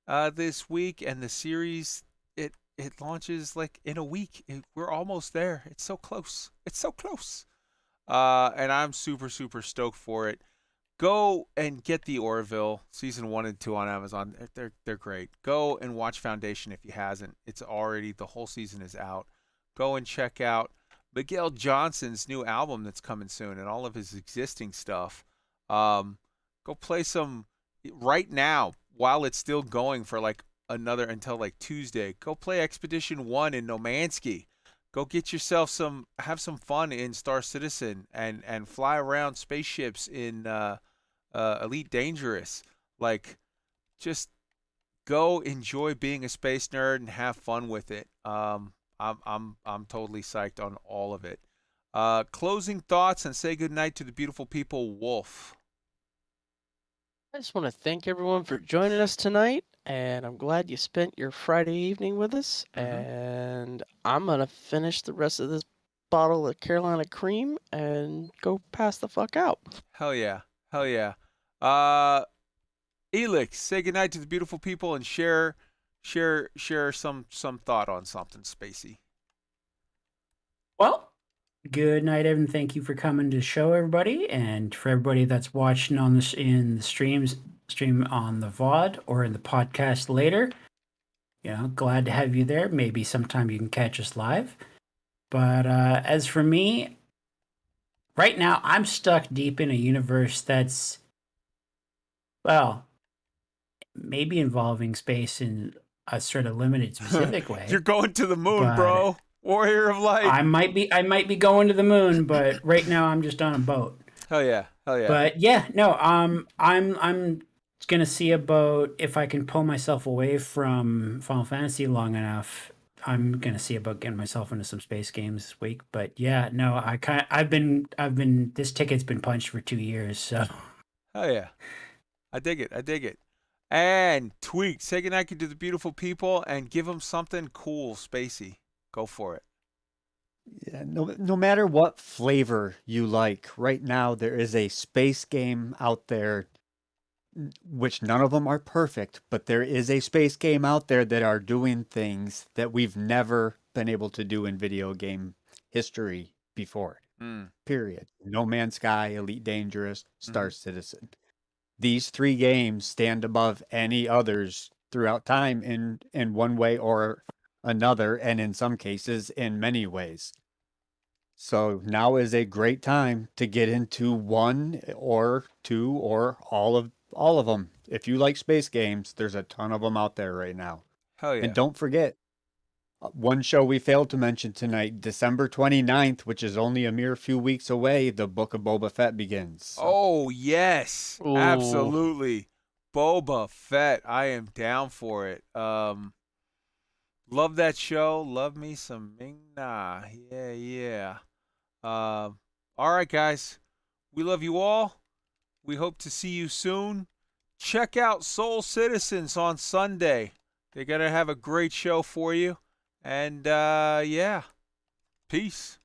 this week, and the series it launches like in a week. We're almost there. It's so close. It's so close. And I'm super stoked for it. Go and get the Orville season 1 and 2 on Amazon. They're great. Go and watch Foundation if you hasn't. It's already, the whole season is out. Go and check out Miguel Johnson's new album that's coming soon, and all of his existing stuff. Go play some right now while it's still going for like until like Tuesday. Go play Expedition 1 in Nomansky. Go get yourself have some fun in Star Citizen and fly around spaceships in Elite Dangerous. Like, just go enjoy being a space nerd and have fun with it. I'm totally psyched on all of it. Closing thoughts and say goodnight to the beautiful people, Wolf. I just want to thank everyone for joining us tonight, and I'm glad you spent your Friday evening with us. And I'm going to finish the rest of this bottle of Carolina Cream and go pass the fuck out. Hell yeah. Hell yeah. ELIX, say goodnight to the beautiful people and share some thought on something spacey. Well, good night, Evan. Thank you for coming to the show, everybody, and for everybody that's watching on this in the stream on the VOD or in the podcast later. Glad to have you there. Maybe sometime you can catch us live. But as for me, right now I'm stuck deep in a universe that's, well, maybe involving space in a sort of limited, specific way. You're going to the moon, bro. Warrior of Light. I might be going to the moon, but right now I'm just on a boat. Hell yeah. Hell yeah. But yeah, no, I'm gonna see about if I can pull myself away from Final Fantasy long enough. I'm gonna see about getting myself into some space games this week. But yeah, no, I've been this ticket's been punched for 2 years, so. Hell yeah. I dig it. And Tweak, say goodnight to the beautiful people and give them something cool, spacey. Go for it. Yeah, no matter what flavor you like, right now there is a space game out there, which none of them are perfect, but there is a space game out there that are doing things that we've never been able to do in video game history before. Period. No Man's Sky, Elite Dangerous, Star Citizen. These 3 games stand above any others throughout time in one way or another, and in some cases in many ways. So now is a great time to get into 1 or 2 or all of them. If you like space games, there's a ton of them out there right now. Hell yeah. And don't forget, one show we failed to mention tonight, December 29th, which is only a mere few weeks away, the Book of Boba Fett begins. So. Oh, yes. Ooh. Absolutely. Boba Fett. I am down for it. Love that show. Love me some Ming-Na. Yeah. All right, guys. We love you all. We hope to see you soon. Check out Soul Citizens on Sunday. They're going to have a great show for you. And, yeah. Peace.